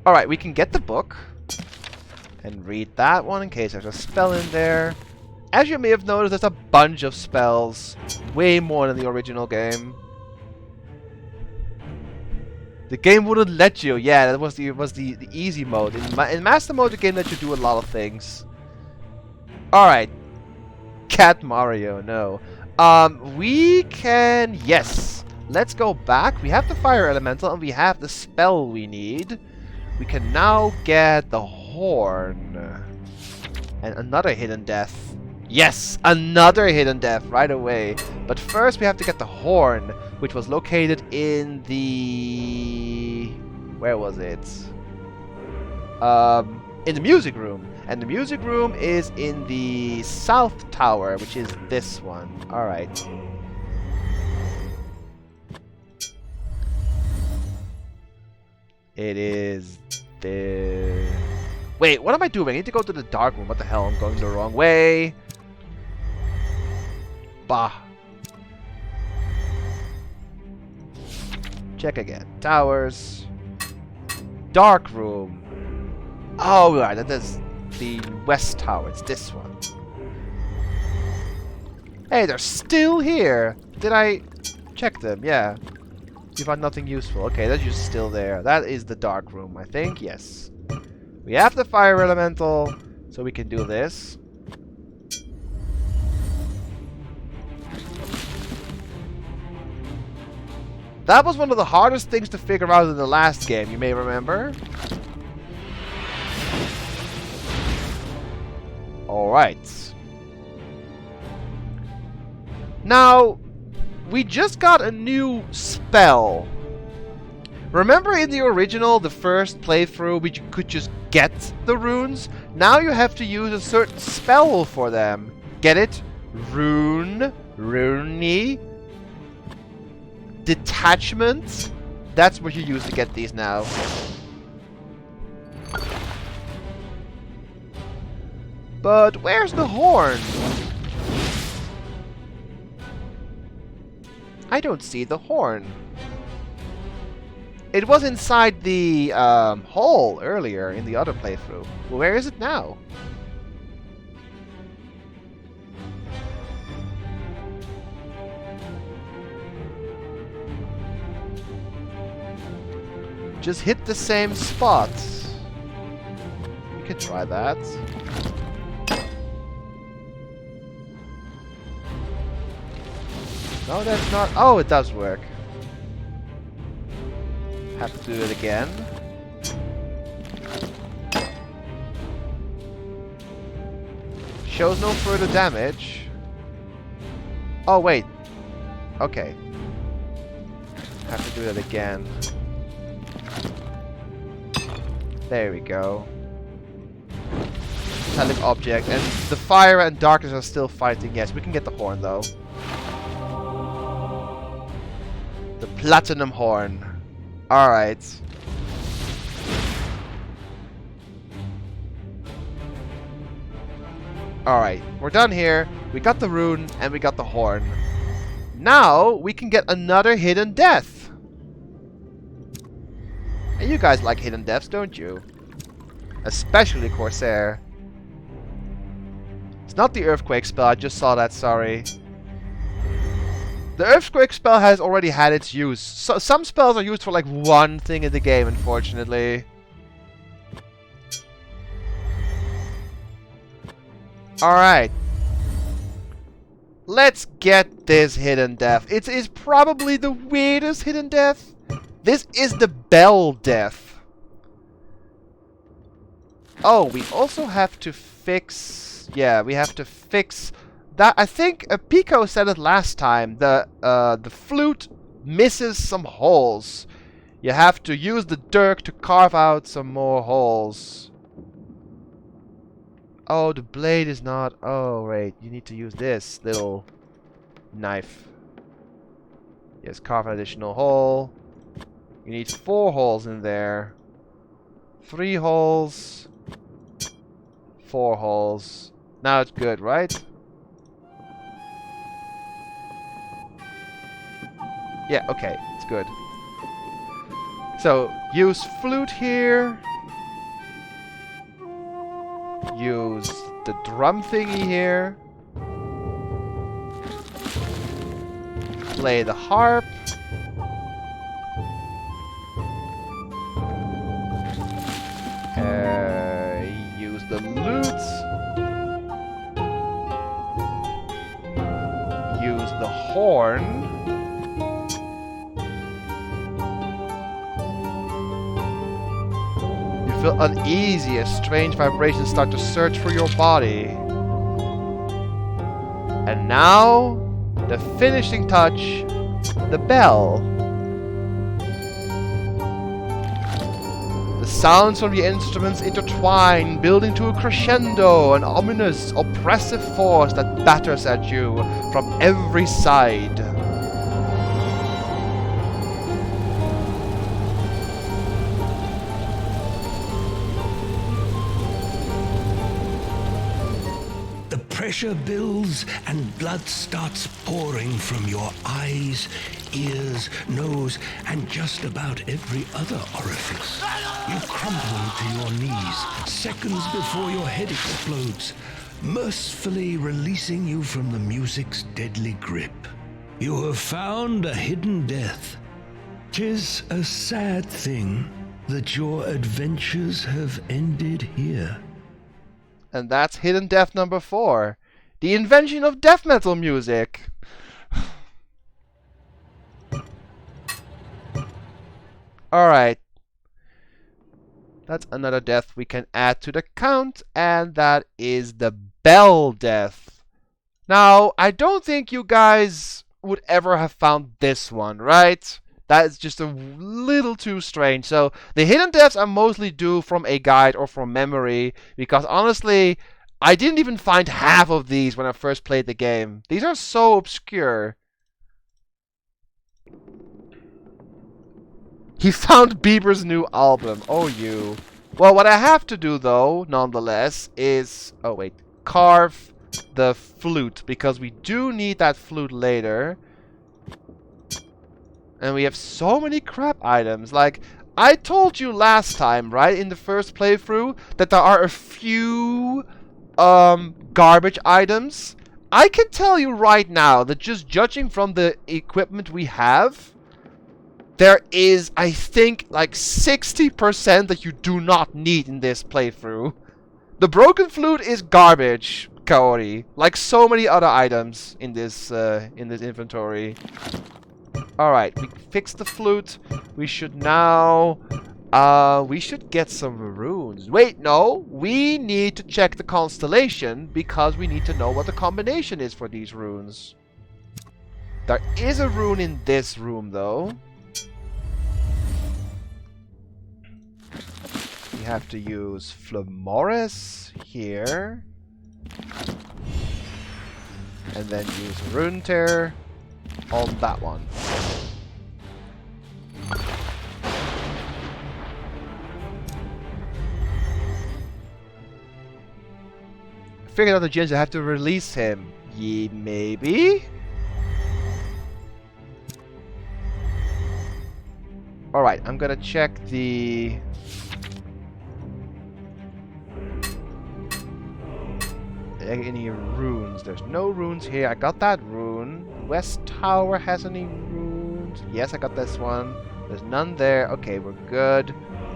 Alright, we can get the book and read that one in case there's a spell in there. As you may have noticed, there's a bunch of spells. Way more than the original game. The game wouldn't let you. Yeah, that was the easy mode. In Master Mode, the game lets you do a lot of things. Alright. Cat Mario, no. We can... Yes. Let's go back. We have the Fire Elemental and we have the spell we need. We can now get the horn. And another hidden death. Yes! Another hidden death right away. But first we have to get the horn, which was located in the... Where was it? In the music room. And the music room is in the South Tower, which is this one. Alright. It is the... Wait, what am I doing? I need to go to the dark room. What the hell? I'm going the wrong way. Bah. Check again. Towers. Dark room. Oh, right. That is the West Tower. It's this one. Hey, they're still here. Did I check them? Yeah. You found nothing useful. Okay, that's just still there. That is the dark room, I think. Yes. We have the Fire Elemental, so we can do this. That was one of the hardest things to figure out in the last game, you may remember. Alright. Now, we just got a new spell. Remember in the original, the first playthrough, we could just get the runes? Now you have to use a certain spell for them. Get it? Rune. Runey. Detachment. That's what you use to get these now. But where's the horn? I don't see the horn. It was inside the hole earlier in the other playthrough. Where is it now? Just hit the same spot. We can try that. No, that's not... Oh, it does work. Have to do it again. Shows no further damage. Oh, wait. Okay. Have to do that again. There we go. Metallic object. And the fire and darkness are still fighting. Yes, we can get the horn, though. The platinum horn. Alright. Alright, we're done here. We got the rune and we got the horn. Now we can get another hidden death. And you guys like hidden deaths, don't you? Especially Corsair. It's not the earthquake spell, I just saw that, sorry. The earthquake spell has already had its use. So, some spells are used for like one thing in the game, unfortunately. Alright. Let's get this hidden death. It is probably the weirdest hidden death. This is the bell death. Oh, we also have to fix... Yeah, we have to fix... That, I think Pico said it last time. The flute misses some holes. You have to use the dirk to carve out some more holes. Oh, the blade is not... Oh, wait. You need to use this little knife. Yes, carve an additional hole. You need 4 holes in there. 3 holes. 4 holes. Now it's good, right? Yeah, okay, it's good. So, use flute here. Use the drum thingy here. Play the harp. Use the lute. Use the horn. Feel uneasy as strange vibrations start to search through your body. And now, the finishing touch, the bell. The sounds from the instruments intertwine, building to a crescendo, an ominous, oppressive force that batters at you from every side. Pressure builds and blood starts pouring from your eyes, ears, nose, and just about every other orifice. You crumple to your knees, seconds before your head explodes, mercifully releasing you from the music's deadly grip. You have found a hidden death. 'Tis a sad thing that your adventures have ended here. And that's hidden death number 4. The invention of death metal music. Alright. That's another death we can add to the count, and that is the bell death. Now, I don't think you guys would ever have found this one, right? That is just a little too strange. So, the hidden deaths are mostly due from a guide or from memory, because honestly, I didn't even find half of these when I first played the game. These are so obscure. He found Bieber's new album. Oh, you. Well, what I have to do, though, nonetheless, is... Oh, wait. Carve the flute, because we do need that flute later. And we have so many crap items. Like, I told you last time, right, in the first playthrough, that there are a few garbage items. I can tell you right now that just judging from the equipment we have, there is, I think, like 60% that you do not need in this playthrough. The broken flute is garbage, Kaori. Like so many other items in this inventory. Alright, we fixed the flute. We should now... we should get some runes. Wait, no. We need to check the constellation because we need to know what the combination is for these runes. There is a rune in this room, though. We have to use Flamoris here. And then use Runeter on that one. Figured out the gems, I have to release him. Ye maybe? Alright, I'm gonna check the... Any runes? There's no runes here. I got that rune. West Tower has any runes? Yes, I got this one. There's none there. Okay, we're good.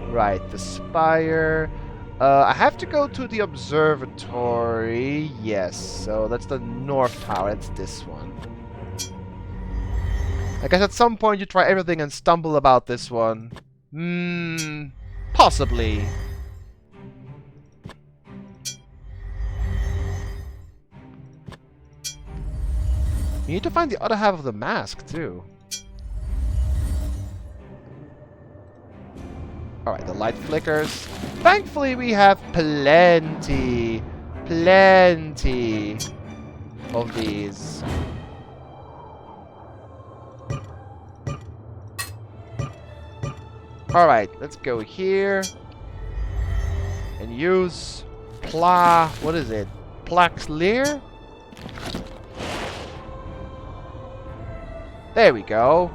Right, the spire. I have to go to the observatory. Yes, so that's the North Tower. That's this one. I guess at some point you try everything and stumble about this one. Possibly. We need to find the other half of the mask, too. Alright, the light flickers. Thankfully, we have plenty of these. Alright, let's go here. And use what is it? Plaxleer? There we go.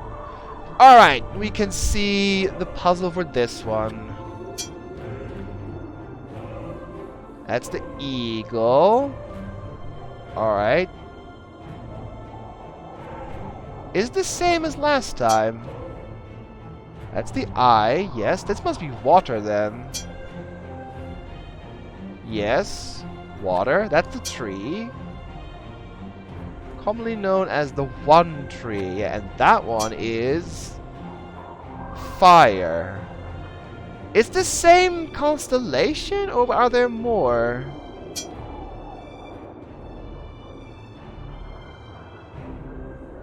Alright, we can see the puzzle for this one. That's the eagle. Alright. Is the same as last time. That's the eye. Yes, this must be water then. Yes, water. That's the tree. Commonly known as the One Tree, and that one is fire. It's the same constellation, or are there more?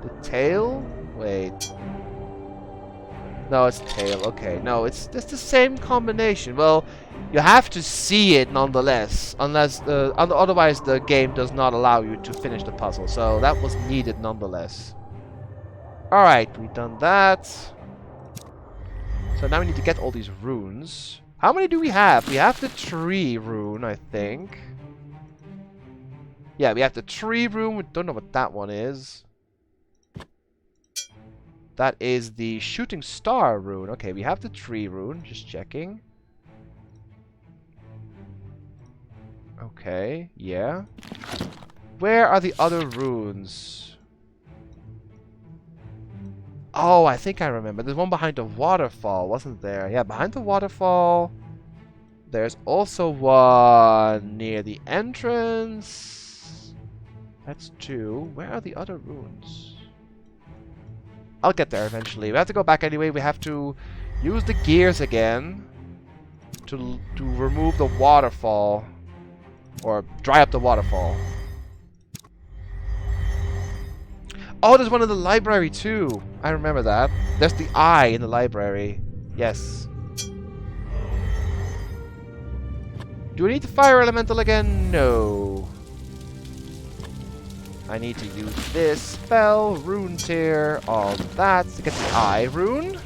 The tail? Wait. No, it's tail. Okay, no, it's just the same combination. Well, you have to see it nonetheless, unless otherwise the game does not allow you to finish the puzzle. So that was needed nonetheless. Alright, we've done that. So now we need to get all these runes. How many do we have? We have the tree rune, I think. Yeah, we have the tree rune. We don't know what that one is. That is the shooting star rune. Okay, we have the tree rune. Just checking. Okay, yeah. Where are the other runes? Oh, I think I remember. There's one behind the waterfall, wasn't there? Yeah, behind the waterfall. There's also one near the entrance. That's two. Where are the other runes? I'll get there eventually. We have to go back anyway. We have to use the gears again to remove the waterfall. Or dry up the waterfall. Oh, there's one in the library too. I remember that. There's the eye in the library. Yes. Do we need the fire elemental again? No. I need to use this spell, Rune Tear, on that to get the eye rune.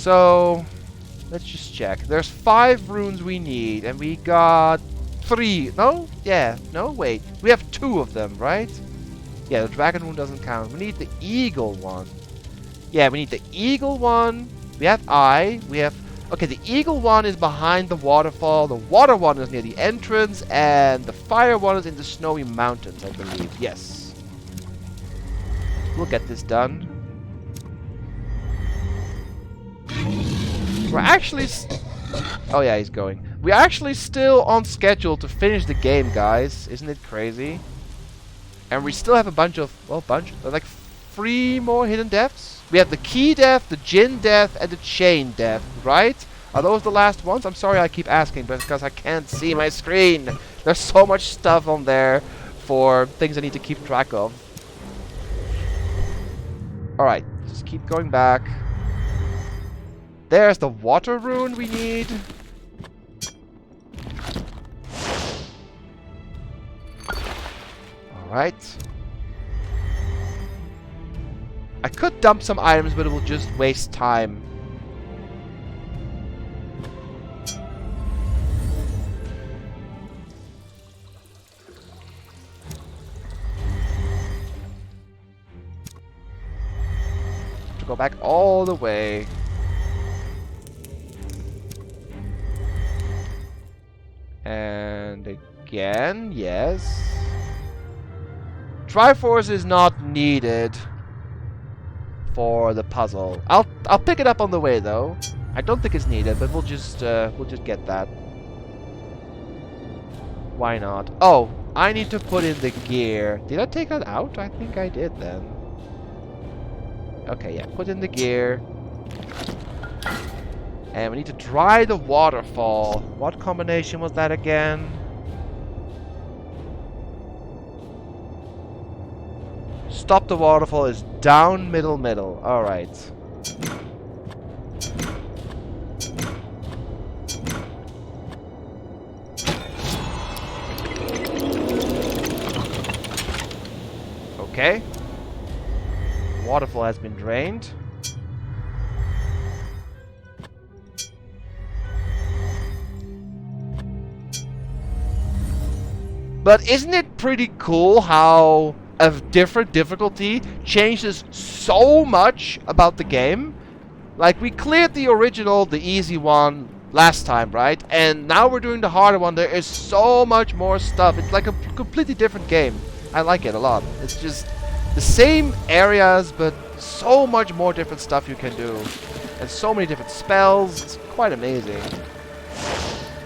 So, let's just check. There's 5 runes we need, and we got 3. No? Yeah. No? Wait. We have 2 of them, right? Yeah, the dragon rune doesn't count. We need the eagle one. Yeah, we need the eagle one. We have eye. We have... Okay, the eagle one is behind the waterfall. The water one is near the entrance. And the fire one is in the snowy mountains, I believe. Yes. We'll get this done. We're actually... Oh yeah, he's going. We're actually still on schedule to finish the game, guys. Isn't it crazy? And we still have a bunch of... Well, like 3 more hidden deaths. We have the key death, the Jinn death, and the chain death, right? Are those the last ones? I'm sorry I keep asking, but because I can't see my screen. There's so much stuff on there for things I need to keep track of. Alright, just keep going back. There's the water rune we need. Alright. I could dump some items, but it will just waste time. To go back all the way. And again, yes. Triforce is not needed for the puzzle. I'll pick it up on the way though. I don't think it's needed, but we'll just get that. Why not? Oh, I need to put in the gear. Did I take that out? I think I did then. Okay, yeah, put in the gear. And we need to dry the waterfall. What combination was that again? Stop the waterfall is down, middle, middle. Alright. Okay. Waterfall has been drained. But isn't it pretty cool how a different difficulty changes so much about the game? Like, we cleared the original, the easy one, last time, right? And now we're doing the harder one. There is so much more stuff. It's like a completely different game. I like it a lot. It's just the same areas, but so much more different stuff you can do. And so many different spells. It's quite amazing.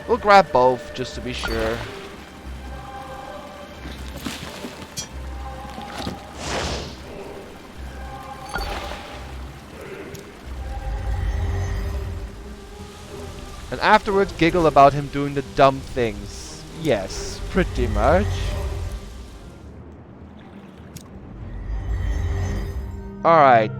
We'll grab both, just to be sure. And afterwards giggle about him doing the dumb things. Yes, pretty much. Alright.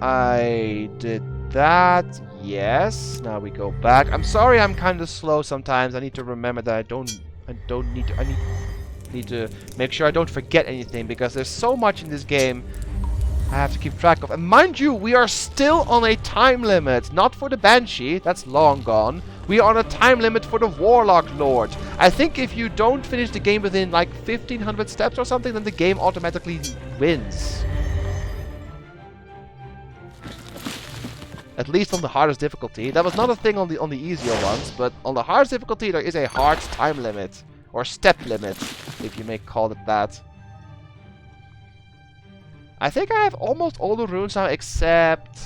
I did that. Yes. Now we go back. I'm sorry I'm kind of slow sometimes. I need to remember that I need to make sure I don't forget anything, because there's so much in this game I have to keep track of. And mind you, we are still on a time limit. Not for the Banshee, that's long gone. We are on a time limit for the Warlock Lord. I think if you don't finish the game within like 1500 steps or something, then the game automatically wins. At least on the hardest difficulty. That was not a thing on the easier ones, but on the hardest difficulty there is a hard time limit. Or step limit, if you may call it that. I think I have almost all the runes now except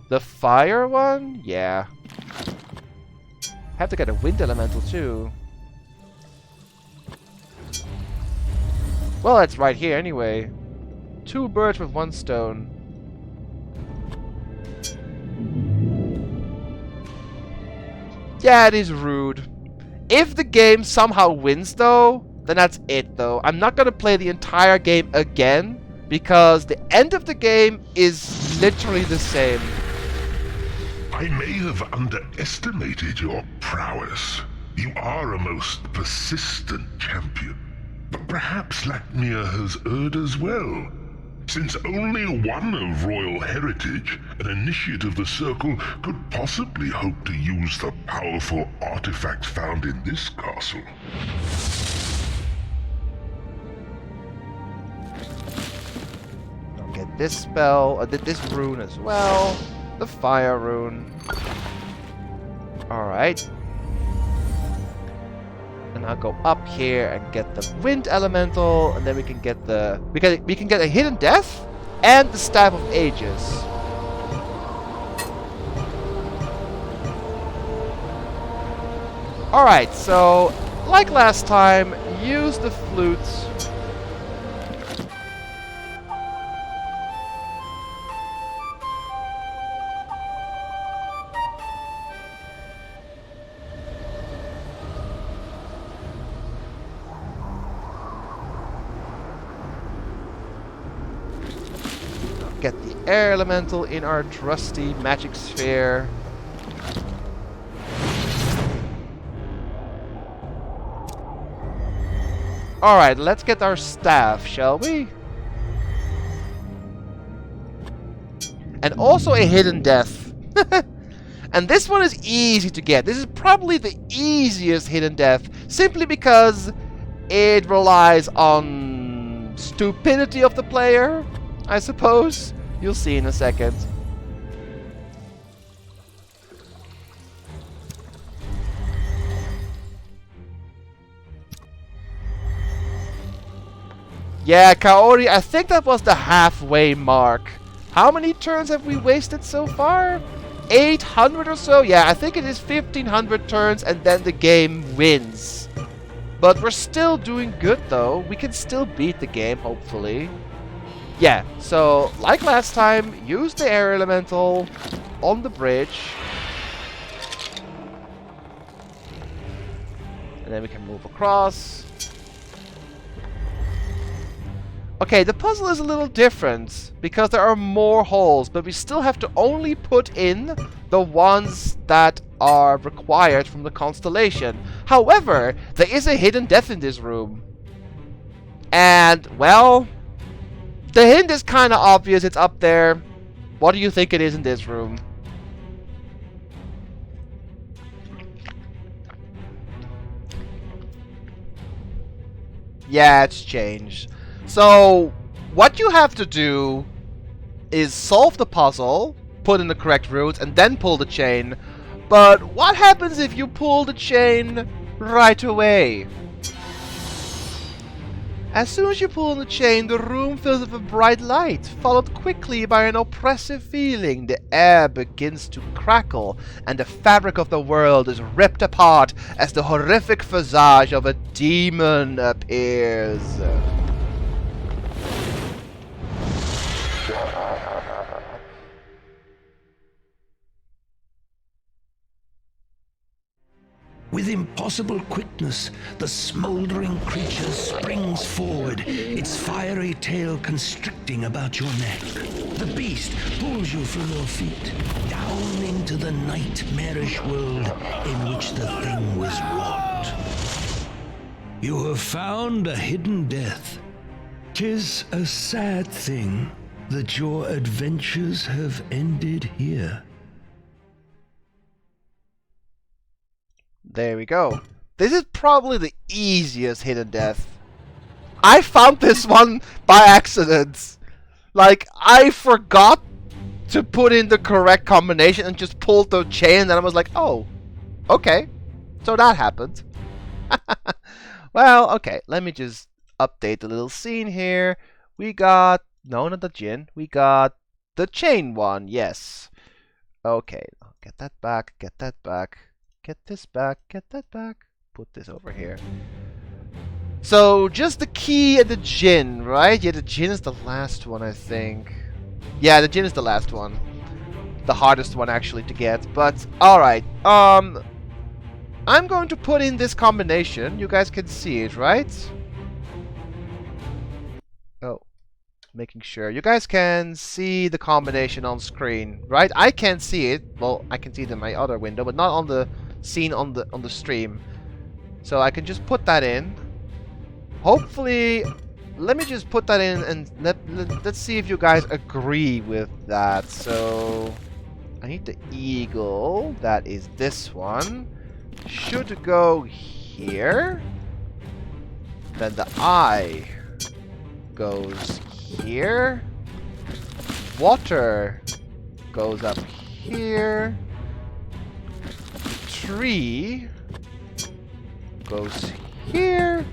the fire one? Yeah. Have to get a wind elemental too. Well, it's right here anyway. 2 birds with 1 stone. Yeah, it is rude. If the game somehow wins though, then that's it though. I'm not gonna play the entire game again, because the end of the game is literally the same. I may have underestimated your prowess. You are a most persistent champion. But perhaps Latmir has erred as well. Since only one of royal heritage, an initiate of the Circle, could possibly hope to use the powerful artifacts found in this castle. I'll get this spell, this rune as well. The fire rune. Alright. And I'll go up here and get the wind elemental, and then we can get the we can get a hidden death and the staff of ages. Alright, so like last time, use the flutes. Get the air elemental in our trusty magic sphere. Alright, let's get our staff, shall we? And also a hidden death. And this one is easy to get. This is probably the easiest hidden death, simply because it relies on stupidity of the player, I suppose. You'll see in a second. Yeah, Kaori, I think that was the halfway mark. How many turns have we wasted so far? 800 or so? Yeah, I think it is 1500 turns and then the game wins. But we're still doing good though. We can still beat the game, hopefully. Yeah, so like last time, use the air elemental on the bridge. And then we can move across. Okay, the puzzle is a little different because there are more holes, but we still have to only put in the ones that are required from the constellation. However, there is a hidden death in this room. And, well, the hint is kind of obvious. It's up there. What do you think it is in this room? Yeah, it's changed. So, what you have to do is solve the puzzle, put in the correct routes, and then pull the chain. But what happens if you pull the chain right away? As soon as you pull on the chain, the room fills with a bright light, followed quickly by an oppressive feeling. The air begins to crackle, and the fabric of the world is ripped apart as the horrific visage of a demon appears. With impossible quickness, the smoldering creature springs forward, its fiery tail constricting about your neck. The beast pulls you from your feet, down into the nightmarish world in which the thing was wrought. You have found a hidden death. 'Tis a sad thing that your adventures have ended here. There we go. This is probably the easiest hidden death. I found this one by accident. Like, I forgot to put in the correct combination and just pulled the chain, and then I was like, oh, okay. So that happened. Well, okay. Let me just update the little scene here. We got... No, not the Jinn. We got the chain one. Yes. Okay. Get that back. Get that back. Get this back, get that back. Put this over here. So, just the key and the Jinn, right? Yeah, the Jinn is the last one, I think. Yeah, the Jinn is the last one. The hardest one, actually, to get. But, alright. I'm going to put in this combination. You guys can see it, right? Oh. Making sure. You guys can see the combination on screen, right? I can't see it. Well, I can see it in my other window, but not on the scene on the stream. So I can just put that in. Hopefully, let me just put that in and let's see if you guys agree with that. So I need the eagle. That is this one. Should go here. Then the eye goes here. Water goes up here. Tree goes here.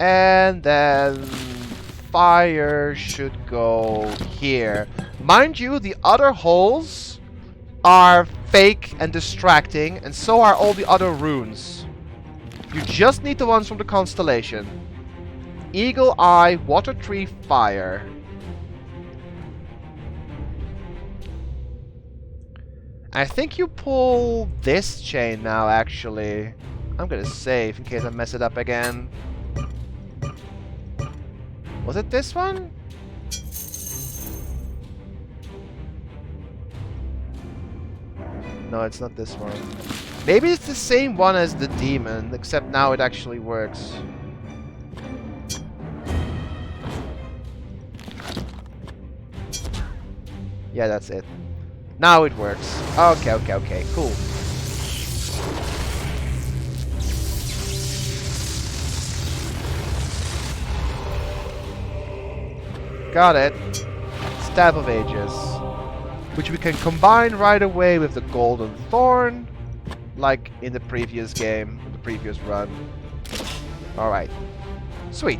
And then fire should go here. Mind you, the other holes are fake and distracting, and so are all the other runes. You just need the ones from the constellation. Eagle, eye, water, tree, fire. I think you pull this chain now, actually. I'm gonna save in case I mess it up again. Was it this one? No, it's not this one. Maybe it's the same one as the demon, except now it actually works. Yeah, that's it. Now it works. Okay, cool. Got it. Staff of Ages. Which we can combine right away with the Golden Thorn. Like in the previous game, the previous run. Alright. Sweet.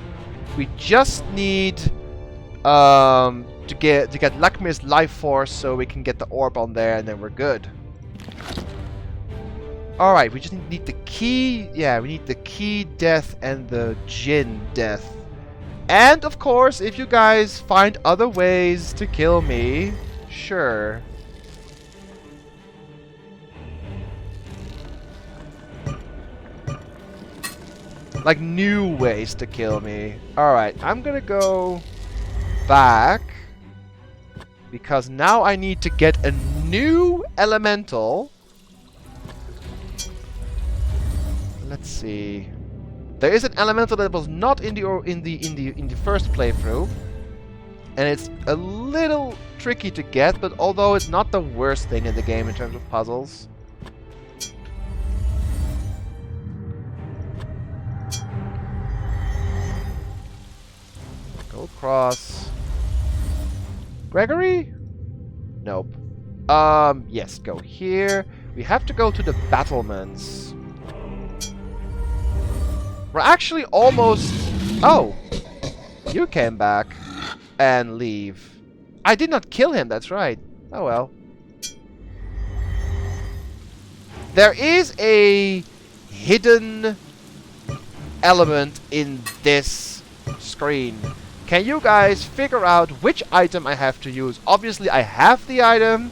We just need to get Lakmir's life force so we can get the orb on there and then we're good. Alright, we just need the key. Yeah, we need the key death and the Jinn death. And, of course, if you guys find other ways to kill me, sure. Like, new ways to kill me. Alright, I'm gonna go back. Because now I need to get a new elemental. Let's see. There is an elemental that was not in the first playthrough, and it's a little tricky to get, but although it's not the worst thing in the game in terms of puzzles. Go across. Gregory? Nope. Yes, go here. We have to go to the battlements. We're actually almost... Oh! You came back. And leave. I did not kill him, that's right. Oh well. There is a hidden element in this screen. Can you guys figure out which item I have to use? Obviously I have the item,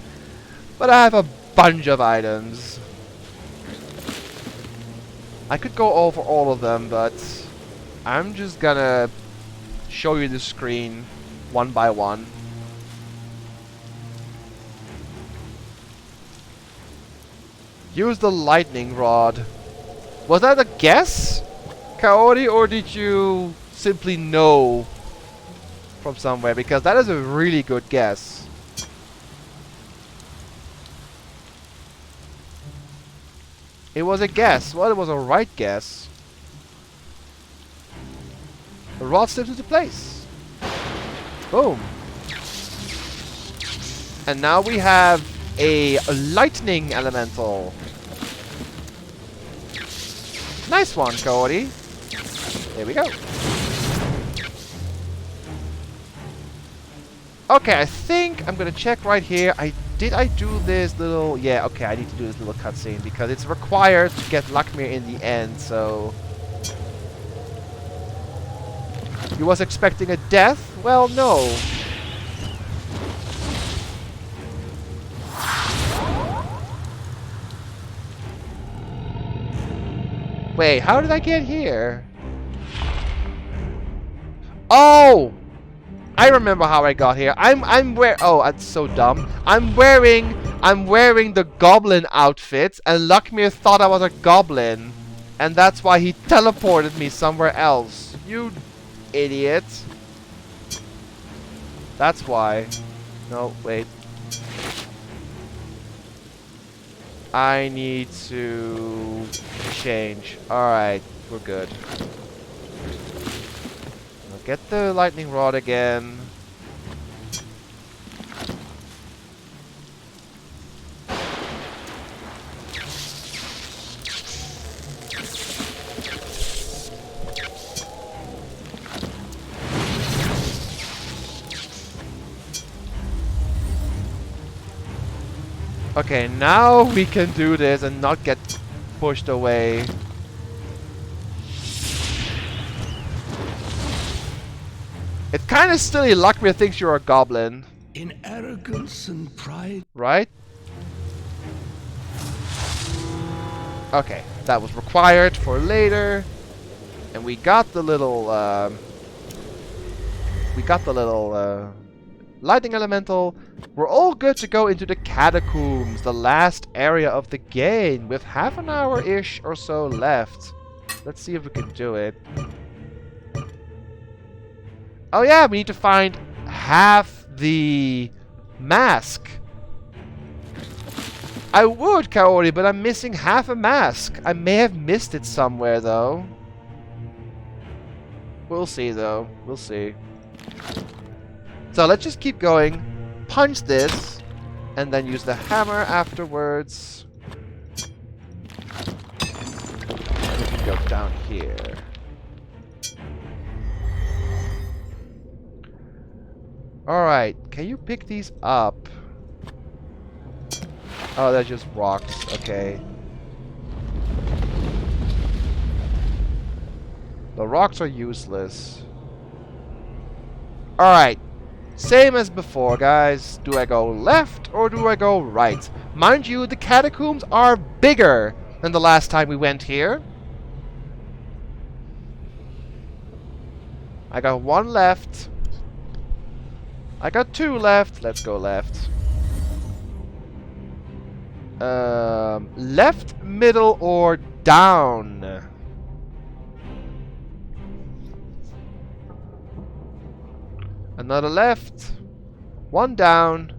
but I have a bunch of items. I could go over all of them, but I'm just gonna show you the screen one by one. Use the lightning rod. Was that a guess, Kaori, or did you simply know from somewhere? Because that is a really good guess. It was a guess. Well, it was a right guess. The rod slips into place. Boom. And now we have a lightning elemental. Nice one, Cody. There we go. Okay, I think I'm gonna check right here. Did I do this little... Yeah, okay, I need to do this little cutscene because it's required to get Lakmir in the end, so... You was expecting a death? Well, no. Wait, how did I get here? Oh! I remember how I got here. Oh, that's so dumb. I'm wearing the goblin outfit, and Lakmir thought I was a goblin, and that's why he teleported me somewhere else. You idiot. That's why. No, wait. I need to change. Alright, we're good. I'll get the lightning rod again. Okay, now we can do this and not get pushed away. It's kind of silly Luckbeard thinks you're a goblin. In arrogance and pride. Right? Okay, that was required for later. And we got the little, lightning elemental. We're all good to go into the catacombs, the last area of the game, with half an hour-ish or so left. Let's see if we can do it. Oh yeah, we need to find half the mask. I would, Kaori, but I'm missing half a mask. I may have missed it somewhere, though. We'll see, though. We'll see. So let's just keep going. Punch this. And then use the hammer afterwards. And we can go down here. Alright. Can you pick these up? Oh, they're just rocks. Okay. The rocks are useless. Alright. Same as before, guys. Do I go left or do I go right? Mind you, the catacombs are bigger than the last time we went here. I got one left. I got two left. Let's go left. Left, middle, or down? Another left. One down.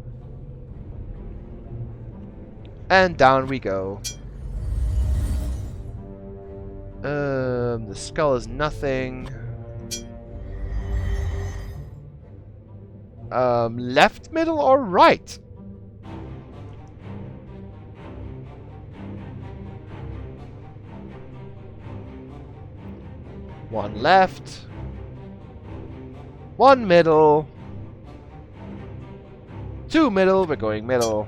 And down we go. The skull is nothing. Left, middle, or right? One left. One middle. Two middle. We're going middle.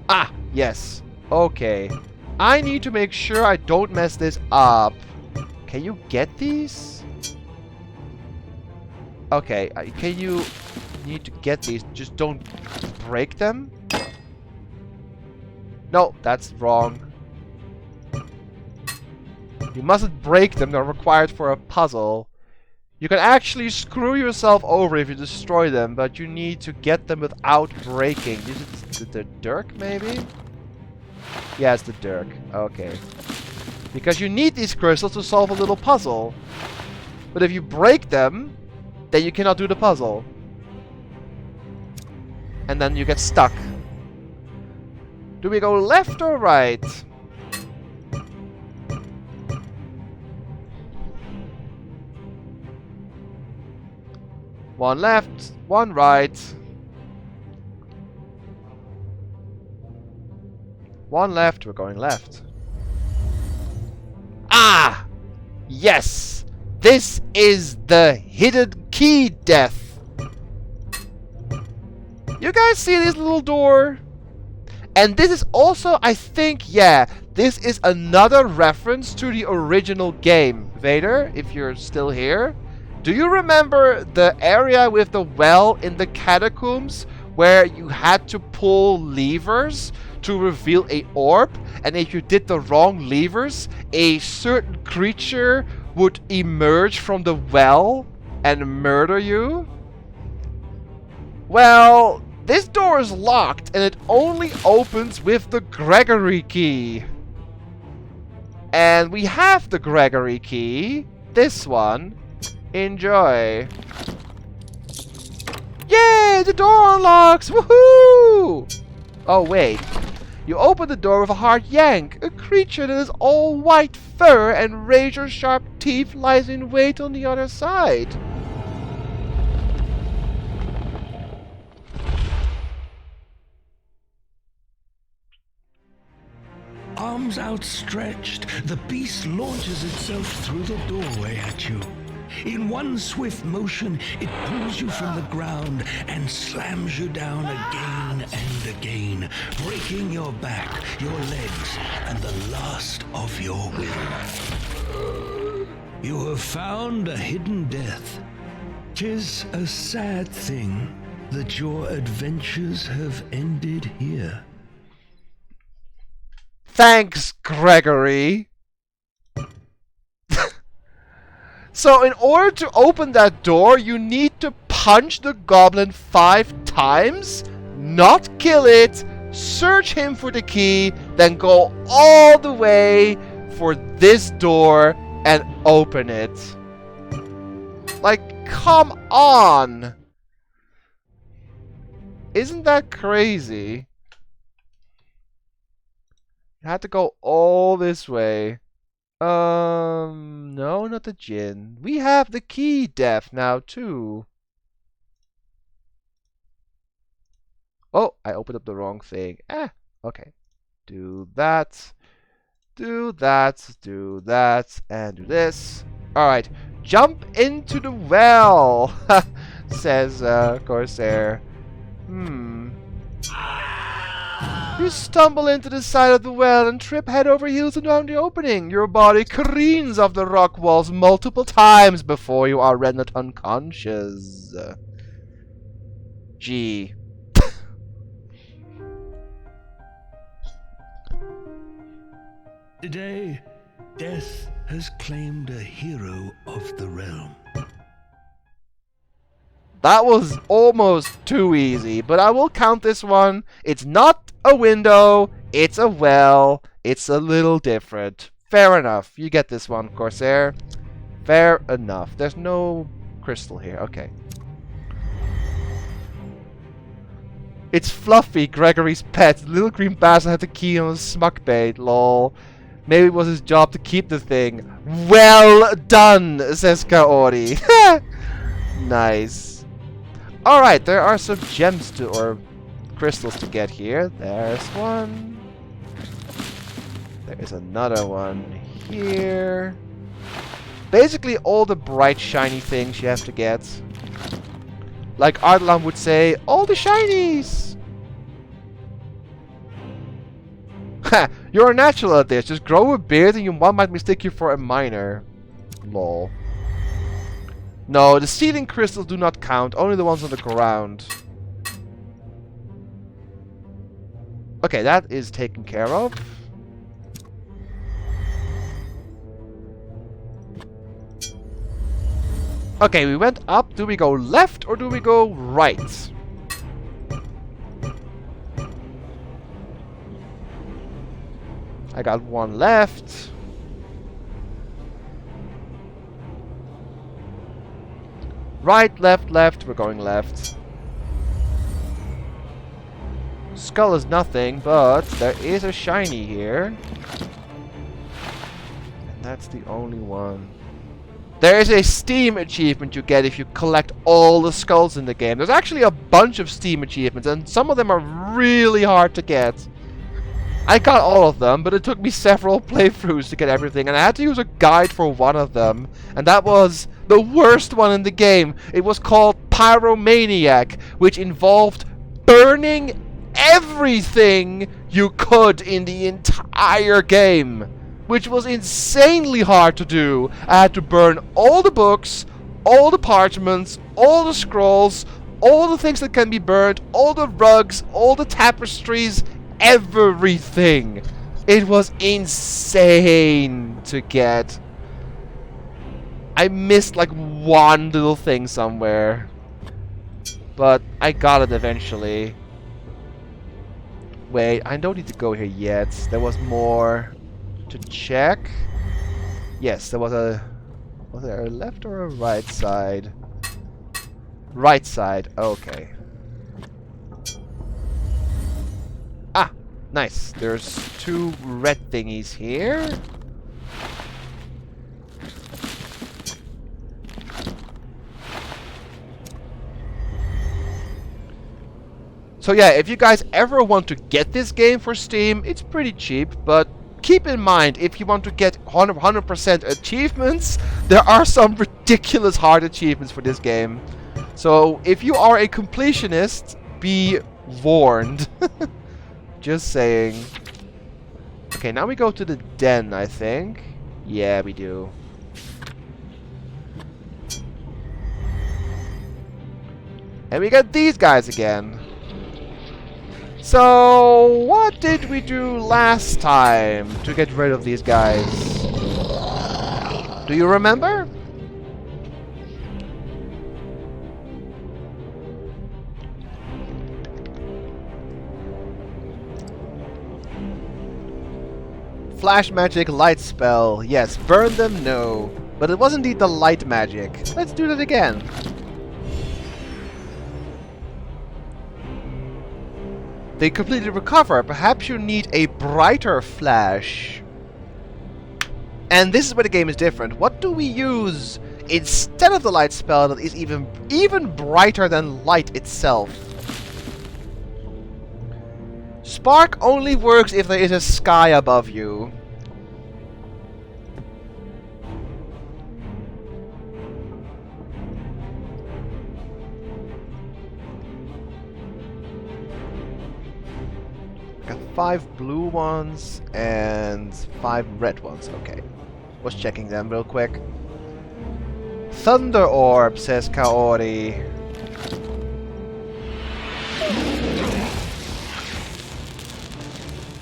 Ah, yes. Okay. I need to make sure I don't mess this up. Can you get these? Okay, can you need to get these? Just don't break them? No, that's wrong. You mustn't break them, they're required for a puzzle. You can actually screw yourself over if you destroy them, but you need to get them without breaking. Is it the dirk, maybe? Yeah, it's the dirk. Okay. Because you need these crystals to solve a little puzzle. But if you break them, then you cannot do the puzzle. And then you get stuck. Do we go left or right? One left, one right. One left, we're going left. Ah! Yes! This is the hidden key death. You guys see this little door? And this is also, I think, yeah, this is another reference to the original game. Vader, if you're still here. Do you remember the area with the well in the catacombs where you had to pull levers to reveal a orb? And if you did the wrong levers, a certain creature would emerge from the well and murder you? Well, this door is locked and it only opens with the Gregory key. And we have the Gregory key. this one. Enjoy. Yay! The door unlocks! Woohoo! Oh, wait. You open the door with a hard yank. A creature that is all white fur and razor-sharp teeth lies in wait on the other side. Arms outstretched, the beast launches itself through the doorway at you. In one swift motion, it pulls you from the ground and slams you down again and again, breaking your back, your legs, and the last of your will. You have found a hidden death. 'Tis a sad thing that your adventures have ended here. Thanks, Gregory. So in order to open that door, you need to punch the goblin 5 times, not kill it, search him for the key, then go all the way for this door and open it. Like, come on! Isn't that crazy? You had to go all this way. No, not the Djinn. We have the key death now, too. Oh, I opened up the wrong thing. Okay. Do that. Do that. Do that. And do this. Alright. Jump into the well, says Corsair. You stumble into the side of the well and trip head over heels around the opening. Your body careens off the rock walls multiple times before you are rendered unconscious. Gee. Today, death has claimed a hero of the realm. That was almost too easy, but I will count this one. It's not a window, it's a well. It's a little different. Fair enough. You get this one, Corsair. Fair enough. There's no crystal here. Okay. It's Fluffy, Gregory's pet. The little green bastard had the key on his smuck bait. Lol. Maybe it was his job to keep the thing. Well done, says Kaori. Nice. Alright, there are some gems to, or crystals to get here. There's one. There is another one here. Basically all the bright shiny things you have to get. Like Ardalan would say, all the shinies! Ha! You're a natural at this. Just grow a beard and one might mistake you for a miner. Lol. No, the ceiling crystals do not count. Only the ones on the ground. Okay, that is taken care of. Okay, we went up. Do we go left or do we go right? I got one left. Right, left, left. We're going left. Skull is nothing, but there is a shiny here. And that's the only one. There is a Steam achievement you get if you collect all the skulls in the game. There's actually a bunch of Steam achievements, and some of them are really hard to get. I got all of them, but it took me several playthroughs to get everything, and I had to use a guide for one of them, and that was the worst one in the game. It was called Pyromaniac, which involved burning everything you could in the entire game, which was insanely hard to do. I had to burn all the books, all the parchments, all the scrolls, all the things that can be burned, all the rugs, all the tapestries, everything. It was insane to get. I missed like one little thing somewhere, but I got it eventually. Wait, I don't need to go here yet. There was more to check. Yes, there was a Was there a left or a right side? Right side, okay. Ah, nice. There's 2 red thingies here. So yeah, if you guys ever want to get this game for Steam, it's pretty cheap, but keep in mind, if you want to get 100% achievements, there are some ridiculous hard achievements for this game. So if you are a completionist, be warned. Just saying. Okay, now we go to the den, I think. Yeah, we do. And we got these guys again. So, what did we do last time to get rid of these guys? Do you remember? Flash magic, light spell. Yes, burn them, no. But it was indeed the light magic. Let's do that again. They completely recover. Perhaps you need a brighter flash. And this is where the game is different. What do we use instead of the light spell that is even brighter than light itself? Spark only works if there is a sky above you. Got 5 blue ones and 5 red ones. Okay. Was checking them real quick. Thunder Orb, says Kaori.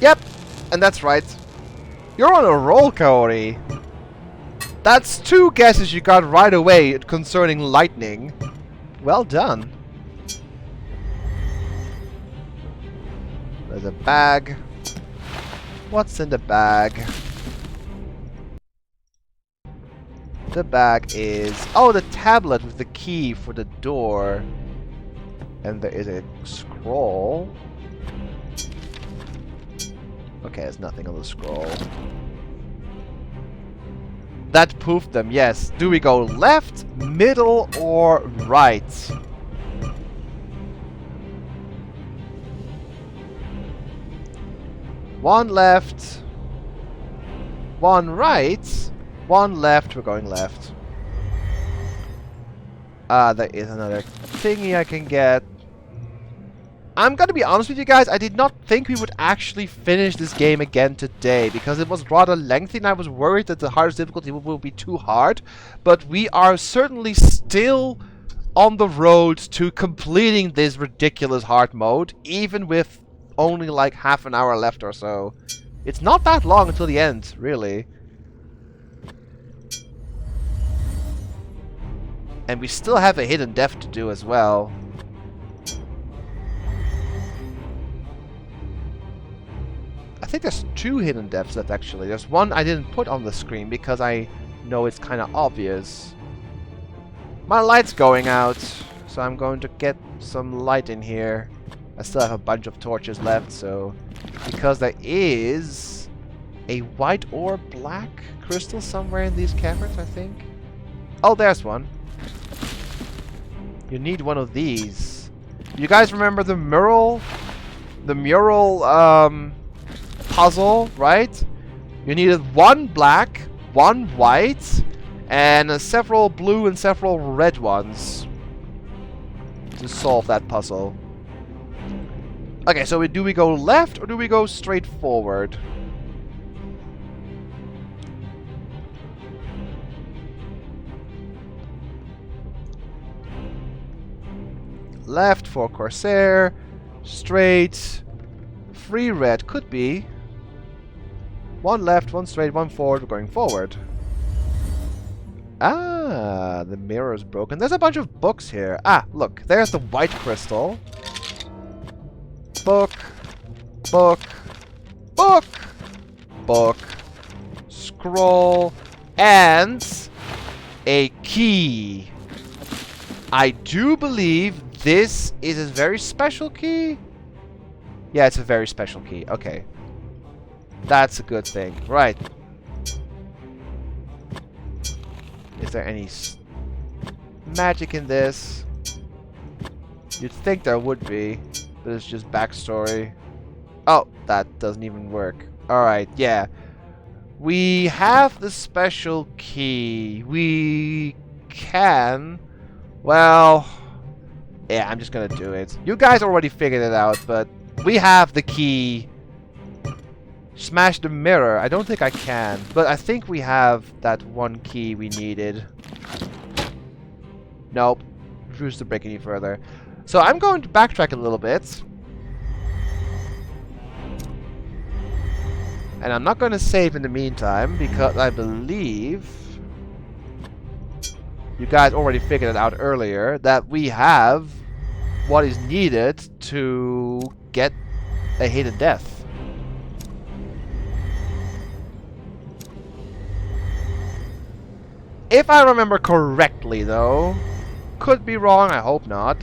Yep, and that's right. You're on a roll, Kaori. That's 2 guesses you got right away concerning lightning. Well done. There's a bag. What's in the bag? The bag is... oh, the tablet with the key for the door. And there is a scroll. Okay, there's nothing on the scroll. That poofed them, yes. Do we go left, middle, or right? One left. One right. One left. We're going left. There is another thingy I can get. I'm gonna be honest with you guys, I did not think we would actually finish this game again today, because it was rather lengthy and I was worried that the hardest difficulty will be too hard. But we are certainly still on the road to completing this ridiculous hard mode, even with only like half an hour left or so. It's not that long until the end, really. And we still have a hidden death to do as well. I think there's 2 hidden deaths left, actually. There's one I didn't put on the screen because I know it's kind of obvious. My light's going out, so I'm going to get some light in here. I still have a bunch of torches left, so... because there is a white or black crystal somewhere in these caverns, I think. Oh, there's one. You need one of these. You guys remember the mural? The mural, puzzle, right? You needed 1 black, 1 white, and several blue and several red ones to solve that puzzle. Okay, so do we go left or do we go straight forward? Left for Corsair, straight, 3 red could be. 1 left, 1 straight, 1 forward. We're going forward. Ah, the mirror is broken. There's a bunch of books here. Ah, look, there's the white crystal. Book, book, book, book, scroll, and a key. I do believe this is a very special key. Yeah, it's a very special key. Okay. That's a good thing. Right. Is there any magic in this? You'd think there would be, but it's just backstory. Oh, that doesn't even work. Alright, yeah. We have the special key. We can... Well... Yeah, I'm just gonna do it. You guys already figured it out, but we have the key. Smash the mirror. I don't think I can, but I think we have that one key we needed. Nope. Refuse to break any further. So I'm going to backtrack a little bit. And I'm not going to save in the meantime, because I believe you guys already figured it out earlier, that we have what is needed to get a hidden death. If I remember correctly, though. Could be wrong, I hope not.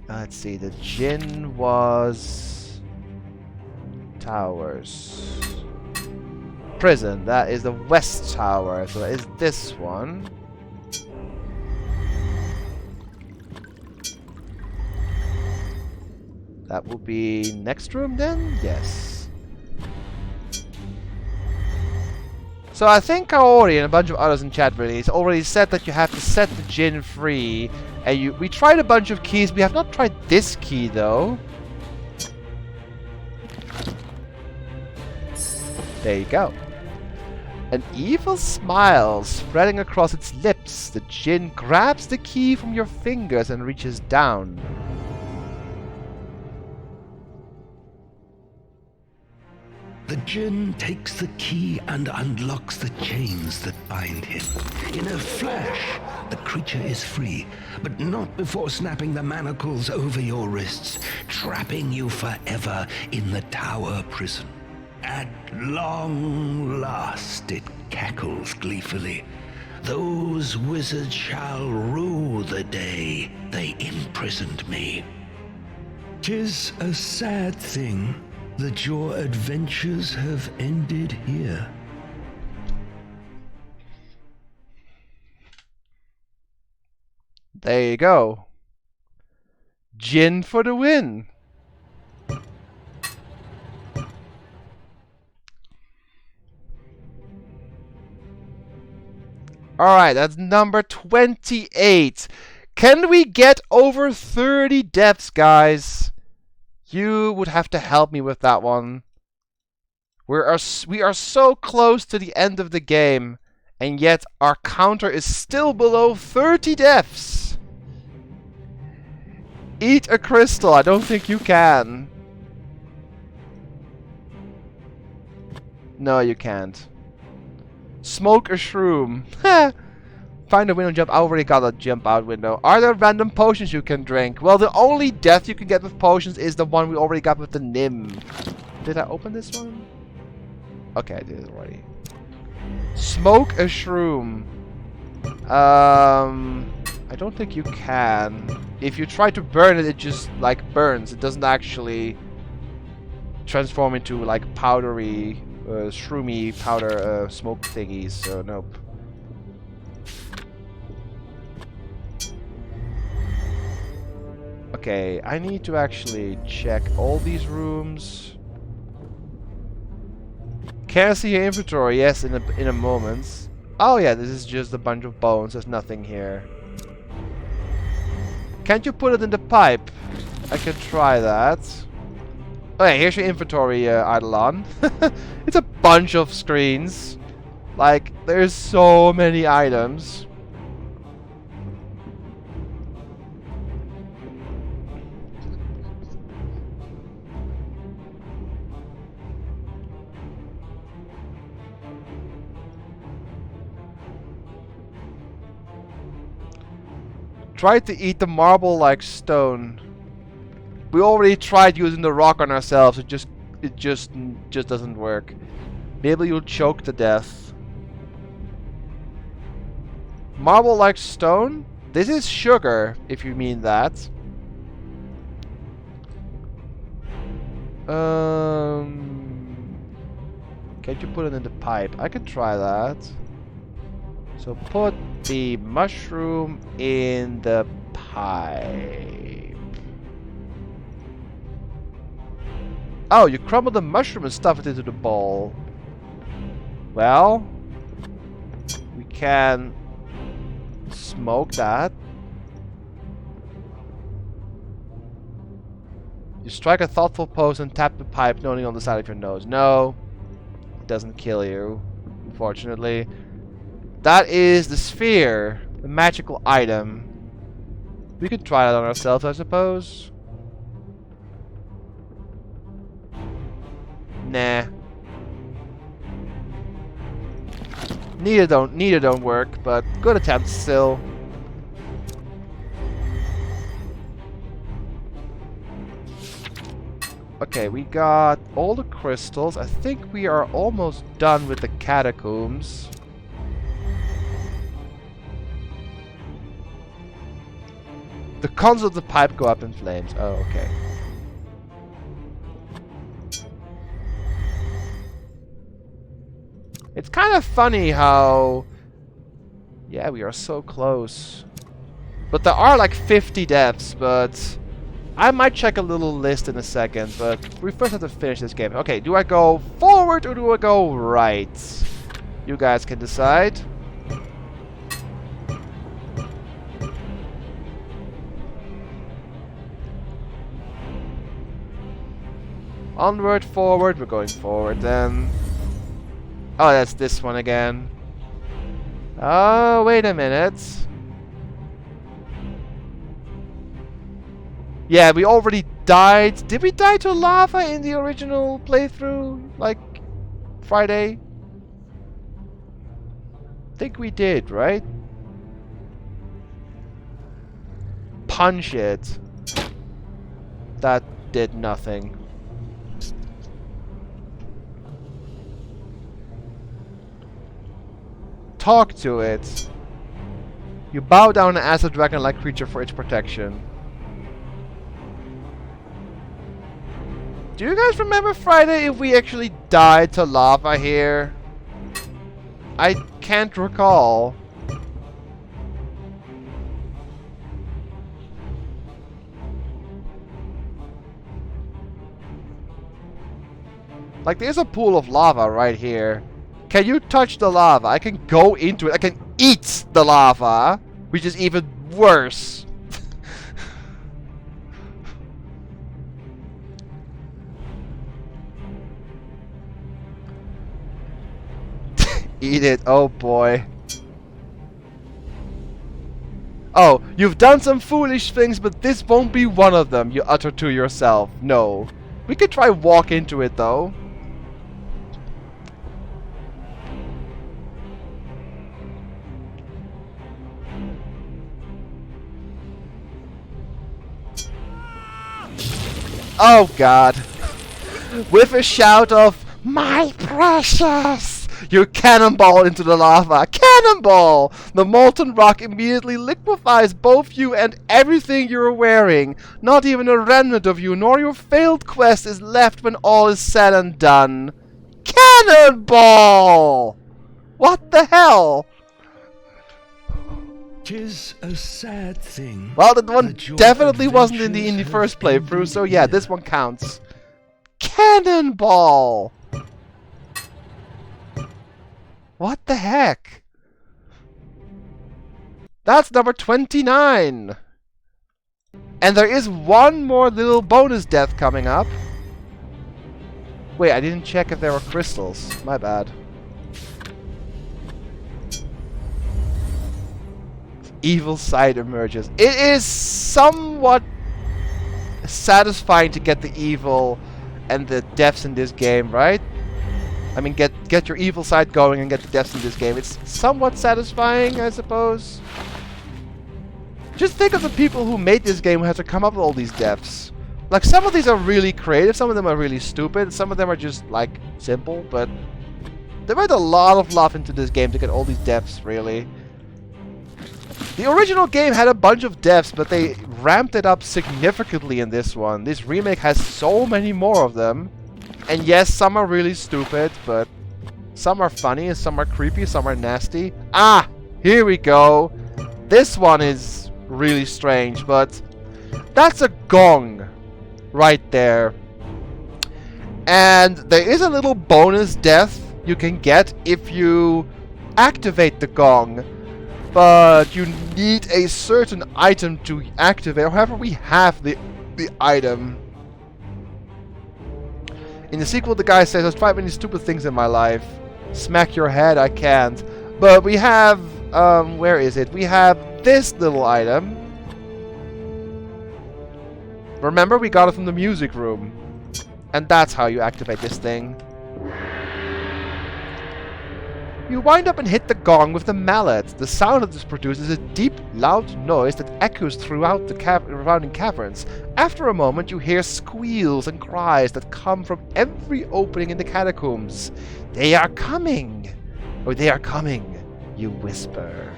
Let's see, the Jinn was... Towers. Prison, that is the West Tower, so that is this one. That will be next room then? Yes. So I think Kaori and a bunch of others in chat release already said that you have to set the Jinn free. And we tried a bunch of keys. We have not tried this key though. There you go. An evil smile spreading across its lips. The Jinn grabs the key from your fingers and reaches down. The Jinn takes the key and unlocks the chains that bind him. In a flash, the creature is free, but not before snapping the manacles over your wrists, trapping you forever in the tower prison. At long last, it cackles gleefully. Those wizards shall rue the day they imprisoned me. 'Tis a sad thing that your adventures have ended here. There you go. Jinn for the win. Alright, that's number 28. Can we get over 30 deaths, guys? You would have to help me with that one. We are so close to the end of the game, and yet our counter is still below 30 deaths. Eat a crystal. I don't think you can. No, you can't. Smoke a shroom. Find a window jump. I already got a jump out window. Are there random potions you can drink? Well, the only death you can get with potions is the one we already got with the Nim. Did I open this one? Okay, I did it already. Smoke a shroom. I don't think you can. If you try to burn it, it just like burns. It doesn't actually transform into like powdery, shroomy powder smoke thingies. So nope. Okay, I need to actually check all these rooms. Can I see your inventory? Yes, in a moment. Oh yeah, this is just a bunch of bones. There's nothing here. Can't you put it in the pipe? I can try that. Oh yeah, here's your inventory, Eidolon. It's a bunch of screens. Like, there's so many items. Tried to eat the marble like stone. We already tried using the rock on ourselves. it just doesn't work. Maybe you'll choke to death. Marble like stone? This is sugar, if you mean that. Can't you put it in the pipe? I could try that. So put the mushroom in the pipe. Oh, you crumble the mushroom and stuff it into the bowl. Well, we can smoke that. You strike a thoughtful pose and tap the pipe knowing on the side of your nose. No, it doesn't kill you, unfortunately. That is the sphere, the magical item. We could try that on ourselves, I suppose. Nah. Neither don't work, but good attempt still. Okay, we got all the crystals. I think we are almost done with the catacombs. The console of the pipe go up in flames. Oh, okay. It's kind of funny how... Yeah, we are so close. But there are like 50 deaths, but... I might check a little list in a second, but we first have to finish this game. Okay, do I go forward or do I go right? You guys can decide. Onward, forward, we're going forward then. Oh, that's this one again. Oh, wait a minute. Yeah, we already died. Did we die to lava in the original playthrough? Like, Friday? I think we did, right? Punch it. That did nothing. Talk to it. You bow down and ask a dragon-like creature for its protection. Do you guys remember Friday if we actually died to lava here? I can't recall. Like, there's a pool of lava right here. Can you touch the lava? I can go into it. I can eat the lava, which is even worse. Eat it. Oh boy. Oh, you've done some foolish things, but this won't be one of them, you utter to yourself. No. We could try walk into it though. Oh god. With a shout of, "My precious!" you cannonball into the lava. Cannonball! The molten rock immediately liquefies both you and everything you're wearing. Not even a remnant of you nor your failed quest is left when all is said and done. Cannonball! What the hell? 'Tis a sad thing. Well, that one that your definitely wasn't in the adventures first have playthrough, so ended yeah, here. this one counts. Cannonball! What the heck? That's number 29! And there is one more little bonus death coming up. Wait, I didn't check if there were crystals. My bad. Evil side emerges. It is somewhat satisfying to get the evil and the deaths in this game, right? I mean, get your evil side going and get the deaths in this game. It's somewhat satisfying, I suppose. Just think of the people who made this game who had to come up with all these deaths. Like, some of these are really creative, some of them are really stupid, some of them are just, like, simple, but they put a lot of love into this game to get all these deaths, really. The original game had a bunch of deaths, but they ramped it up significantly in this one. This remake has so many more of them. And yes, some are really stupid, but some are funny, and some are creepy, some are nasty. Ah! Here we go! This one is really strange, but that's a gong right there. And there is a little bonus death you can get if you activate the gong. But you need a certain item to activate. However, we have the item. In the sequel, the guy says, I've tried many stupid things in my life. Smack your head, I can't. But we have, where is it? We have this little item. Remember, we got it from the music room. And that's how you activate this thing. You wind up and hit the gong with the mallet. The sound of this produces a deep, loud noise that echoes throughout the surrounding caverns. After a moment, you hear squeals and cries that come from every opening in the catacombs. They are coming! Or they are coming, you whisper.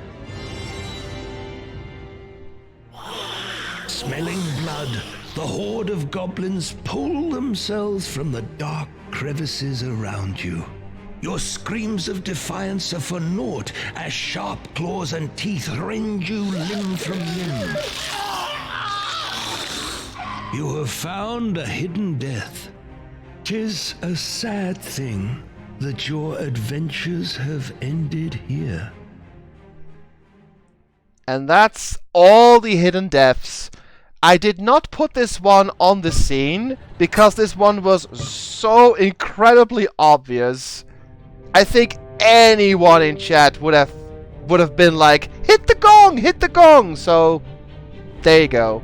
Smelling blood, the horde of goblins pull themselves from the dark crevices around you. Your screams of defiance are for naught, as sharp claws and teeth rend you limb from limb. You have found a hidden death. 'Tis a sad thing that your adventures have ended here. And that's all the hidden deaths. I did not put this one on the scene, because this one was so incredibly obvious. I think anyone in chat would have been like, hit the gong, hit the gong. So there you go.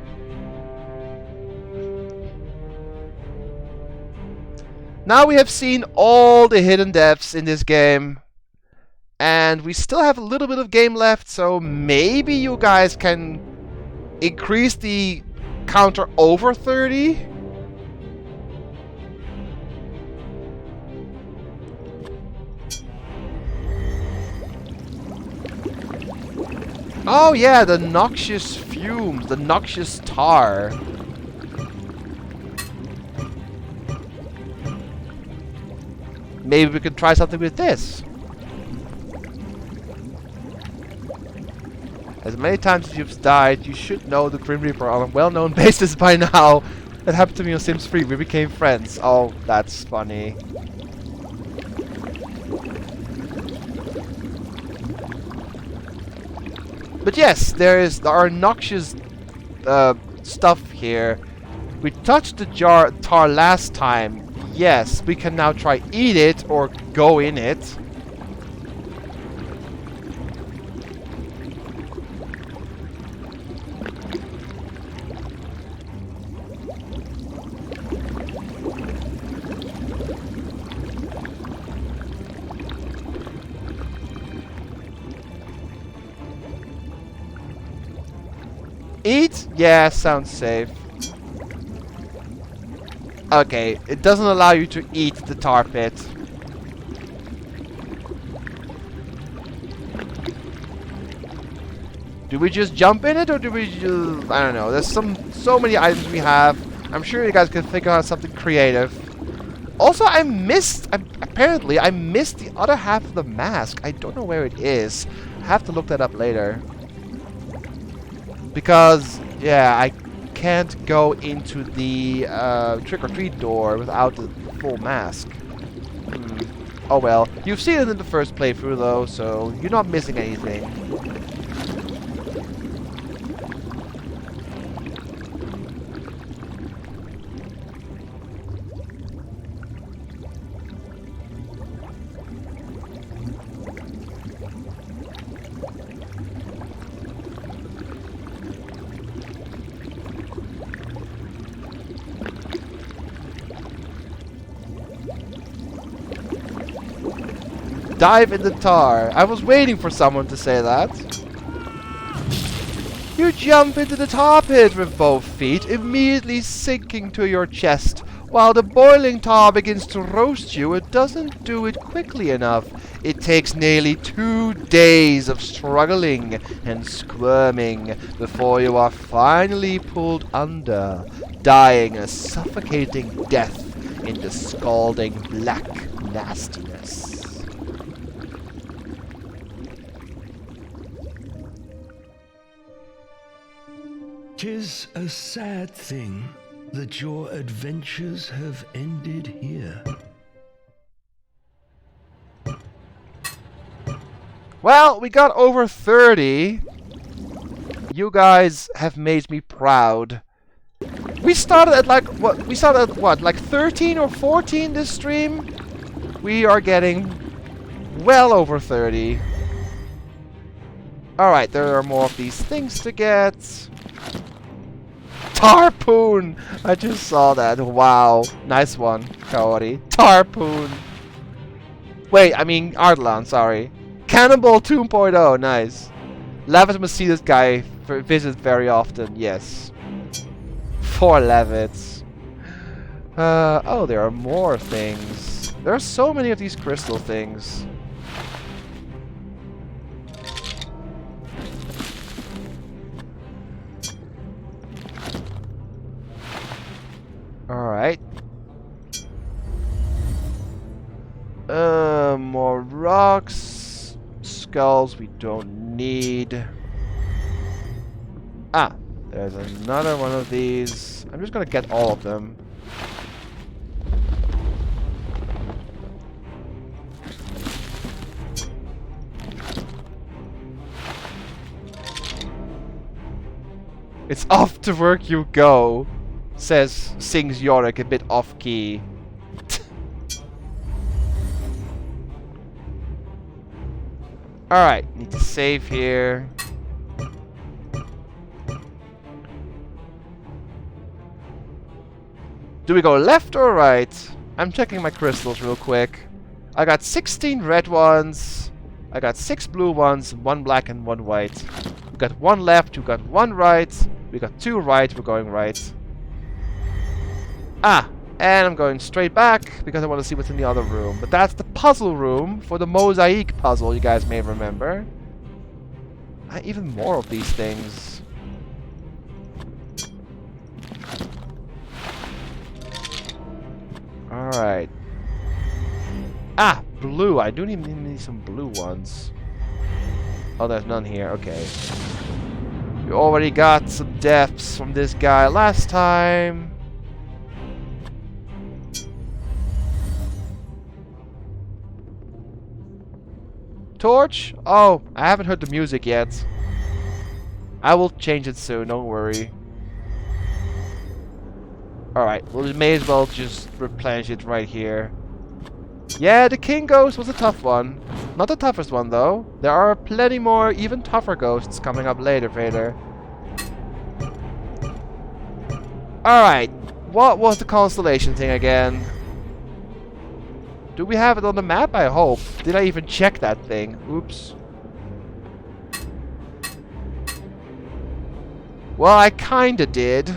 Now we have seen all the hidden deaths in this game, and we still have a little bit of game left, so maybe you guys can increase the counter over 30. Oh yeah, the noxious fumes, the noxious tar. Maybe we could try something with this. As many times as you've died, you should know the Grim Reaper on a well-known basis by now. That happened to me on Sims 3. We became friends. Oh, that's funny. But yes, there are noxious stuff here. We touched the tar last time. Yes, we can now try eat it or go in it. Eat? Yeah, sounds safe. Okay, it doesn't allow you to eat the tar pit. Do we just jump in it, or do we just... I don't know. There's so many items we have. I'm sure you guys can figure out something creative. Also, apparently, I missed the other half of the mask. I don't know where it is. I have to look that up later. Because, yeah, I can't go into the trick-or-treat door without the full mask. Oh well. You've seen it in the first playthrough, though, so you're not missing anything. Dive in the tar. I was waiting for someone to say that. You jump into the tar pit with both feet, immediately sinking to your chest. While the boiling tar begins to roast you, it doesn't do it quickly enough. It takes nearly 2 days of struggling and squirming before you are finally pulled under, dying a suffocating death in the scalding black nastiness. 'Tis a sad thing that your adventures have ended here. Well, we got over 30. You guys have made me proud. We started at like what? We started at what? Like 13 or 14 this stream? We are getting well over 30. Alright, there are more of these things to get. Tarpoon! I just saw that. Wow. Nice one, Kaori. Tarpoon. Wait, I mean Ardalan, sorry. Cannonball 2.0, nice. Levitt must see this guy visit very often, yes. 4 Levitts. Oh, there are more things. There are so many of these crystal things. Alright. More rocks. Skulls we don't need. Ah, there's another one of these. I'm just gonna get all of them. It's off to work you go, sings Yorick a bit off key. Alright, need to save here. Do we go left or right? I'm checking my crystals real quick. I got 16 red ones. I got 6 blue ones, 1 black and 1 white. We got 1 left, we got 1 right. We got 2 right, we're going right. Ah, and I'm going straight back because I want to see what's in the other room. But that's the puzzle room for the mosaic puzzle, you guys may remember. Even more of these things. Alright. Ah, blue. I do need some blue ones. Oh, there's none here. Okay. We already got some deaths from this guy last time. Torch? Oh, I haven't heard the music yet. I will change it soon, don't worry. Alright, well, we may as well just replenish it right here. Yeah, the King Ghost was a tough one. Not the toughest one, though. There are plenty more, even tougher ghosts coming up later, Vader. Alright, what was the constellation thing again? Do we have it on the map? I hope. Did I even check that thing? Oops. Well, I kinda did.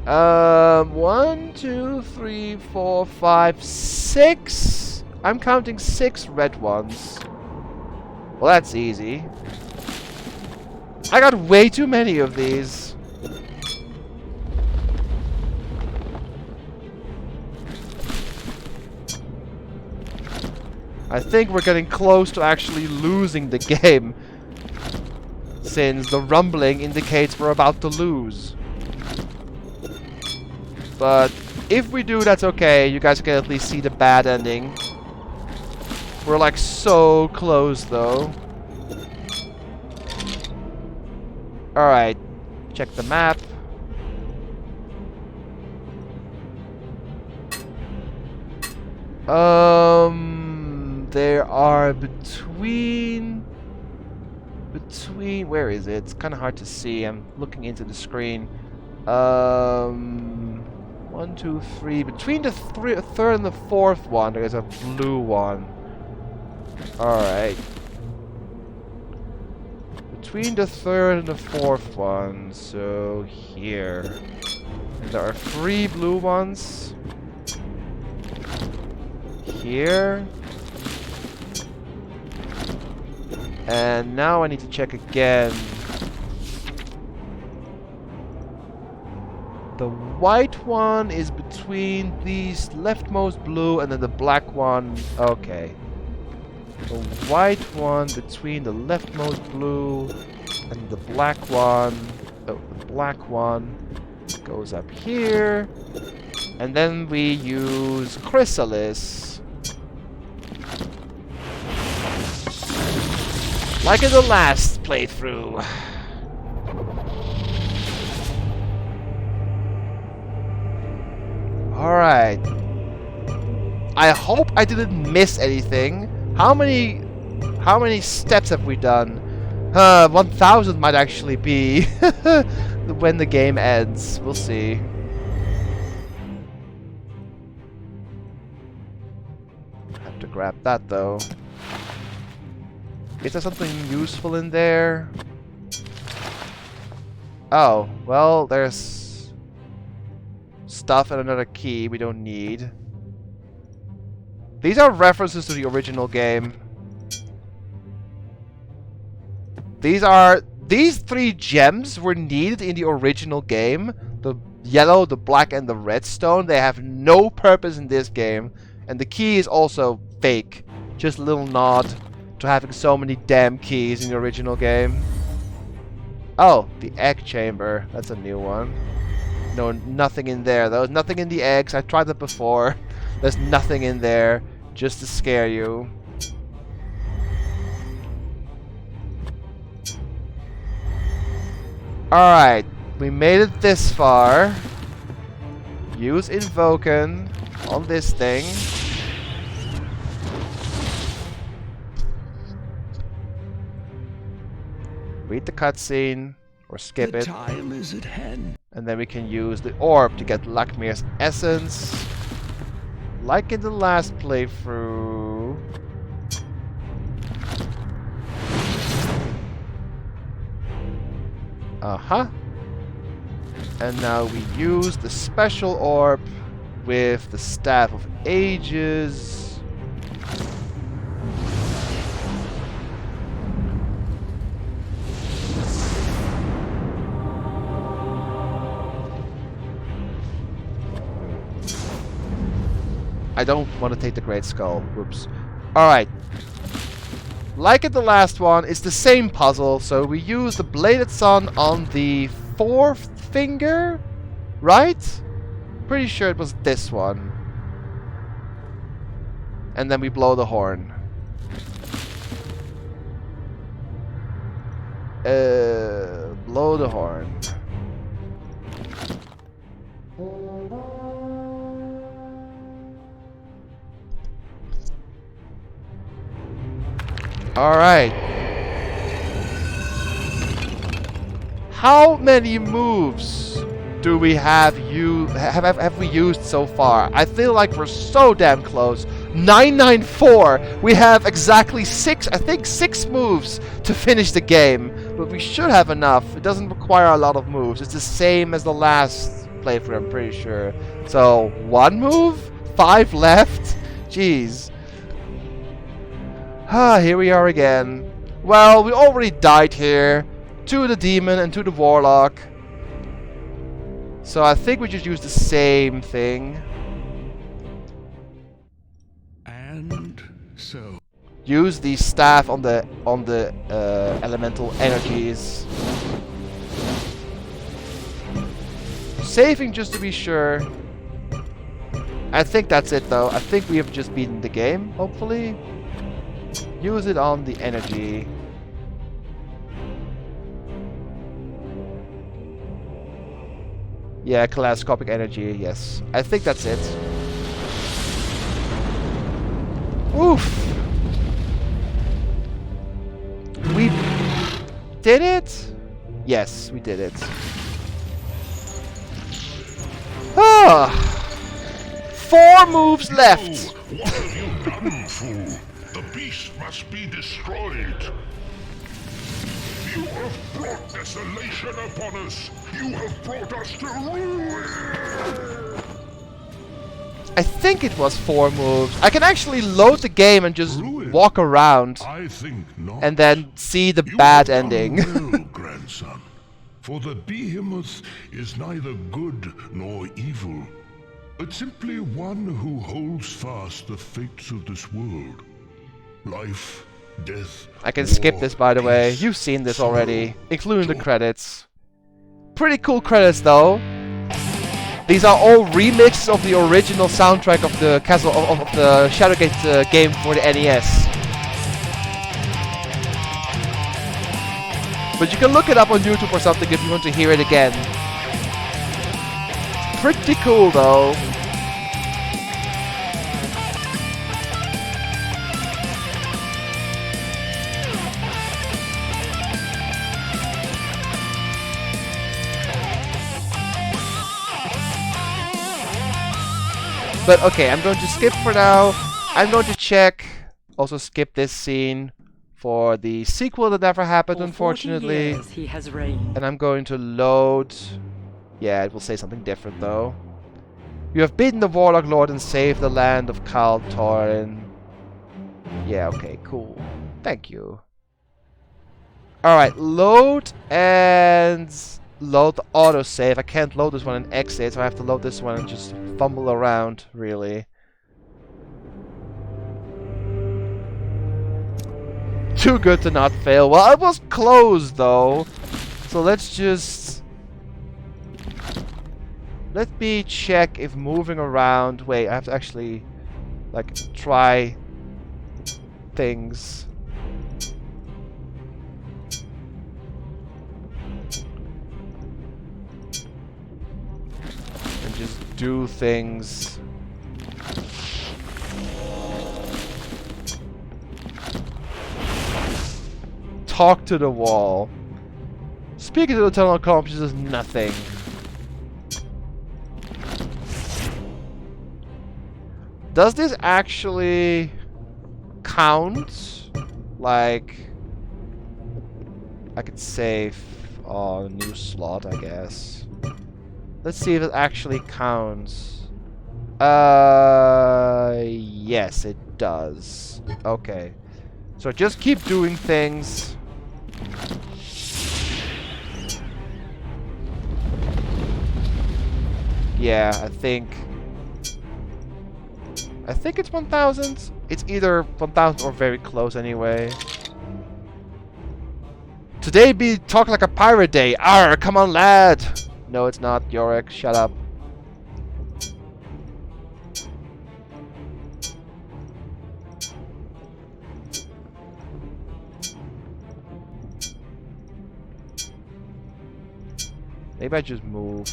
1, 2, 3, 4, 5, 6. I'm counting 6 red ones. Well, that's easy. I got way too many of these. I think we're getting close to actually losing the game, since the rumbling indicates we're about to lose. But if we do, that's okay. You guys can at least see the bad ending. We're like so close, though. Alright, check the map. There are between, where is it? It's kind of hard to see. I'm looking into the screen. 1, 2, 3. Between the third and the fourth one, there's a blue one. Alright. between the third and the fourth one. So here. And there are 3 blue ones. Here. And now I need to check again. The white one is between these leftmost blue and then the black one. Okay. The white one between the leftmost blue and the black one. Oh, the black one goes up here. And then we use Chrysalis. Like in the last playthrough. Alright. I hope I didn't miss anything. How many steps have we done? 1000 might actually be when the game ends. We'll see. Have to grab that though. Is there something useful in there? Oh, well, there's stuff and another key we don't need. These are references to the original game. These 3 gems were needed in the original game. The yellow, the black, and the red stone. They have no purpose in this game. And the key is also fake. Just a little nod to having so many damn keys in the original game. Oh, the egg chamber. That's a new one. No, nothing in there. There was nothing in the eggs. I tried that before. There's nothing in there. Just to scare you. Alright. We made it this far. Use Invoken on this thing. Read the cutscene, or skip it. Time is at hand. And then we can use the orb to get Lakmir's essence. Like in the last playthrough. Uh-huh. And now we use the special orb with the Staff of Ages. I don't want to take the Great Skull. Whoops. Alright. Like in the last one, it's the same puzzle. So we use the Bladed Sun on the 4th finger? Right? Pretty sure it was this one. And then we blow the horn. Blow the horn. Alright. How many moves do we have we used so far? I feel like we're so damn close. 994. We have exactly 6 moves to finish the game. But we should have enough. It doesn't require a lot of moves. It's the same as the last playthrough, I'm pretty sure. So, 1 move? 5 left? Jeez. Ah, here we are again. Well, we already died here. To the demon and to the warlock. So I think we just use the same thing. And so Use the staff on the elemental energies. Saving just to be sure. I think that's it though. I think we have just beaten the game, hopefully. Use it on the energy. Yeah, kaleidoscopic energy, yes. I think that's it. Oof! We did it? Yes, we did it. Ah! 4 moves left! What have you done, fool? The beast must be destroyed. You have brought desolation upon us! You have brought us to ruin! I think it was 4 moves. I can actually load the game and just Ruin? walk around I think not. and then see the You bad have ending. done well, grandson. For the behemoth is neither good nor evil, but simply one who holds fast the fates of this world. Life, death, I can skip war, this, by the way. peace, You've seen this sorrow, already, including the joy. credits. Pretty cool credits, though. These are all remixes of the original soundtrack of the of the Shadowgate game for the NES. But you can look it up on YouTube or something if you want to hear it again. Pretty cool, though. But okay, I'm going to skip for now. I'm going to check. Also skip this scene for the sequel that never happened, For 40 unfortunately. years he has reigned. And I'm going to load. Yeah, it will say something different though. You have beaten the Warlock Lord and saved the land of Khal Torin. Yeah, okay, cool. Thank you. Alright, load and load the autosave. I can't load this one and exit, so I have to load this one and just fumble around, really. Too good to not fail. Well, I was close, though. So let's just... Let me check if moving around... Wait, I have to actually, like, try things. And just do things. Talk to the wall. Speaking to the tunnel accomplishes nothing. Does this actually count? Like, I could save on a new slot, I guess. Let's see if it actually counts. Yes, it does. Okay. So just keep doing things. Yeah, I think it's 1000. It's either 1000 or very close anyway. Today be talk like a pirate day. Arr, come on, lad. No, it's not, Yorick. Shut up. Maybe I just move.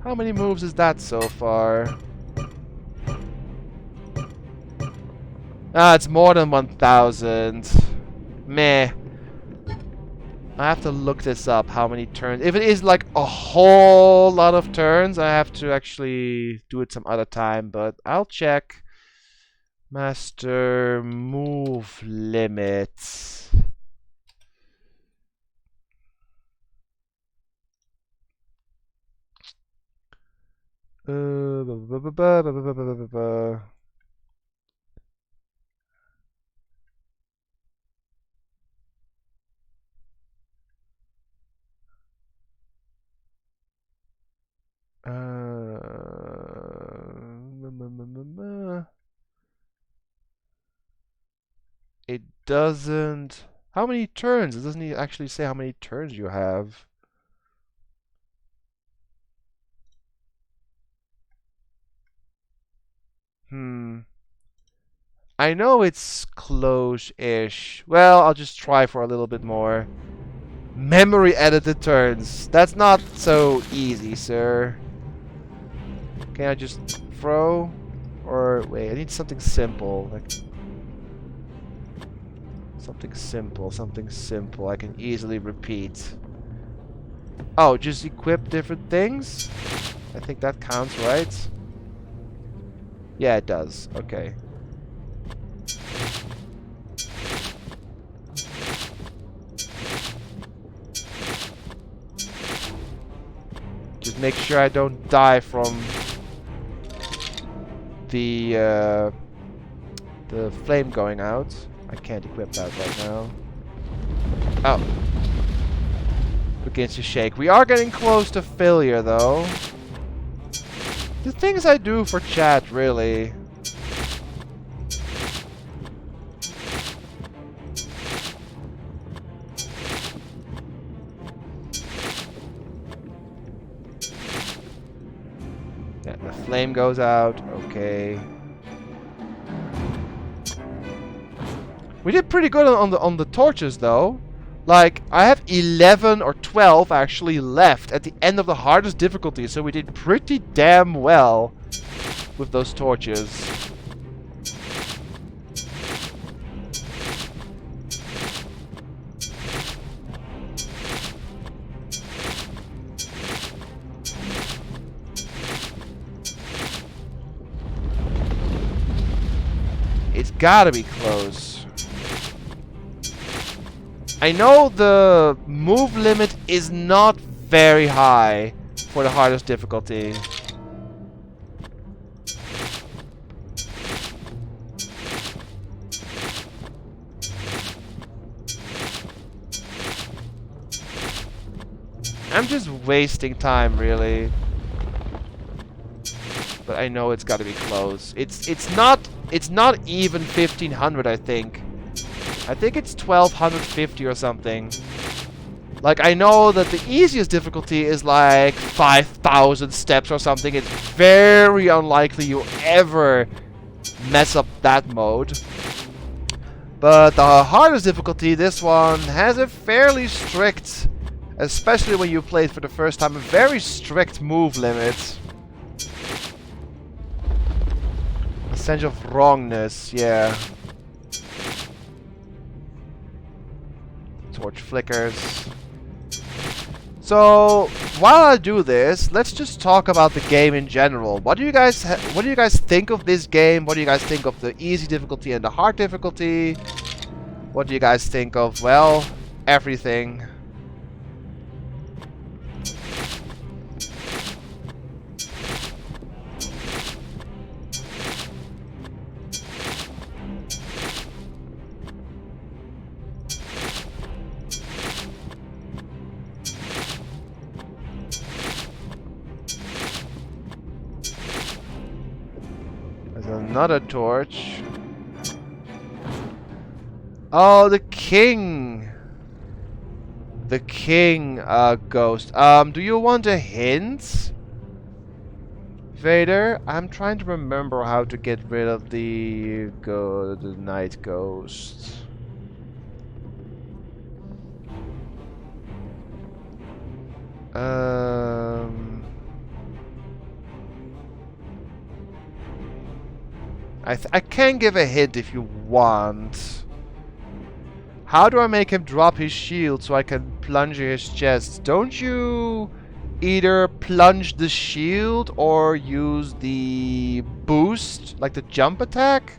How many moves is that so far? Ah, it's more than 1000. Meh. I have to look this up, how many turns. If it is like a whole lot of turns, I have to actually do it some other time, but I'll check. Master move limit. Ba, ba, ba, ba, ba, ba, ba, ba, ba. It doesn't... How many turns? It doesn't actually say how many turns you have. I know it's close-ish. Well, I'll just try for a little bit more. Memory edited turns. That's not so easy, sir. Can I just throw? Or wait, I need something simple. Like something simple I can easily repeat. Oh, just equip different things? I think that counts, right? Yeah, it does. Okay. Just make sure I don't die from the flame going out. I can't equip that right now. Oh. Begins to shake. We are getting close to failure, though. The things I do for chat, really. Yeah, the flame goes out. Okay. We did pretty good on the torches, though. Like, I have 11 or 12 actually left at the end of the hardest difficulty, so we did pretty damn well with those torches. It's gotta be close. I know the move limit is not very high for the hardest difficulty. I'm just wasting time, really. But I know it's gotta be close. It's not even 1500, I think. I think it's 1250 or something. Like, I know that the easiest difficulty is like 5000 steps or something. It's very unlikely you ever mess up that mode. But the hardest difficulty, this one, has a fairly strict, especially when you play it for the first time, a very strict move limit. A sense of wrongness, yeah. Torch flickers. So while I do this, let's just talk about the game in general. What do you guys think of this game? What do you guys think of the easy difficulty and the hard difficulty? What do you guys think of, well, everything? Another torch. Oh, the king. The king ghost. Do you want a hint? Vader, I'm trying to remember how to get rid of the night ghost. I can give a hint if you want. How do I make him drop his shield so I can plunge his chest? Don't you either plunge the shield or use the boost, like the jump attack?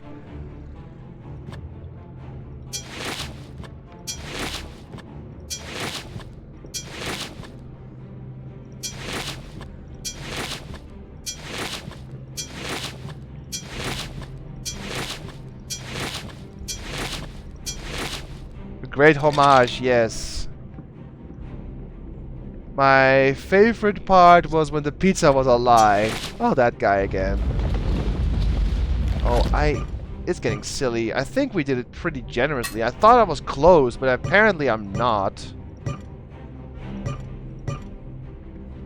Great homage, yes. My favorite part was when the pizza was a lie. Oh, that guy again. Oh, it's getting silly. I think we did it pretty generously. I thought I was close, but apparently I'm not.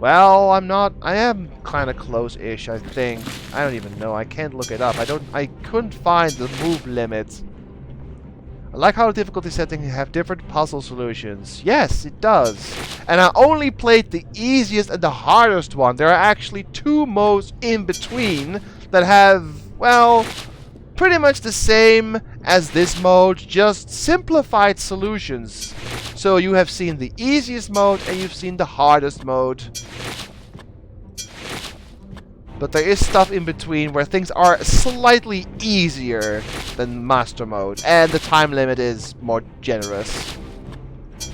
Well, I'm not. I am kind of close-ish, I think. I don't even know. I can't look it up. I couldn't find the move limit. I like how the difficulty settings have different puzzle solutions. Yes, it does. And I only played the easiest and the hardest one. There are actually two modes in between that have, well, pretty much the same as this mode, just simplified solutions. So you have seen the easiest mode and you've seen the hardest mode. But there is stuff in between where things are slightly easier than Master Mode. And the time limit is more generous.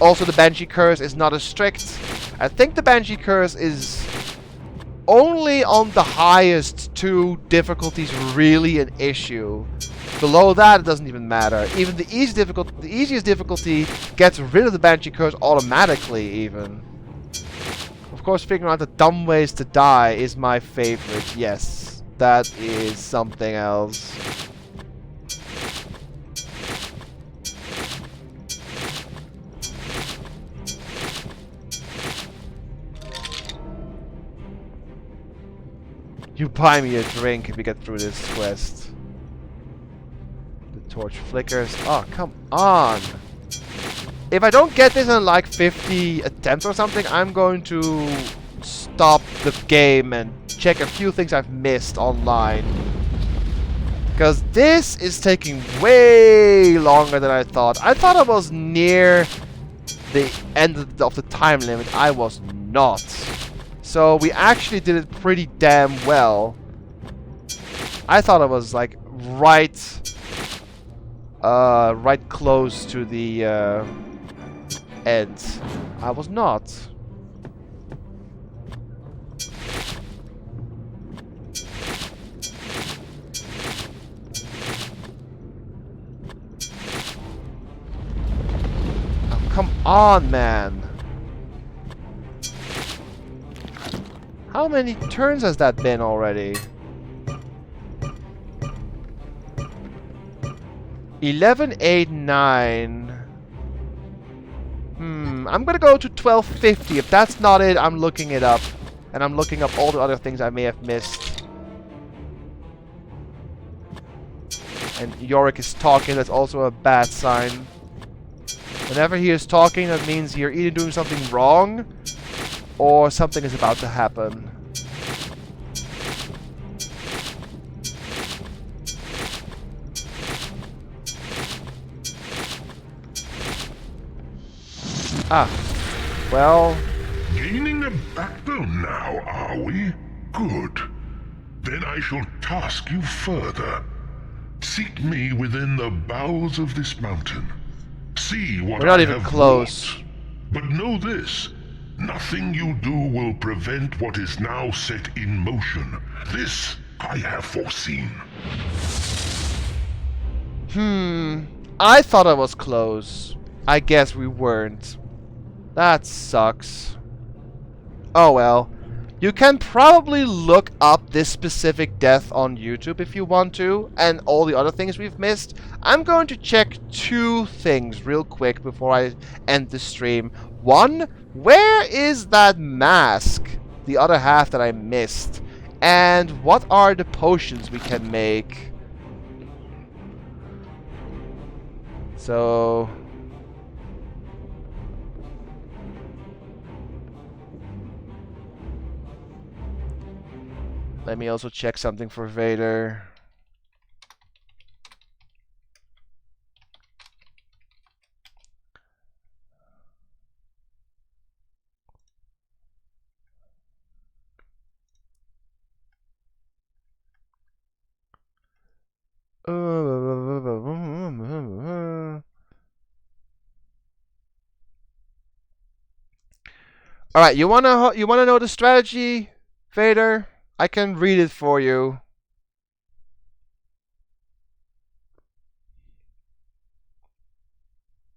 Also, the Banshee Curse is not as strict. I think the Banshee Curse is only on the highest 2 difficulties really an issue. Below that, it doesn't even matter. Even the easiest difficulty gets rid of the Banshee Curse automatically, even. Of course, figuring out the dumb ways to die is my favorite. Yes, that is something else. You buy me a drink if we get through this quest. The torch flickers. Oh, come on! If I don't get this in like 50 attempts or something, I'm going to stop the game and check a few things I've missed online. Because this is taking way longer than I thought. I thought I was near the end of the time limit. I was not. So we actually did it pretty damn well. I thought I was like right close to the end. I was not. Oh, come on, man. How many turns has that been already? 11, 8, 9. I'm gonna go to 1250. If that's not it, I'm looking it up. And I'm looking up all the other things I may have missed. And Yorick is talking, that's also a bad sign. Whenever he is talking, that means you're either doing something wrong, or something is about to happen. Ah, well... Gaining a backbone now, are we? Good. Then I shall task you further. Seek me within the bowels of this mountain. See what We're not I even have close. wrought. But know this, nothing you do will prevent what is now set in motion. This I have foreseen. I thought I was close. I guess we weren't. That sucks. Oh well. You can probably look up this specific death on YouTube if you want to, and all the other things we've missed. I'm going to check 2 things real quick before I end the stream. One, where is that mask? The other half that I missed. And what are the potions we can make? So... let me also check something for Vader. All right, you wanna know the strategy, Vader? I can read it for you.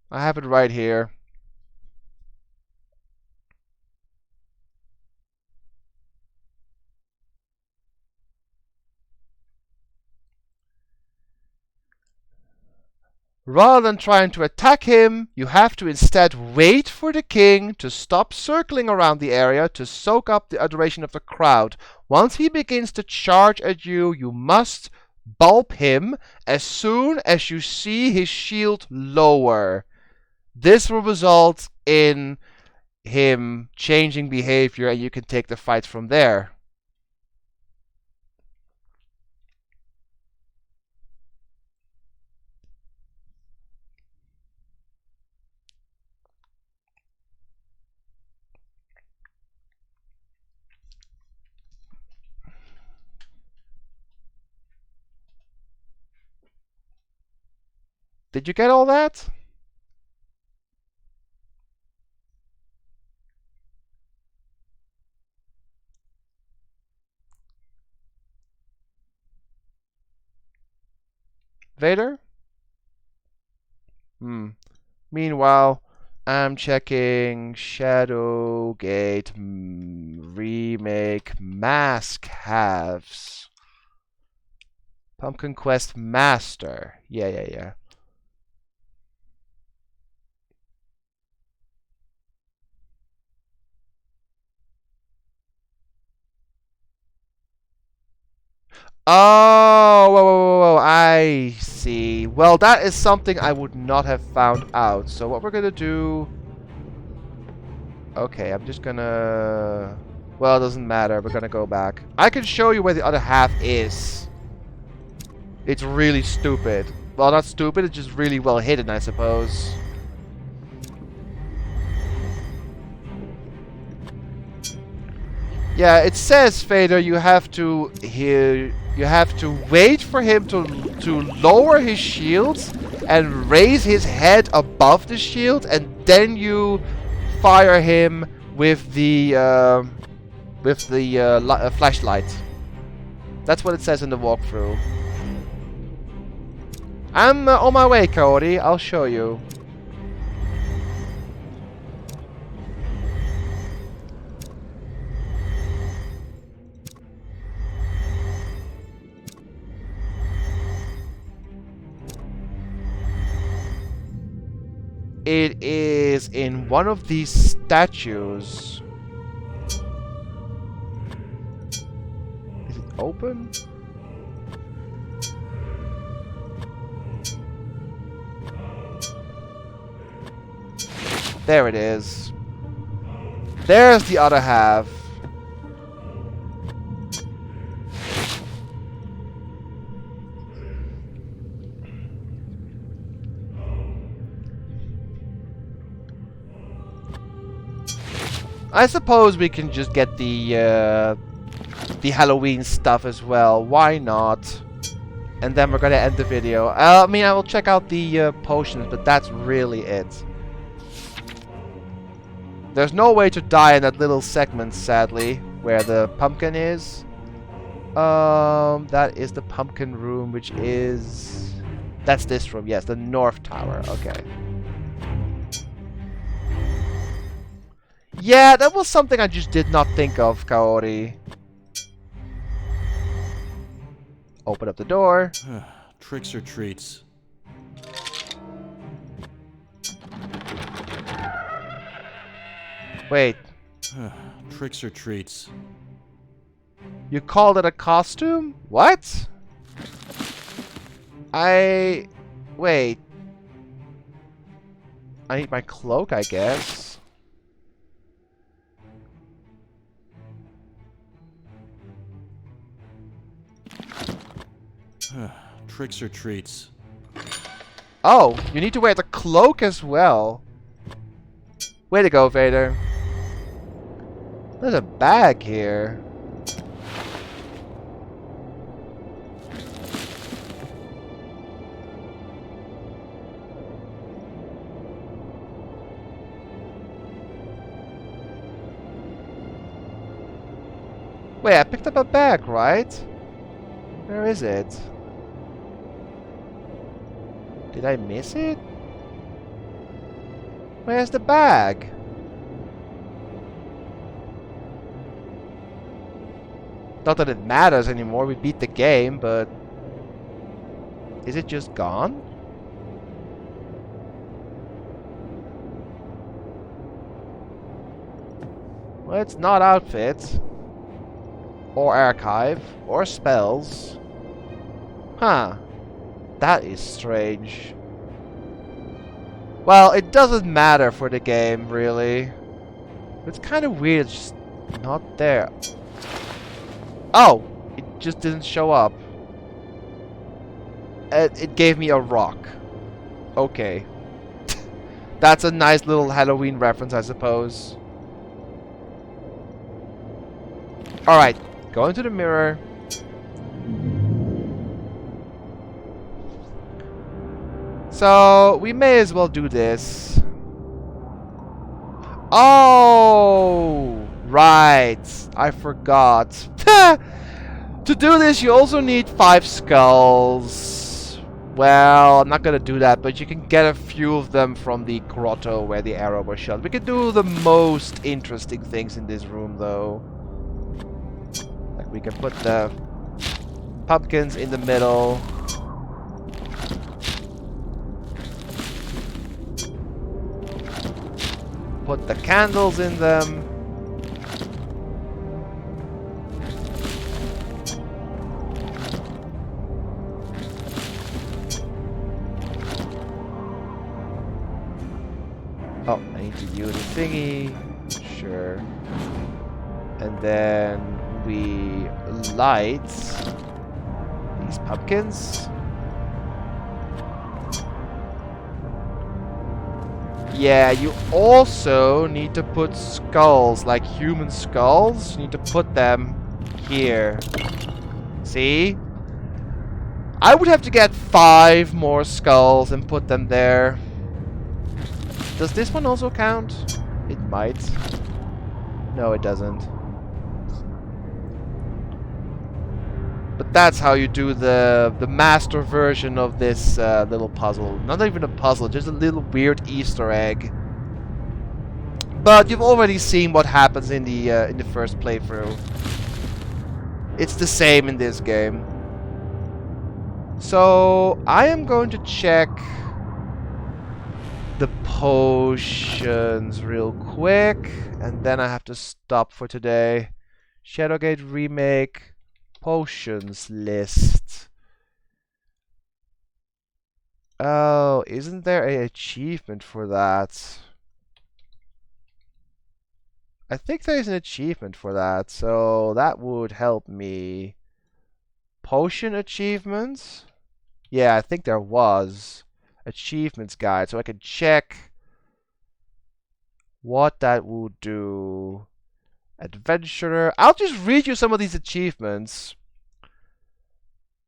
I have it right here. Rather than trying to attack him, you have to instead wait for the king to stop circling around the area to soak up the adoration of the crowd. Once he begins to charge at you, you must bulb him as soon as you see his shield lower. This will result in him changing behavior, and you can take the fight from there. Did you get all that? Vader? Meanwhile, I'm checking Shadowgate remake mask halves. Pumpkin Quest Master. Yeah. Oh, whoa, I see. Well, that is something I would not have found out. So what we're gonna do... Okay, I'm just gonna... Well, it doesn't matter. We're gonna go back. I can show you where the other half is. It's really stupid. Well, not stupid, it's just really well hidden, I suppose. Yeah, it says, Vader, you have to wait for him to lower his shields and raise his head above the shield, and then you fire him with the flashlight. That's what it says in the walkthrough. I'm on my way, Cody. I'll show you. It is in one of these statues. Is it open? There it is. There's the other half. I suppose we can just get the Halloween stuff as well. Why not? And then we're gonna end the video. I mean, I will check out the potions, but that's really it. There's no way to die in that little segment, sadly, where the pumpkin is. That is the pumpkin room, which is... That's this room, yes, the North Tower, okay. Yeah, that was something I just did not think of, Kaori. Open up the door. Tricks or treats? Wait. Tricks or treats? You called it a costume? What? Wait. I need my cloak, I guess. Tricks or treats? Oh, you need to wear the cloak as well. Way to go, Vader. There's a bag here. Wait, I picked up a bag, right? Where is it? Did I miss it? Where's the bag? Not that it matters anymore, we beat the game, but... Is it just gone? Well, it's not outfit. Or archive. Or spells. Huh. That is strange. Well, it doesn't matter for the game, really. It's kind of weird, it's just not there. Oh! It just didn't show up. It gave me a rock. Okay. That's a nice little Halloween reference, I suppose. Alright, go into the mirror. So we may as well do this. Oh, right. I forgot. To do this, you also need 5 skulls. Well, I'm not gonna do that, but you can get a few of them from the grotto where the arrow was shot. We can do the most interesting things in this room, though. Like, we can put the pumpkins in the middle. Put the candles in them. Oh, I need to use a thingy. Sure. And then we light these pumpkins. Yeah, you also need to put skulls, like human skulls. You need to put them here. See? I would have to get 5 more skulls and put them there. Does this one also count? It might. No, it doesn't. But that's how you do the master version of this little puzzle. Not even a puzzle, just a little weird Easter egg. But you've already seen what happens in the first playthrough. It's the same in this game. So I am going to check the potions real quick, and then I have to stop for today. Shadowgate remake. Potions list. Oh, isn't there an achievement for that? I think there is an achievement for that, so that would help me. Potion achievements? Yeah, I think there was. Achievements guide, so I can check what that would do. Adventurer. I'll just read you some of these achievements.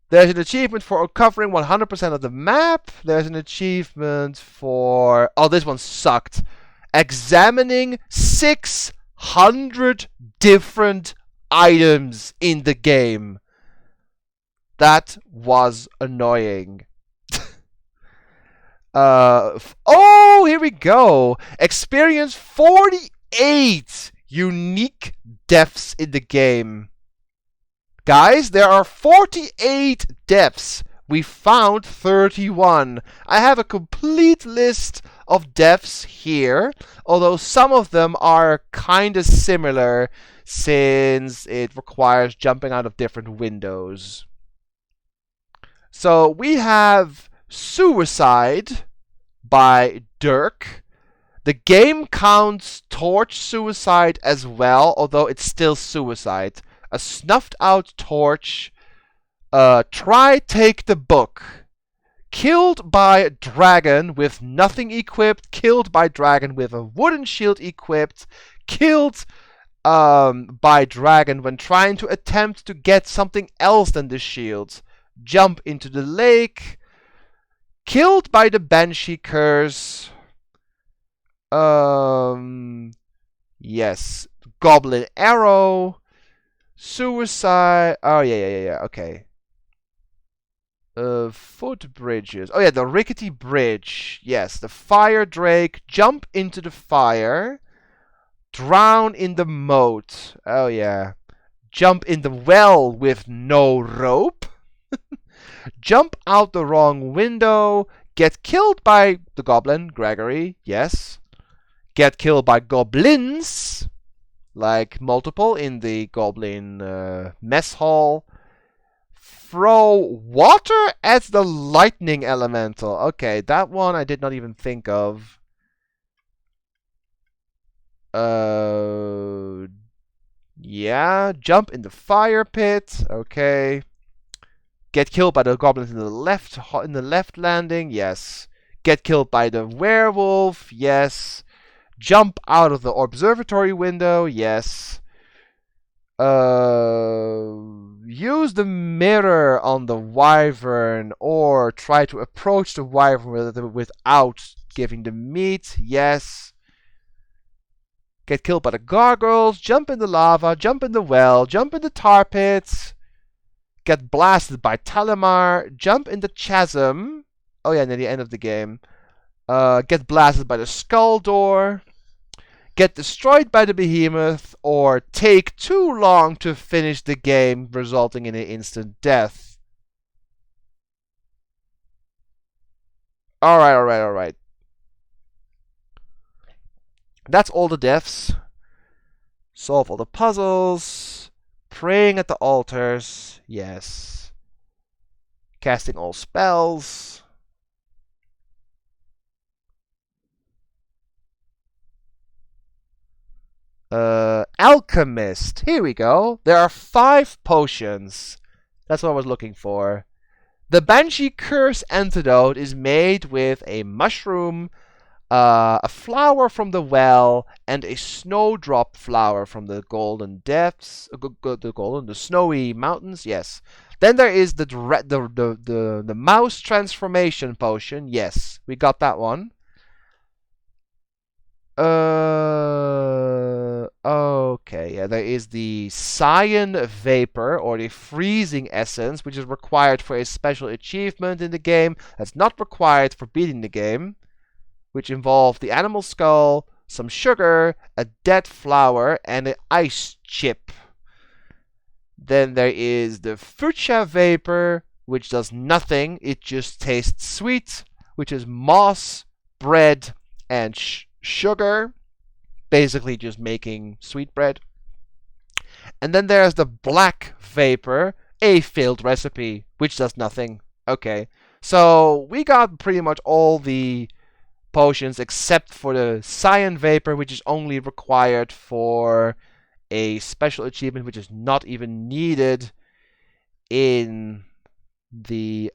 There's an achievement for covering 100% of the map. There's an achievement for... Oh, this one sucked. Examining 600 different items in the game. That was annoying. Oh, here we go. Experience 48 unique deaths in the game. Guys, there are 48 deaths. We found 31. I have a complete list of deaths here, although some of them are kind of similar since it requires jumping out of different windows. So we have Suicide by Dirk. The game counts torch suicide as well, although it's still suicide. A snuffed out torch. Try take the book. Killed by dragon with nothing equipped. Killed by dragon with a wooden shield equipped. Killed by dragon when trying to attempt to get something else than the shield. Jump into the lake. Killed by the banshee curse. Yes. Goblin arrow. Suicide. Oh, yeah. Okay. Foot bridges. Oh, yeah, the rickety bridge. Yes, the fire drake. Jump into the fire. Drown in the moat. Oh, yeah. Jump in the well with no rope. Jump out the wrong window. Get killed by the goblin, Gregory. Yes. Get killed by goblins. Like multiple in the goblin mess hall. Throw water at the lightning elemental. Okay, that one I did not even think of. Yeah, jump in the fire pit. Okay. Get killed by the goblins in the left landing. Yes. Get killed by the werewolf. Yes. Jump out of the observatory window. Yes. use the mirror on the wyvern or try to approach the wyvern without giving the meat. Yes. Get killed by the gargoyles, jump in the lava, jump in the well, jump in the tar pits, get blasted by Talimar, jump in the chasm. Oh yeah, near the end of the game. Get blasted by the skull door, get destroyed by the behemoth, or take too long to finish the game, resulting in an instant death. Alright. That's all the deaths. Solve all the puzzles. Praying at the altars. Yes. Casting all spells. Alchemist. Here we go. There are 5 potions. That's what I was looking for. The Banshee Curse Antidote is made with a mushroom, a flower from the well, and a snowdrop flower from the golden depths, the snowy mountains. Yes. Then there is the mouse transformation potion. Yes, we got that one. Okay, yeah, there is the cyan vapor or the freezing essence, which is required for a special achievement in the game. That's not required for beating the game, which involve the animal skull, some sugar, a dead flower, and an ice chip. Then there is the fuchsia vapor, which does nothing. It just tastes sweet, which is moss, bread, and sugar. Basically just making sweet bread. And then there's the black vapor, a failed recipe, which does nothing. Okay, so we got pretty much all the potions except for the cyan vapor, which is only required for a special achievement, which is not even needed in the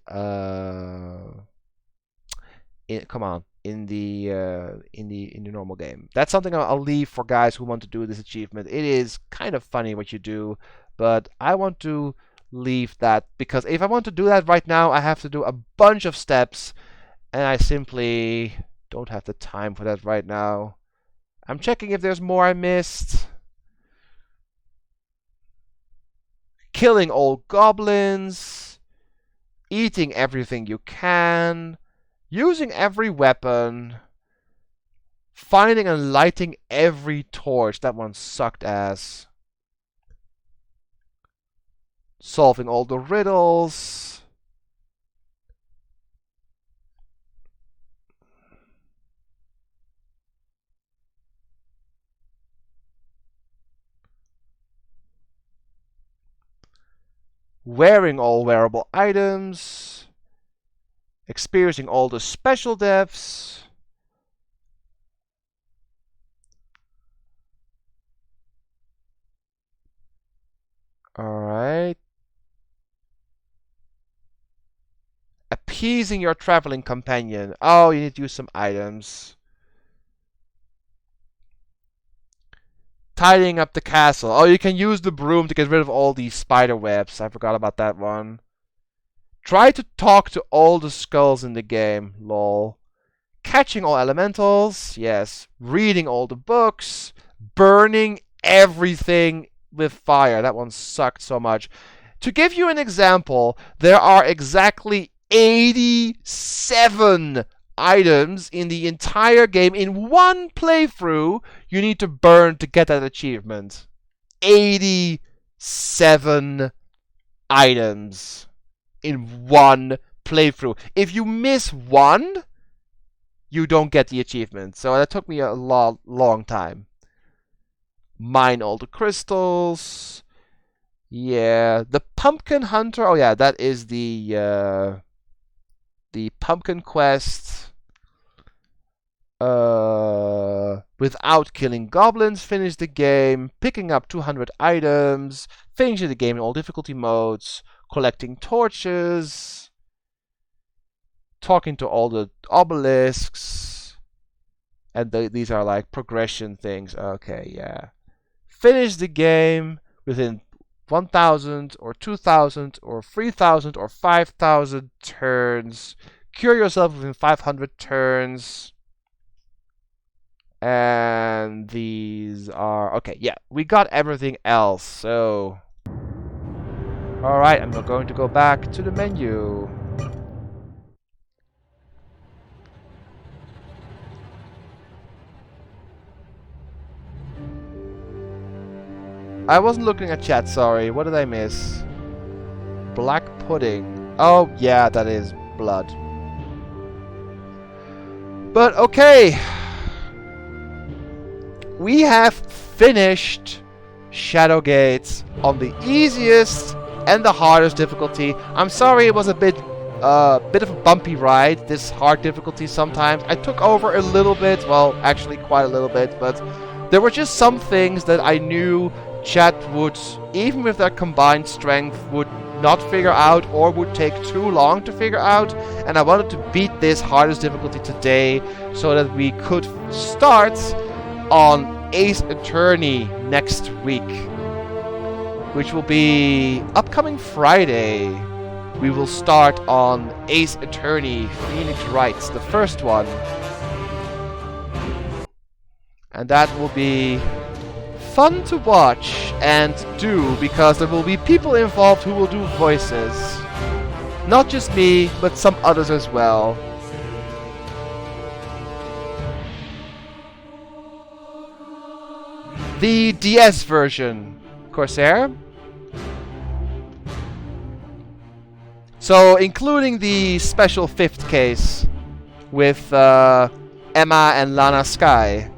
in the normal game. That's something I'll leave for guys who want to do this achievement. It is kind of funny what you do, but I want to leave that because if I want to do that right now, I have to do a bunch of steps, and I simply don't have the time for that right now. I'm checking if there's more I missed. Killing all goblins, eating everything you can, using every weapon, finding and lighting every torch. That one sucked ass. Solving all the riddles. Wearing all wearable items. Experiencing all the special deaths. Alright. Appeasing your traveling companion. Oh, you need to use some items. Tidying up the castle. Oh, you can use the broom to get rid of all these spider webs. I forgot about that one. Try to talk to all the skulls in the game. Lol. Catching all elementals. Yes. Reading all the books. Burning everything with fire. That one sucked so much. To give you an example, there are exactly 87 items in the entire game. In one playthrough, you need to burn to get that achievement. 87 items in one playthrough. If you miss one, you don't get the achievement. So that took me a long time. Mine all the crystals. Yeah, the pumpkin hunter. Oh yeah, that is the pumpkin quest. Without killing goblins, finish the game. Picking up 200 items. Finishing the game in all difficulty modes. Collecting torches. Talking to all the obelisks. And these are like progression things. Okay, yeah. Finish the game within 1,000 or 2,000 or 3,000 or 5,000 turns. Cure yourself within 500 turns. And these are... Okay, yeah, we got everything else, so... Alright, I'm not going to go back to the menu. I wasn't looking at chat, sorry. What did I miss? Black pudding. Oh, yeah, that is blood. But, okay. We have finished Shadowgate on the easiest and the hardest difficulty. I'm sorry it was a bit of a bumpy ride, this hard difficulty sometimes. I took over a little bit, well, actually quite a little bit, but there were just some things that I knew chat would, even with their combined strength, would not figure out or would take too long to figure out, and I wanted to beat this hardest difficulty today so that we could start on Ace Attorney next week, which will be upcoming Friday. We will start on Ace Attorney Phoenix Wrights, the first one, and that will be fun to watch and do, because there will be people involved who will do voices. Not just me, but some others as well. The DS version, Corsair. So, including the special 5th case with Emma and Lana Sky.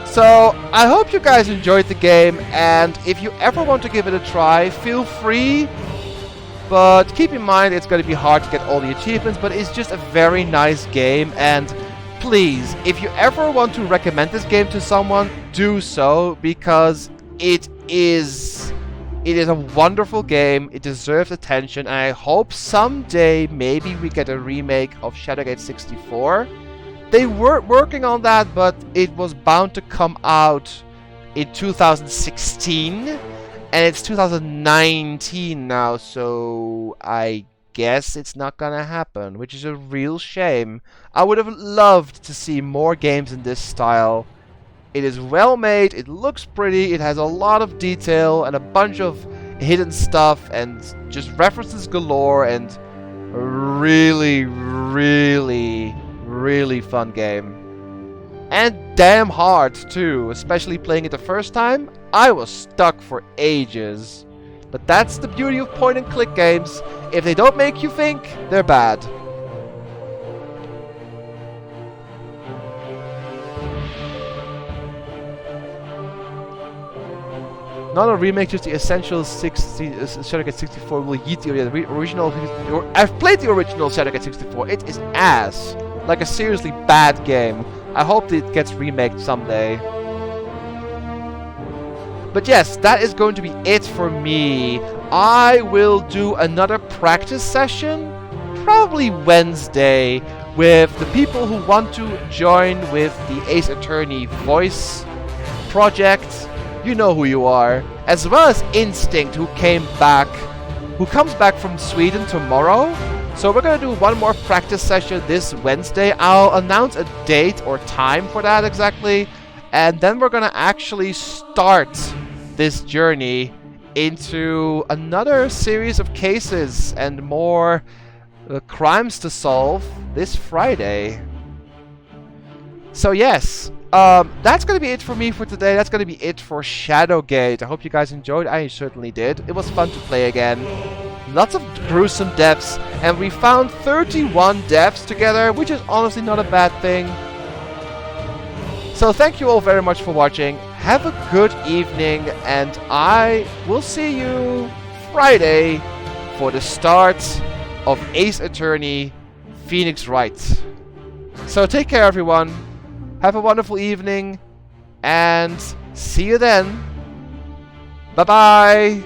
So, I hope you guys enjoyed the game, and if you ever want to give it a try, feel free. But keep in mind, it's going to be hard to get all the achievements, but it's just a very nice game, and please, if you ever want to recommend this game to someone, do so, because it is a wonderful game, it deserves attention, and I hope someday maybe we get a remake of Shadowgate 64. They were working on that, but it was bound to come out in 2016, and it's 2019 now, so I guess it's not gonna happen, which is a real shame. I would have loved to see more games in this style. It is well made, it looks pretty, it has a lot of detail and a bunch of hidden stuff and just references galore, and a really, really, really fun game. And damn hard too, especially playing it the first time. I was stuck for ages. But that's the beauty of point and click games. If they don't make you think, they're bad. Not a remake, just the essential Shadowgate 64 will yeet the original. I've played the original Shadowgate 64. It is ass. Like a seriously bad game. I hope it gets remaked someday. But yes, that is going to be it for me. I will do another practice session, probably Wednesday, with the people who want to join with the Ace Attorney voice project. You know who you are. As well as Instinct, who comes back from Sweden tomorrow. So we're going to do one more practice session this Wednesday. I'll announce a date or time for that exactly. And then we're going to actually start this journey into another series of cases and more crimes to solve this Friday. So yes, that's going to be it for me for today. That's going to be it for Shadowgate. I hope you guys enjoyed. I certainly did. It was fun to play again. Lots of gruesome deaths, and we found 31 deaths together, which is honestly not a bad thing. So thank you all very much for watching. Have a good evening, and I will see you Friday for the start of Ace Attorney Phoenix Wright. So take care, everyone. Have a wonderful evening, and see you then. Bye-bye.